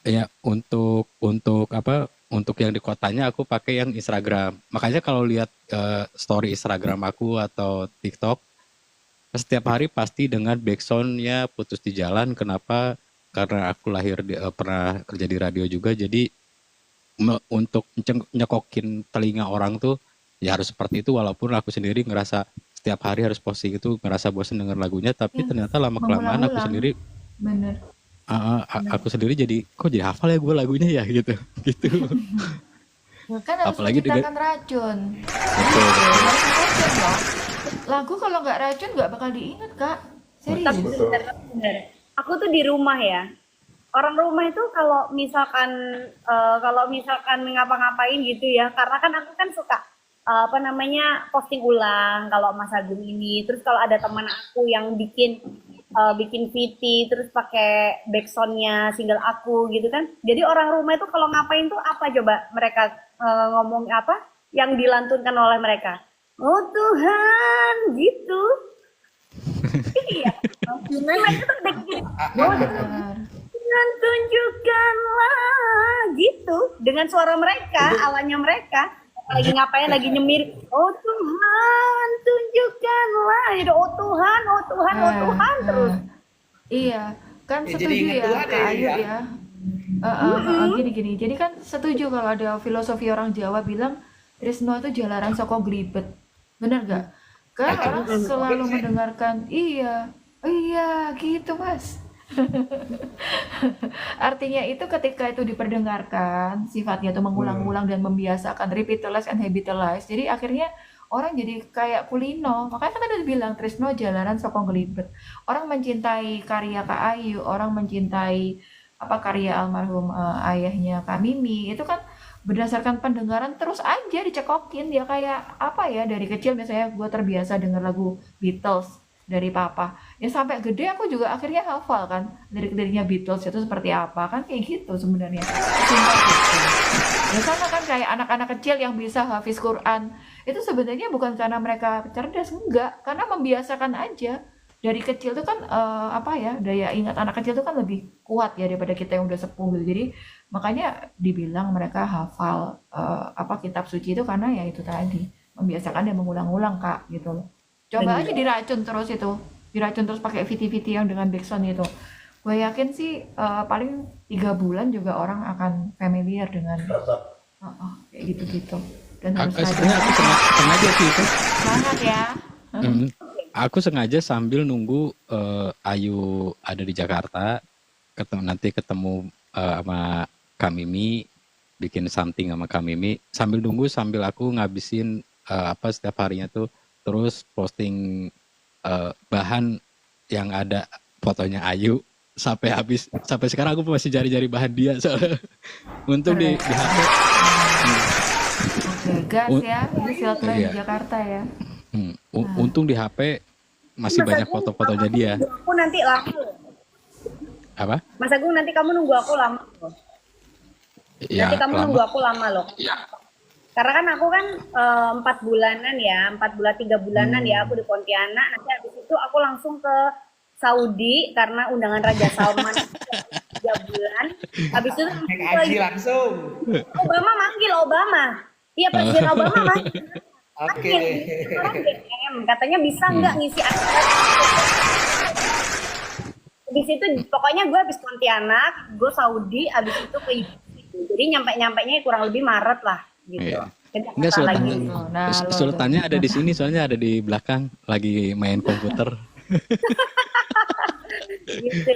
ya untuk apa? Untuk yang di kotanya aku pakai yang Instagram. Makanya kalau lihat story Instagram aku atau TikTok, setiap hari pasti dengan backsoundnya Putus di Jalan. Kenapa? Karena aku pernah kerja di radio juga, jadi untuk nyekokin telinga orang tuh ya harus seperti itu. Walaupun aku sendiri ngerasa setiap hari harus posting itu, ngerasa bosan denger lagunya, tapi Ya, ternyata lama kelamaan mengulang-ulang. Bener. aku sendiri jadi kok jadi hafal ya gue lagunya ya gitu gitu. Kan harus Apalagi dengan menciptakan racun. betul Gitu, betul. harus racun loh. Lagu kalau nggak racun nggak bakal diingat Kak. Tapi Serius. Betul. bener. Aku tuh di rumah ya. Orang rumah itu kalau misalkan ngapa-ngapain gitu ya, karena kan aku kan suka apa namanya posting ulang kalau Mas Agung ini. Terus kalau ada teman aku yang bikin VT terus pakai backsoundnya single aku gitu kan. Jadi orang rumah itu kalau ngapain tuh apa coba mereka ngomong apa yang dilantunkan oleh mereka? Oh Tuhan gitu. Iya. Mereka tuh udah gini. Oh Benar. Tuhan tunjukkanlah gitu dengan suara mereka, alanya mereka lagi ngapain, lagi nyemir. Oh Tuhan tunjukkanlah. Gitu. Oh Tuhan, oh Tuhan, oh Ah, Tuhan terus. ah. Iya, kan Ya, jadi setuju ingat ya Tuhan Kak ya, Ayu ya. ya. Gini. Jadi kan setuju kalau ada filosofi orang Jawa bilang Tresno itu jalaran saka glibet. Bener gak? Kan Itu orang selalu mendengarkan, iya, iya gitu Mas. Artinya itu ketika itu diperdengarkan, sifatnya itu mengulang-ulang dan membiasakan revitalize and habitualize. Jadi akhirnya orang jadi kayak kulino. Makanya kan tadi bilang Trisno jalanan sokong gelibet. Orang mencintai karya Kak Ayu, orang mencintai apa karya almarhum ayahnya Kak Mimi. Itu kan berdasarkan pendengaran terus aja dicekokin dia kayak apa ya dari kecil misalnya gue terbiasa denger lagu Beatles dari papa ya sampai gede aku juga akhirnya hafal kan lirik-liriknya Beatles itu seperti apa kan kayak gitu sebenarnya simpel gitu ya sama kan kayak anak-anak kecil yang bisa hafiz Quran itu sebenarnya bukan karena mereka cerdas enggak karena membiasakan aja dari kecil tuh kan apa ya daya ingat anak kecil tuh kan lebih kuat ya daripada kita yang udah sepuh gitu jadi makanya dibilang mereka hafal apa kitab suci itu karena ya itu tadi membiasakan dan mengulang-ulang Kak gitu loh. Coba aja diracun terus itu, diracun terus pakai VT-VT yang dengan backsound itu. Gue yakin sih paling 3 bulan juga orang akan familiar dengan kayak gitu-gitu. Dan harus Sebenarnya aku sengaja sih itu. banget ya. Hmm. Aku sengaja sambil nunggu Ayu ada di Jakarta, nanti ketemu sama Kak Mimi, bikin something sama Kak Mimi, sambil nunggu sambil aku ngabisin apa setiap harinya tuh terus posting bahan yang ada fotonya Ayu sampai habis sampai sekarang aku masih cari-cari bahan dia soalnya untung di HP. Oke, gas ya. Ini silaturahmi di Jakarta ya. Untung di HP masih banyak foto-fotonya dia. Aku nanti lama loh. Apa? Mas Agung nanti kamu nunggu aku lama loh. Ya, Nanti kamu nunggu aku lama loh. Karena kan aku kan 4 bulanan ya, 4 bulan 3 bulanan ya aku di Pontianak. Nanti habis itu aku langsung ke Saudi karena undangan Raja Salman 3 bulan. Habis itu Naik haji langsung. Obama manggil Obama. Iya Presiden Obama manggil. Oke. Sekarang DM katanya bisa nggak ngisi acara. Habis itu pokoknya gue habis Pontianak, gue Saudi, habis itu ke jadi nyampe-nyampenya kurang lebih Maret lah gitu. Iya. Jadi Enggak apa lagi? sultannya. Nah, Sultannya ada di sini soalnya ada di belakang lagi main komputer. Gitu,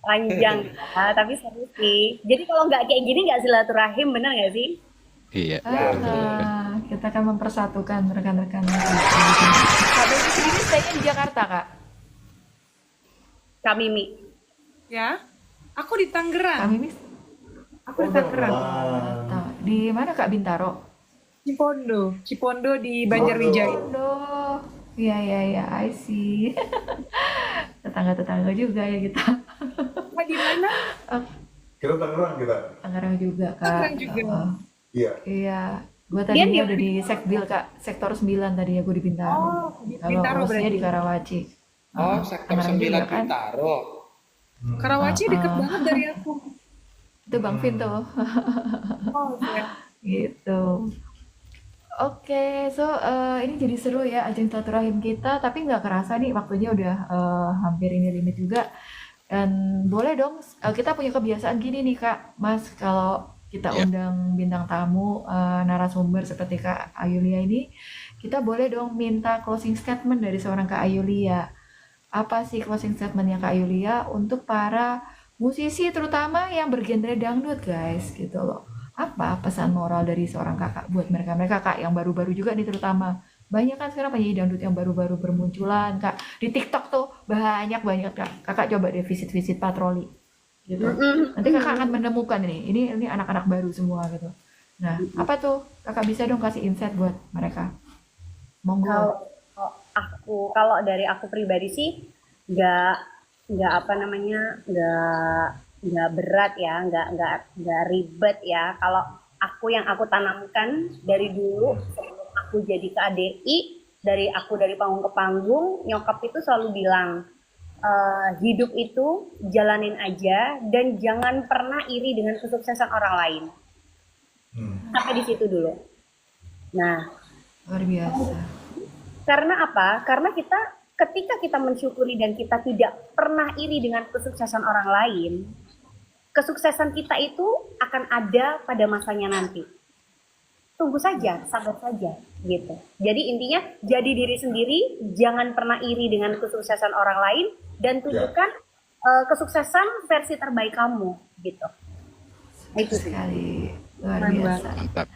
panjang ya, tapi seru sih. Jadi kalau nggak kayak gini nggak silaturahim, bener nggak sih? Iya. Kita akan mempersatukan rekan-rekan. Kak Mimi sendiri stay-nya di Jakarta, Kak? Kak Mimi. Ya, aku di Kak Tangerang. Mimi Aku di Tangerang. di mana Kak Bintaro? Cipondo di Banjarwijaya. Aduh, iya, I see. Tetangga-tetangga juga ya kita. Kak di mana? Kita Tangerang kita. Tangerang juga, Kak. Tangerang juga. Iya. Iya, gue tadinya udah di Sekbil, Kak. Sektor 9 tadinya gue di Bintaro. Oh, di Kalau Bintaro kosnya berarti. di Karawaci. Oh, sektor Tangerang 9 juga kan? Bintaro. Karawaci deket banget dari aku. Itu Bang Vin tuh. Oh, ya. Gitu. Oke, so ini jadi seru ya ajang silaturahim kita, tapi nggak kerasa nih waktunya udah hampir ini limit juga. Dan boleh dong, kita punya kebiasaan gini nih Kak, Mas, kalau kita Iya. undang bintang tamu narasumber seperti Kak Ayulia ini, kita boleh dong minta closing statement dari seorang Kak Ayulia. Apa sih closing statementnya Kak Ayulia untuk para musisi terutama yang bergenre dangdut guys gitu loh. Apa pesan moral dari seorang kakak buat mereka kak yang baru-baru juga nih terutama banyak kan sekarang penyanyi dangdut yang baru-baru bermunculan kak di TikTok tuh banyak kak coba deh visit patroli gitu nanti kakak akan menemukan ini anak-anak baru semua gitu nah apa tuh kakak bisa dong kasih insight buat mereka monggo. Kalau dari aku pribadi sih nggak apa namanya nggak berat ya, nggak ribet ya. Kalau yang aku tanamkan dari dulu sebelum aku jadi KDI, dari panggung ke panggung, nyokap itu selalu bilang hidup itu jalanin aja dan jangan pernah iri dengan kesuksesan orang lain. Sampai di situ dulu. Nah, Luar biasa. karena apa? Karena ketika kita mensyukuri dan kita tidak pernah iri dengan kesuksesan orang lain, kesuksesan kita itu akan ada pada masanya nanti. tunggu saja, sabar saja gitu. Jadi intinya jadi diri sendiri, jangan pernah iri dengan kesuksesan orang lain dan tunjukkan kesuksesan versi terbaik kamu gitu. Itu sih. Sekali luar Keren biasa. Mantap.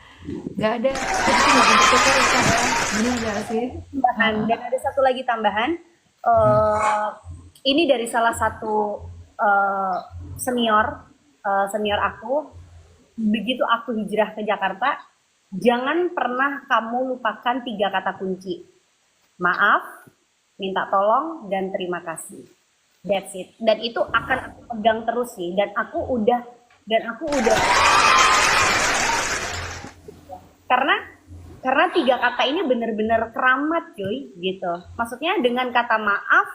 Gak ada itu nggak bertukar ya Kak ya? Bener nggak sih? Tambahan. Dan ada satu lagi tambahan, ini dari salah satu senior aku. Begitu aku hijrah ke Jakarta, jangan pernah kamu lupakan 3 kata kunci: maaf, minta tolong, dan terima kasih. That's it. Dan itu akan aku pegang terus sih. Dan aku udah karena 3 kata ini benar-benar keramat cuy gitu. Maksudnya dengan kata maaf,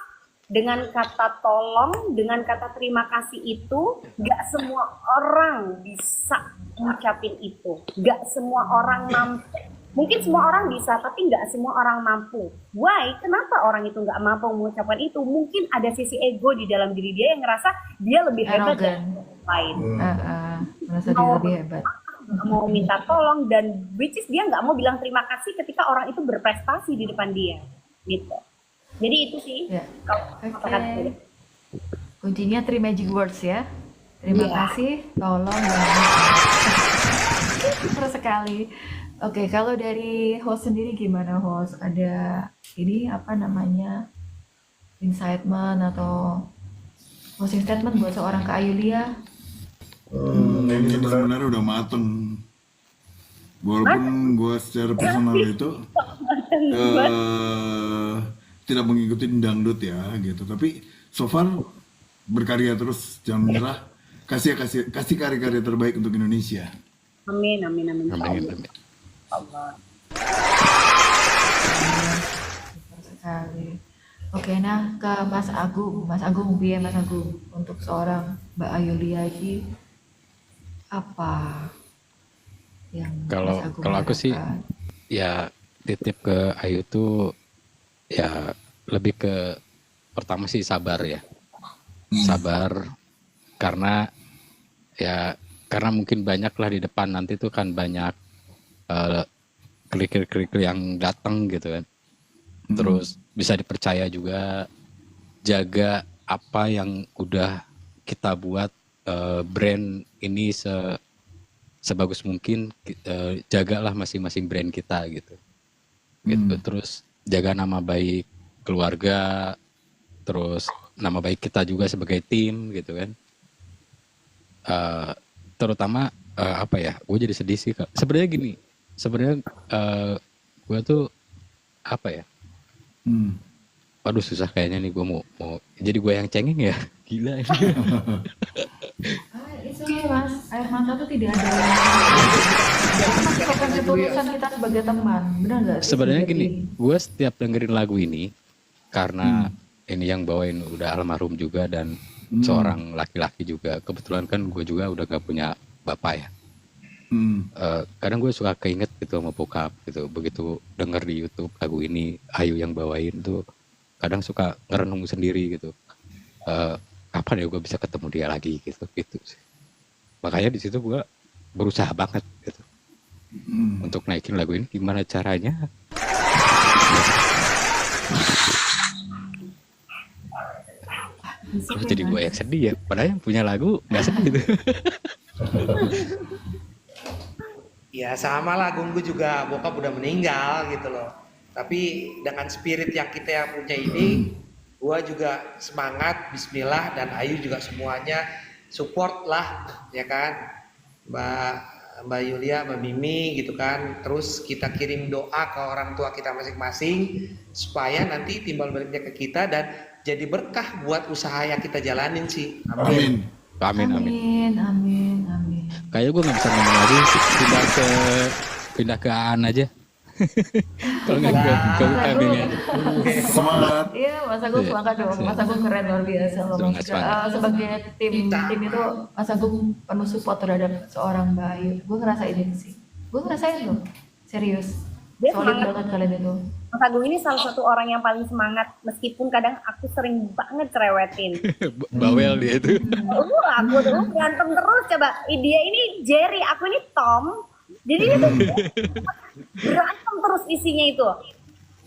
dengan kata tolong, dengan kata terima kasih itu gak semua orang bisa ngucapin itu. Gak semua orang mampu. Mungkin semua orang bisa, tapi gak semua orang mampu. Why? Kenapa orang itu gak mampu mengucapkan itu? Mungkin ada sisi ego di dalam diri dia yang ngerasa dia lebih hebat dari Arogan. orang lain. Merasa dia lebih hebat. Nggak mau minta tolong, dan which is dia nggak mau bilang terima kasih ketika orang itu berprestasi di depan dia gitu. Jadi itu sih Ya. kalau Oke. kata-kata. Kuncinya 3 magic words ya. Terima Iya. kasih, tolong, dan maaf. Terus sekali. Oke, kalau dari host sendiri gimana host? Ada ini apa namanya, incitement atau closing statement buat seorang Kak Ayulia? Ini sebenarnya udah mateng. Walaupun gue secara personal itu tidak mengikuti dangdut ya gitu, tapi so far berkarya terus, jangan menyerah, kasih karya-karya terbaik untuk Indonesia. Amin, amin, amin. Amin, amin. Allah. Super sekali. Oke, nah ke Mas Agung, biar Mas Agung, untuk seorang Mbak Ayulia ini apa yang Kalau Mas Agung aku sih harapkan? ya titip ke Ayu tuh ya lebih ke pertama sih sabar ya. Sabar karena mungkin banyak lah di depan nanti tuh kan banyak kerikil-kerikil yang datang gitu kan. Terus bisa dipercaya juga, jaga apa yang udah kita buat, brand ini sebagus mungkin, jagalah masing-masing brand kita gitu. Terus jaga nama baik keluarga, terus nama baik kita juga sebagai tim gitu kan. Terutama apa ya, gue jadi sedih sih Kak. Sebenarnya gue tuh apa ya, waduh susah kayaknya nih, gue mau jadi gue yang cengeng ya, gila ini. Itu Mas, air mata tuh tidak ada yang melakukan ketulusan kita sebagai teman, benar nggak sih? Sebenarnya Jadi, gini, gue setiap dengerin lagu ini karena ini yang bawain udah almarhum juga dan seorang laki-laki juga. Kebetulan kan gue juga udah gak punya bapak ya. Kadang gue suka keinget gitu sama bokap gitu. Begitu denger di YouTube lagu ini Ayu yang bawain tuh, kadang suka ngerenung sendiri gitu. Kapan ya gue bisa ketemu dia lagi gitu sih. Makanya di situ gue berusaha banget gitu untuk naikin lagu ini. Gimana caranya? Terus jadi gue yang sedih ya, padahal yang punya lagu nggak sedih gitu. Ya sama lah, Gunggu juga bokap udah meninggal gitu loh. Tapi dengan spirit yang kita yang punya ini, gua juga semangat, bismillah, dan Ayu juga semuanya support lah, ya kan, Mbak Yulia, Mbak Mimi gitu kan. Terus kita kirim doa ke orang tua kita masing-masing supaya nanti timbal baliknya ke kita dan jadi berkah buat usaha yang kita jalanin sih. Amin. Amin. amin. Kayaknya gue nggak bisa ngomong lagi, pindah ke Aan aja. Kalau nggak ke Amin aja. Semangat. Iya, Mas Agung semangat dong. Mas Agung keren, luar biasa loh. Semangat. Sebagai tim itu, Mas Agung penuh support terhadap seorang Mbak Ayu. Gue ngerasain itu sih. Gue ngerasain loh, serius. Dia Solid semangat. banget kalian itu. Mas Agung ini salah satu orang yang paling semangat, meskipun kadang aku sering banget cerewetin. Bawel dia itu. Aku tuh berantem terus, coba dia ini Jerry, aku ini Tom. Jadi dia tuh berantem terus isinya itu.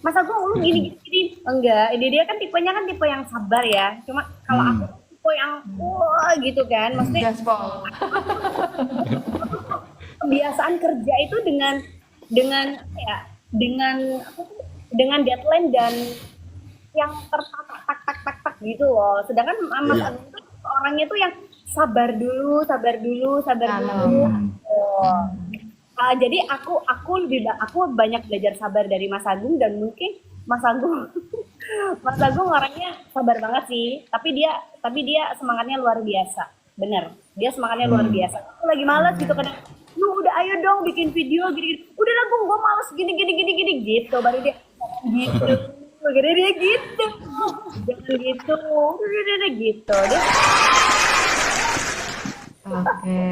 Mas Agung lu gini gini, gini. Enggak, dia kan tipenya kan tipe yang sabar ya. Cuma kalau aku tipe yang wah gitu kan. Maksudnya Gaspol. kebiasaan kerja itu dengan apa ya, dengan deadline dan yang tertata tak tak tak tak gitu loh. Sedangkan Mas Iya. Agung tuh orangnya tuh yang sabar dulu, sabar dulu, sabar dulu. Kalem. Oh. Jadi aku banyak belajar sabar dari Mas Agung, dan mungkin Mas Agung Mas Agung orangnya sabar banget sih, tapi dia semangatnya luar biasa. Bener, dia semangatnya luar biasa. Aku lagi malas gitu kadang, lu udah ayo dong bikin video gini, udah lah gue malas gini gitu, baru dia gitu. Baru dia gitu, jangan gitu, udah gitu. Dia Oke,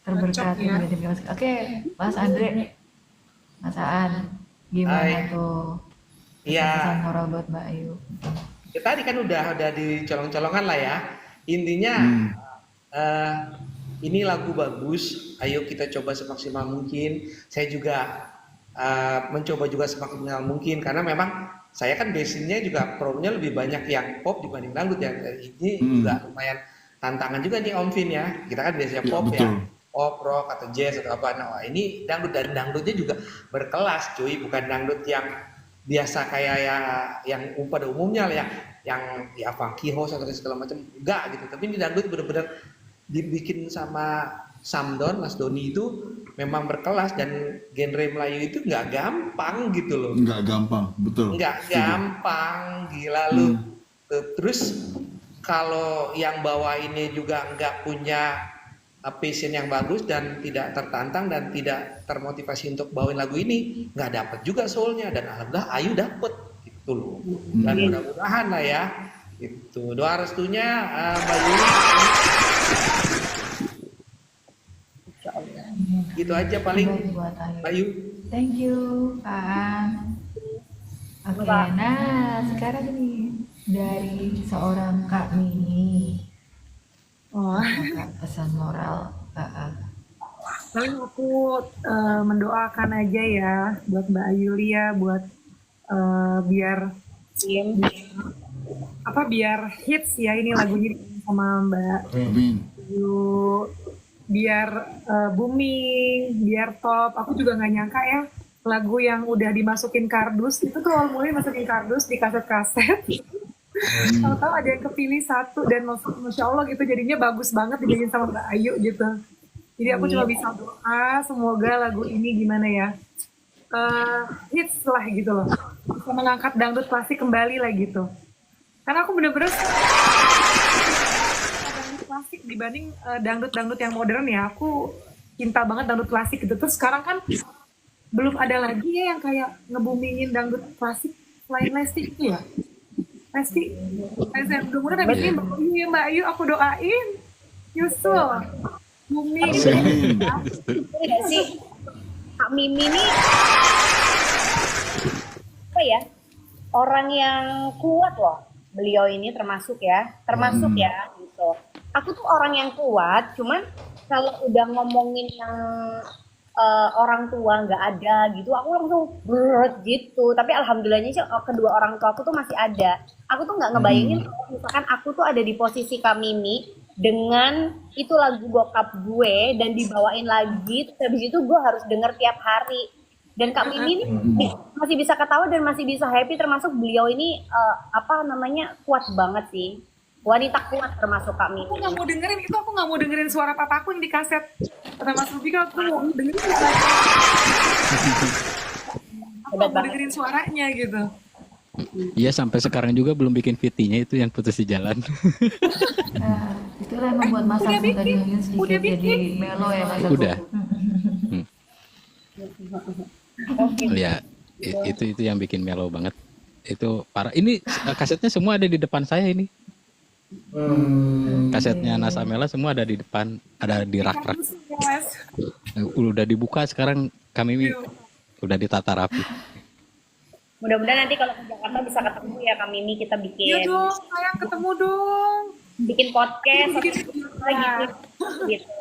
terberkati Cocok ya. berarti Mas. Oke, Mas Andre, Mas Aan, gimana Hai. tuh Iya. pesan moral buat Mbak Ayu? Ya, tadi kan udah dicolong-colongan lah ya. Intinya eh, ini lagu bagus, ayo kita coba semaksimal mungkin. Saya juga mencoba juga semaksimal mungkin karena memang saya kan basicnya juga programnya lebih banyak yang pop dibanding dangdut ya. Ini juga lumayan tantangan juga nih Om Vin ya. Kita kan biasanya Ya, pop betul. ya, pop, rock atau jazz atau apa. Nah, wah, ini dangdut, dan dangdutnya juga berkelas, cuy. Bukan dangdut yang biasa kayak ya yang pada umumnya lah ya, yang ya funky house atau segala macam, enggak gitu. Tapi ini dangdut bener-bener dibikin sama Samdon, Mas Doni itu memang berkelas, dan genre Melayu itu nggak gampang gitu loh. Nggak gampang, betul. Nggak Setuju. gampang, gila lu. Terus kalau yang bawa ini juga nggak punya passion yang bagus dan tidak tertantang dan tidak termotivasi untuk bawain lagu ini, nggak dapet juga soulnya. Dan alhamdulillah Ayu dapet gitu loh. Dan mudah-mudahan lah ya, itu doa restunya Mbak Yuli. Gitu aja paling Baik buat Ayu. Mbak Yu. Thank you, Pak Aan. Oke, nah sekarang nih dari seorang Kak Mini, Oh, Kak, pesan moral Kak Aan. paling aku mendoakan aja ya buat Mbak Yulia, buat biar tim biar hits ya ini lagunya sama Mbak Amin. Yu, biar booming, biar top. Aku juga nggak nyangka ya lagu yang udah dimasukin kardus itu tuh awal mulai masukin kardus di kaset-kaset. Tahu-tahu ada yang kepilih satu dan masya Allah gitu, jadinya bagus banget dijadiin sama Mbak Ayu gitu. Jadi aku cuma bisa doa semoga lagu ini gimana ya, hits lah gitu loh, bisa mengangkat dangdut klasik kembali lah gitu. Karena aku bener-bener dangdut klasik dibanding dangdut-dangdut yang modern ya, aku cinta banget dangdut klasik gitu. Terus sekarang kan belum ada lagi ya yang kayak ngebumingin dangdut klasik selain Lesti itu ya. Lesti, saya mudah-mudahan habis ini Mbak Ayu aku doain Yusul booming. Amin. nggak sih Kak Mimi ini apa ya, orang yang kuat loh. Beliau ini termasuk ya gitu. Aku tuh orang yang kuat, cuman kalau udah ngomongin yang orang tua nggak ada gitu, aku langsung berat gitu. Tapi alhamdulillahnya sih kedua orang tua aku tuh masih ada. Aku tuh nggak ngebayangin kalau misalkan aku tuh ada di posisi Kak Mimi dengan itu lagu bokap gue dan dibawain lagi, terus habis itu gue harus denger tiap hari. Dan Kak Mimi ini masih bisa ketawa dan masih bisa happy, termasuk beliau ini kuat banget sih. Wanita kuat termasuk Kak Mimi. Aku nggak mau dengerin itu, aku nggak mau dengerin suara papaku yang di kaset. Kata Mas Ruby kalau aku mau dengerin aku nggak mau dengerin suaranya gitu. Iya, sampai sekarang juga belum bikin VT-nya itu yang putus di jalan. Nah, itulah yang membuat Mas Agung tadi mungkin sedikit jadi melo ya Mas Agung. Udah. Ya, itu yang bikin mellow banget. Itu parah. Ini kasetnya semua ada di depan saya ini. Kasetnya Nas Amela semua ada di depan, ada di rak-rak. Udah dibuka sekarang, kami udah ditata rapi. Mudah-mudahan nanti kalau ke Jakarta bisa ketemu ya Kak Mimi, kita bikin. Iya dong, sayang ketemu dong. bikin podcast atau gitu.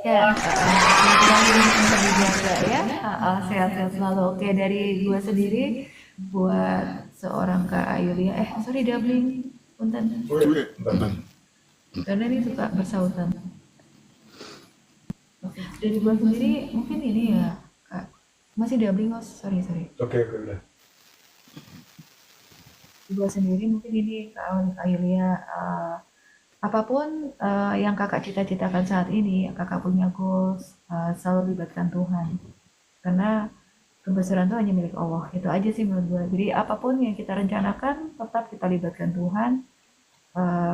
Ya, mudah-mudahan bisa dijaga ya. Sehat-sehat selalu. Oke, dari gua sendiri buat seorang Kak Ayulia. Sorry doubling, punten. Karena ini suka bersautan. Oke, dari gua sendiri mungkin ini ya, Kak. Masih doubling, sorry. Oke, udah. Gua sendiri mungkin ini Kak Ayulia. Apapun yang kakak cita-citakan saat ini, kakak punya goals, selalu libatkan Tuhan. Karena kebesaran itu hanya milik Allah. Itu aja sih menurut gue. Jadi apapun yang kita rencanakan, tetap kita libatkan Tuhan.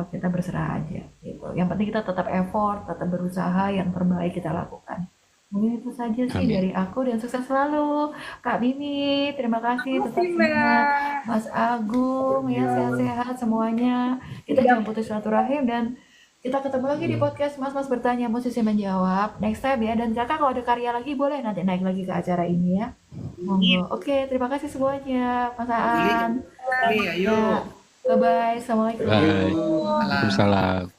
Kita berserah aja. Gitu. Yang penting kita tetap effort, tetap berusaha, yang terbaik kita lakukan. Mungkin itu saja sih dari aku, dan sukses selalu Kak Mimi. Terima kasih, tetap semangat. Mas Agung ya, sehat-sehat semuanya. Kita jangan putus silaturahim, dan kita ketemu lagi di podcast Mas Bertanya Musisi Menjawab next time ya. Dan kakak kalau ada karya lagi boleh nanti naik lagi ke acara ini ya. Monggo. Oke, terima kasih semuanya. Mas Aan. Ayo. Bye bye. Assalamualaikum. Waalaikumsalam.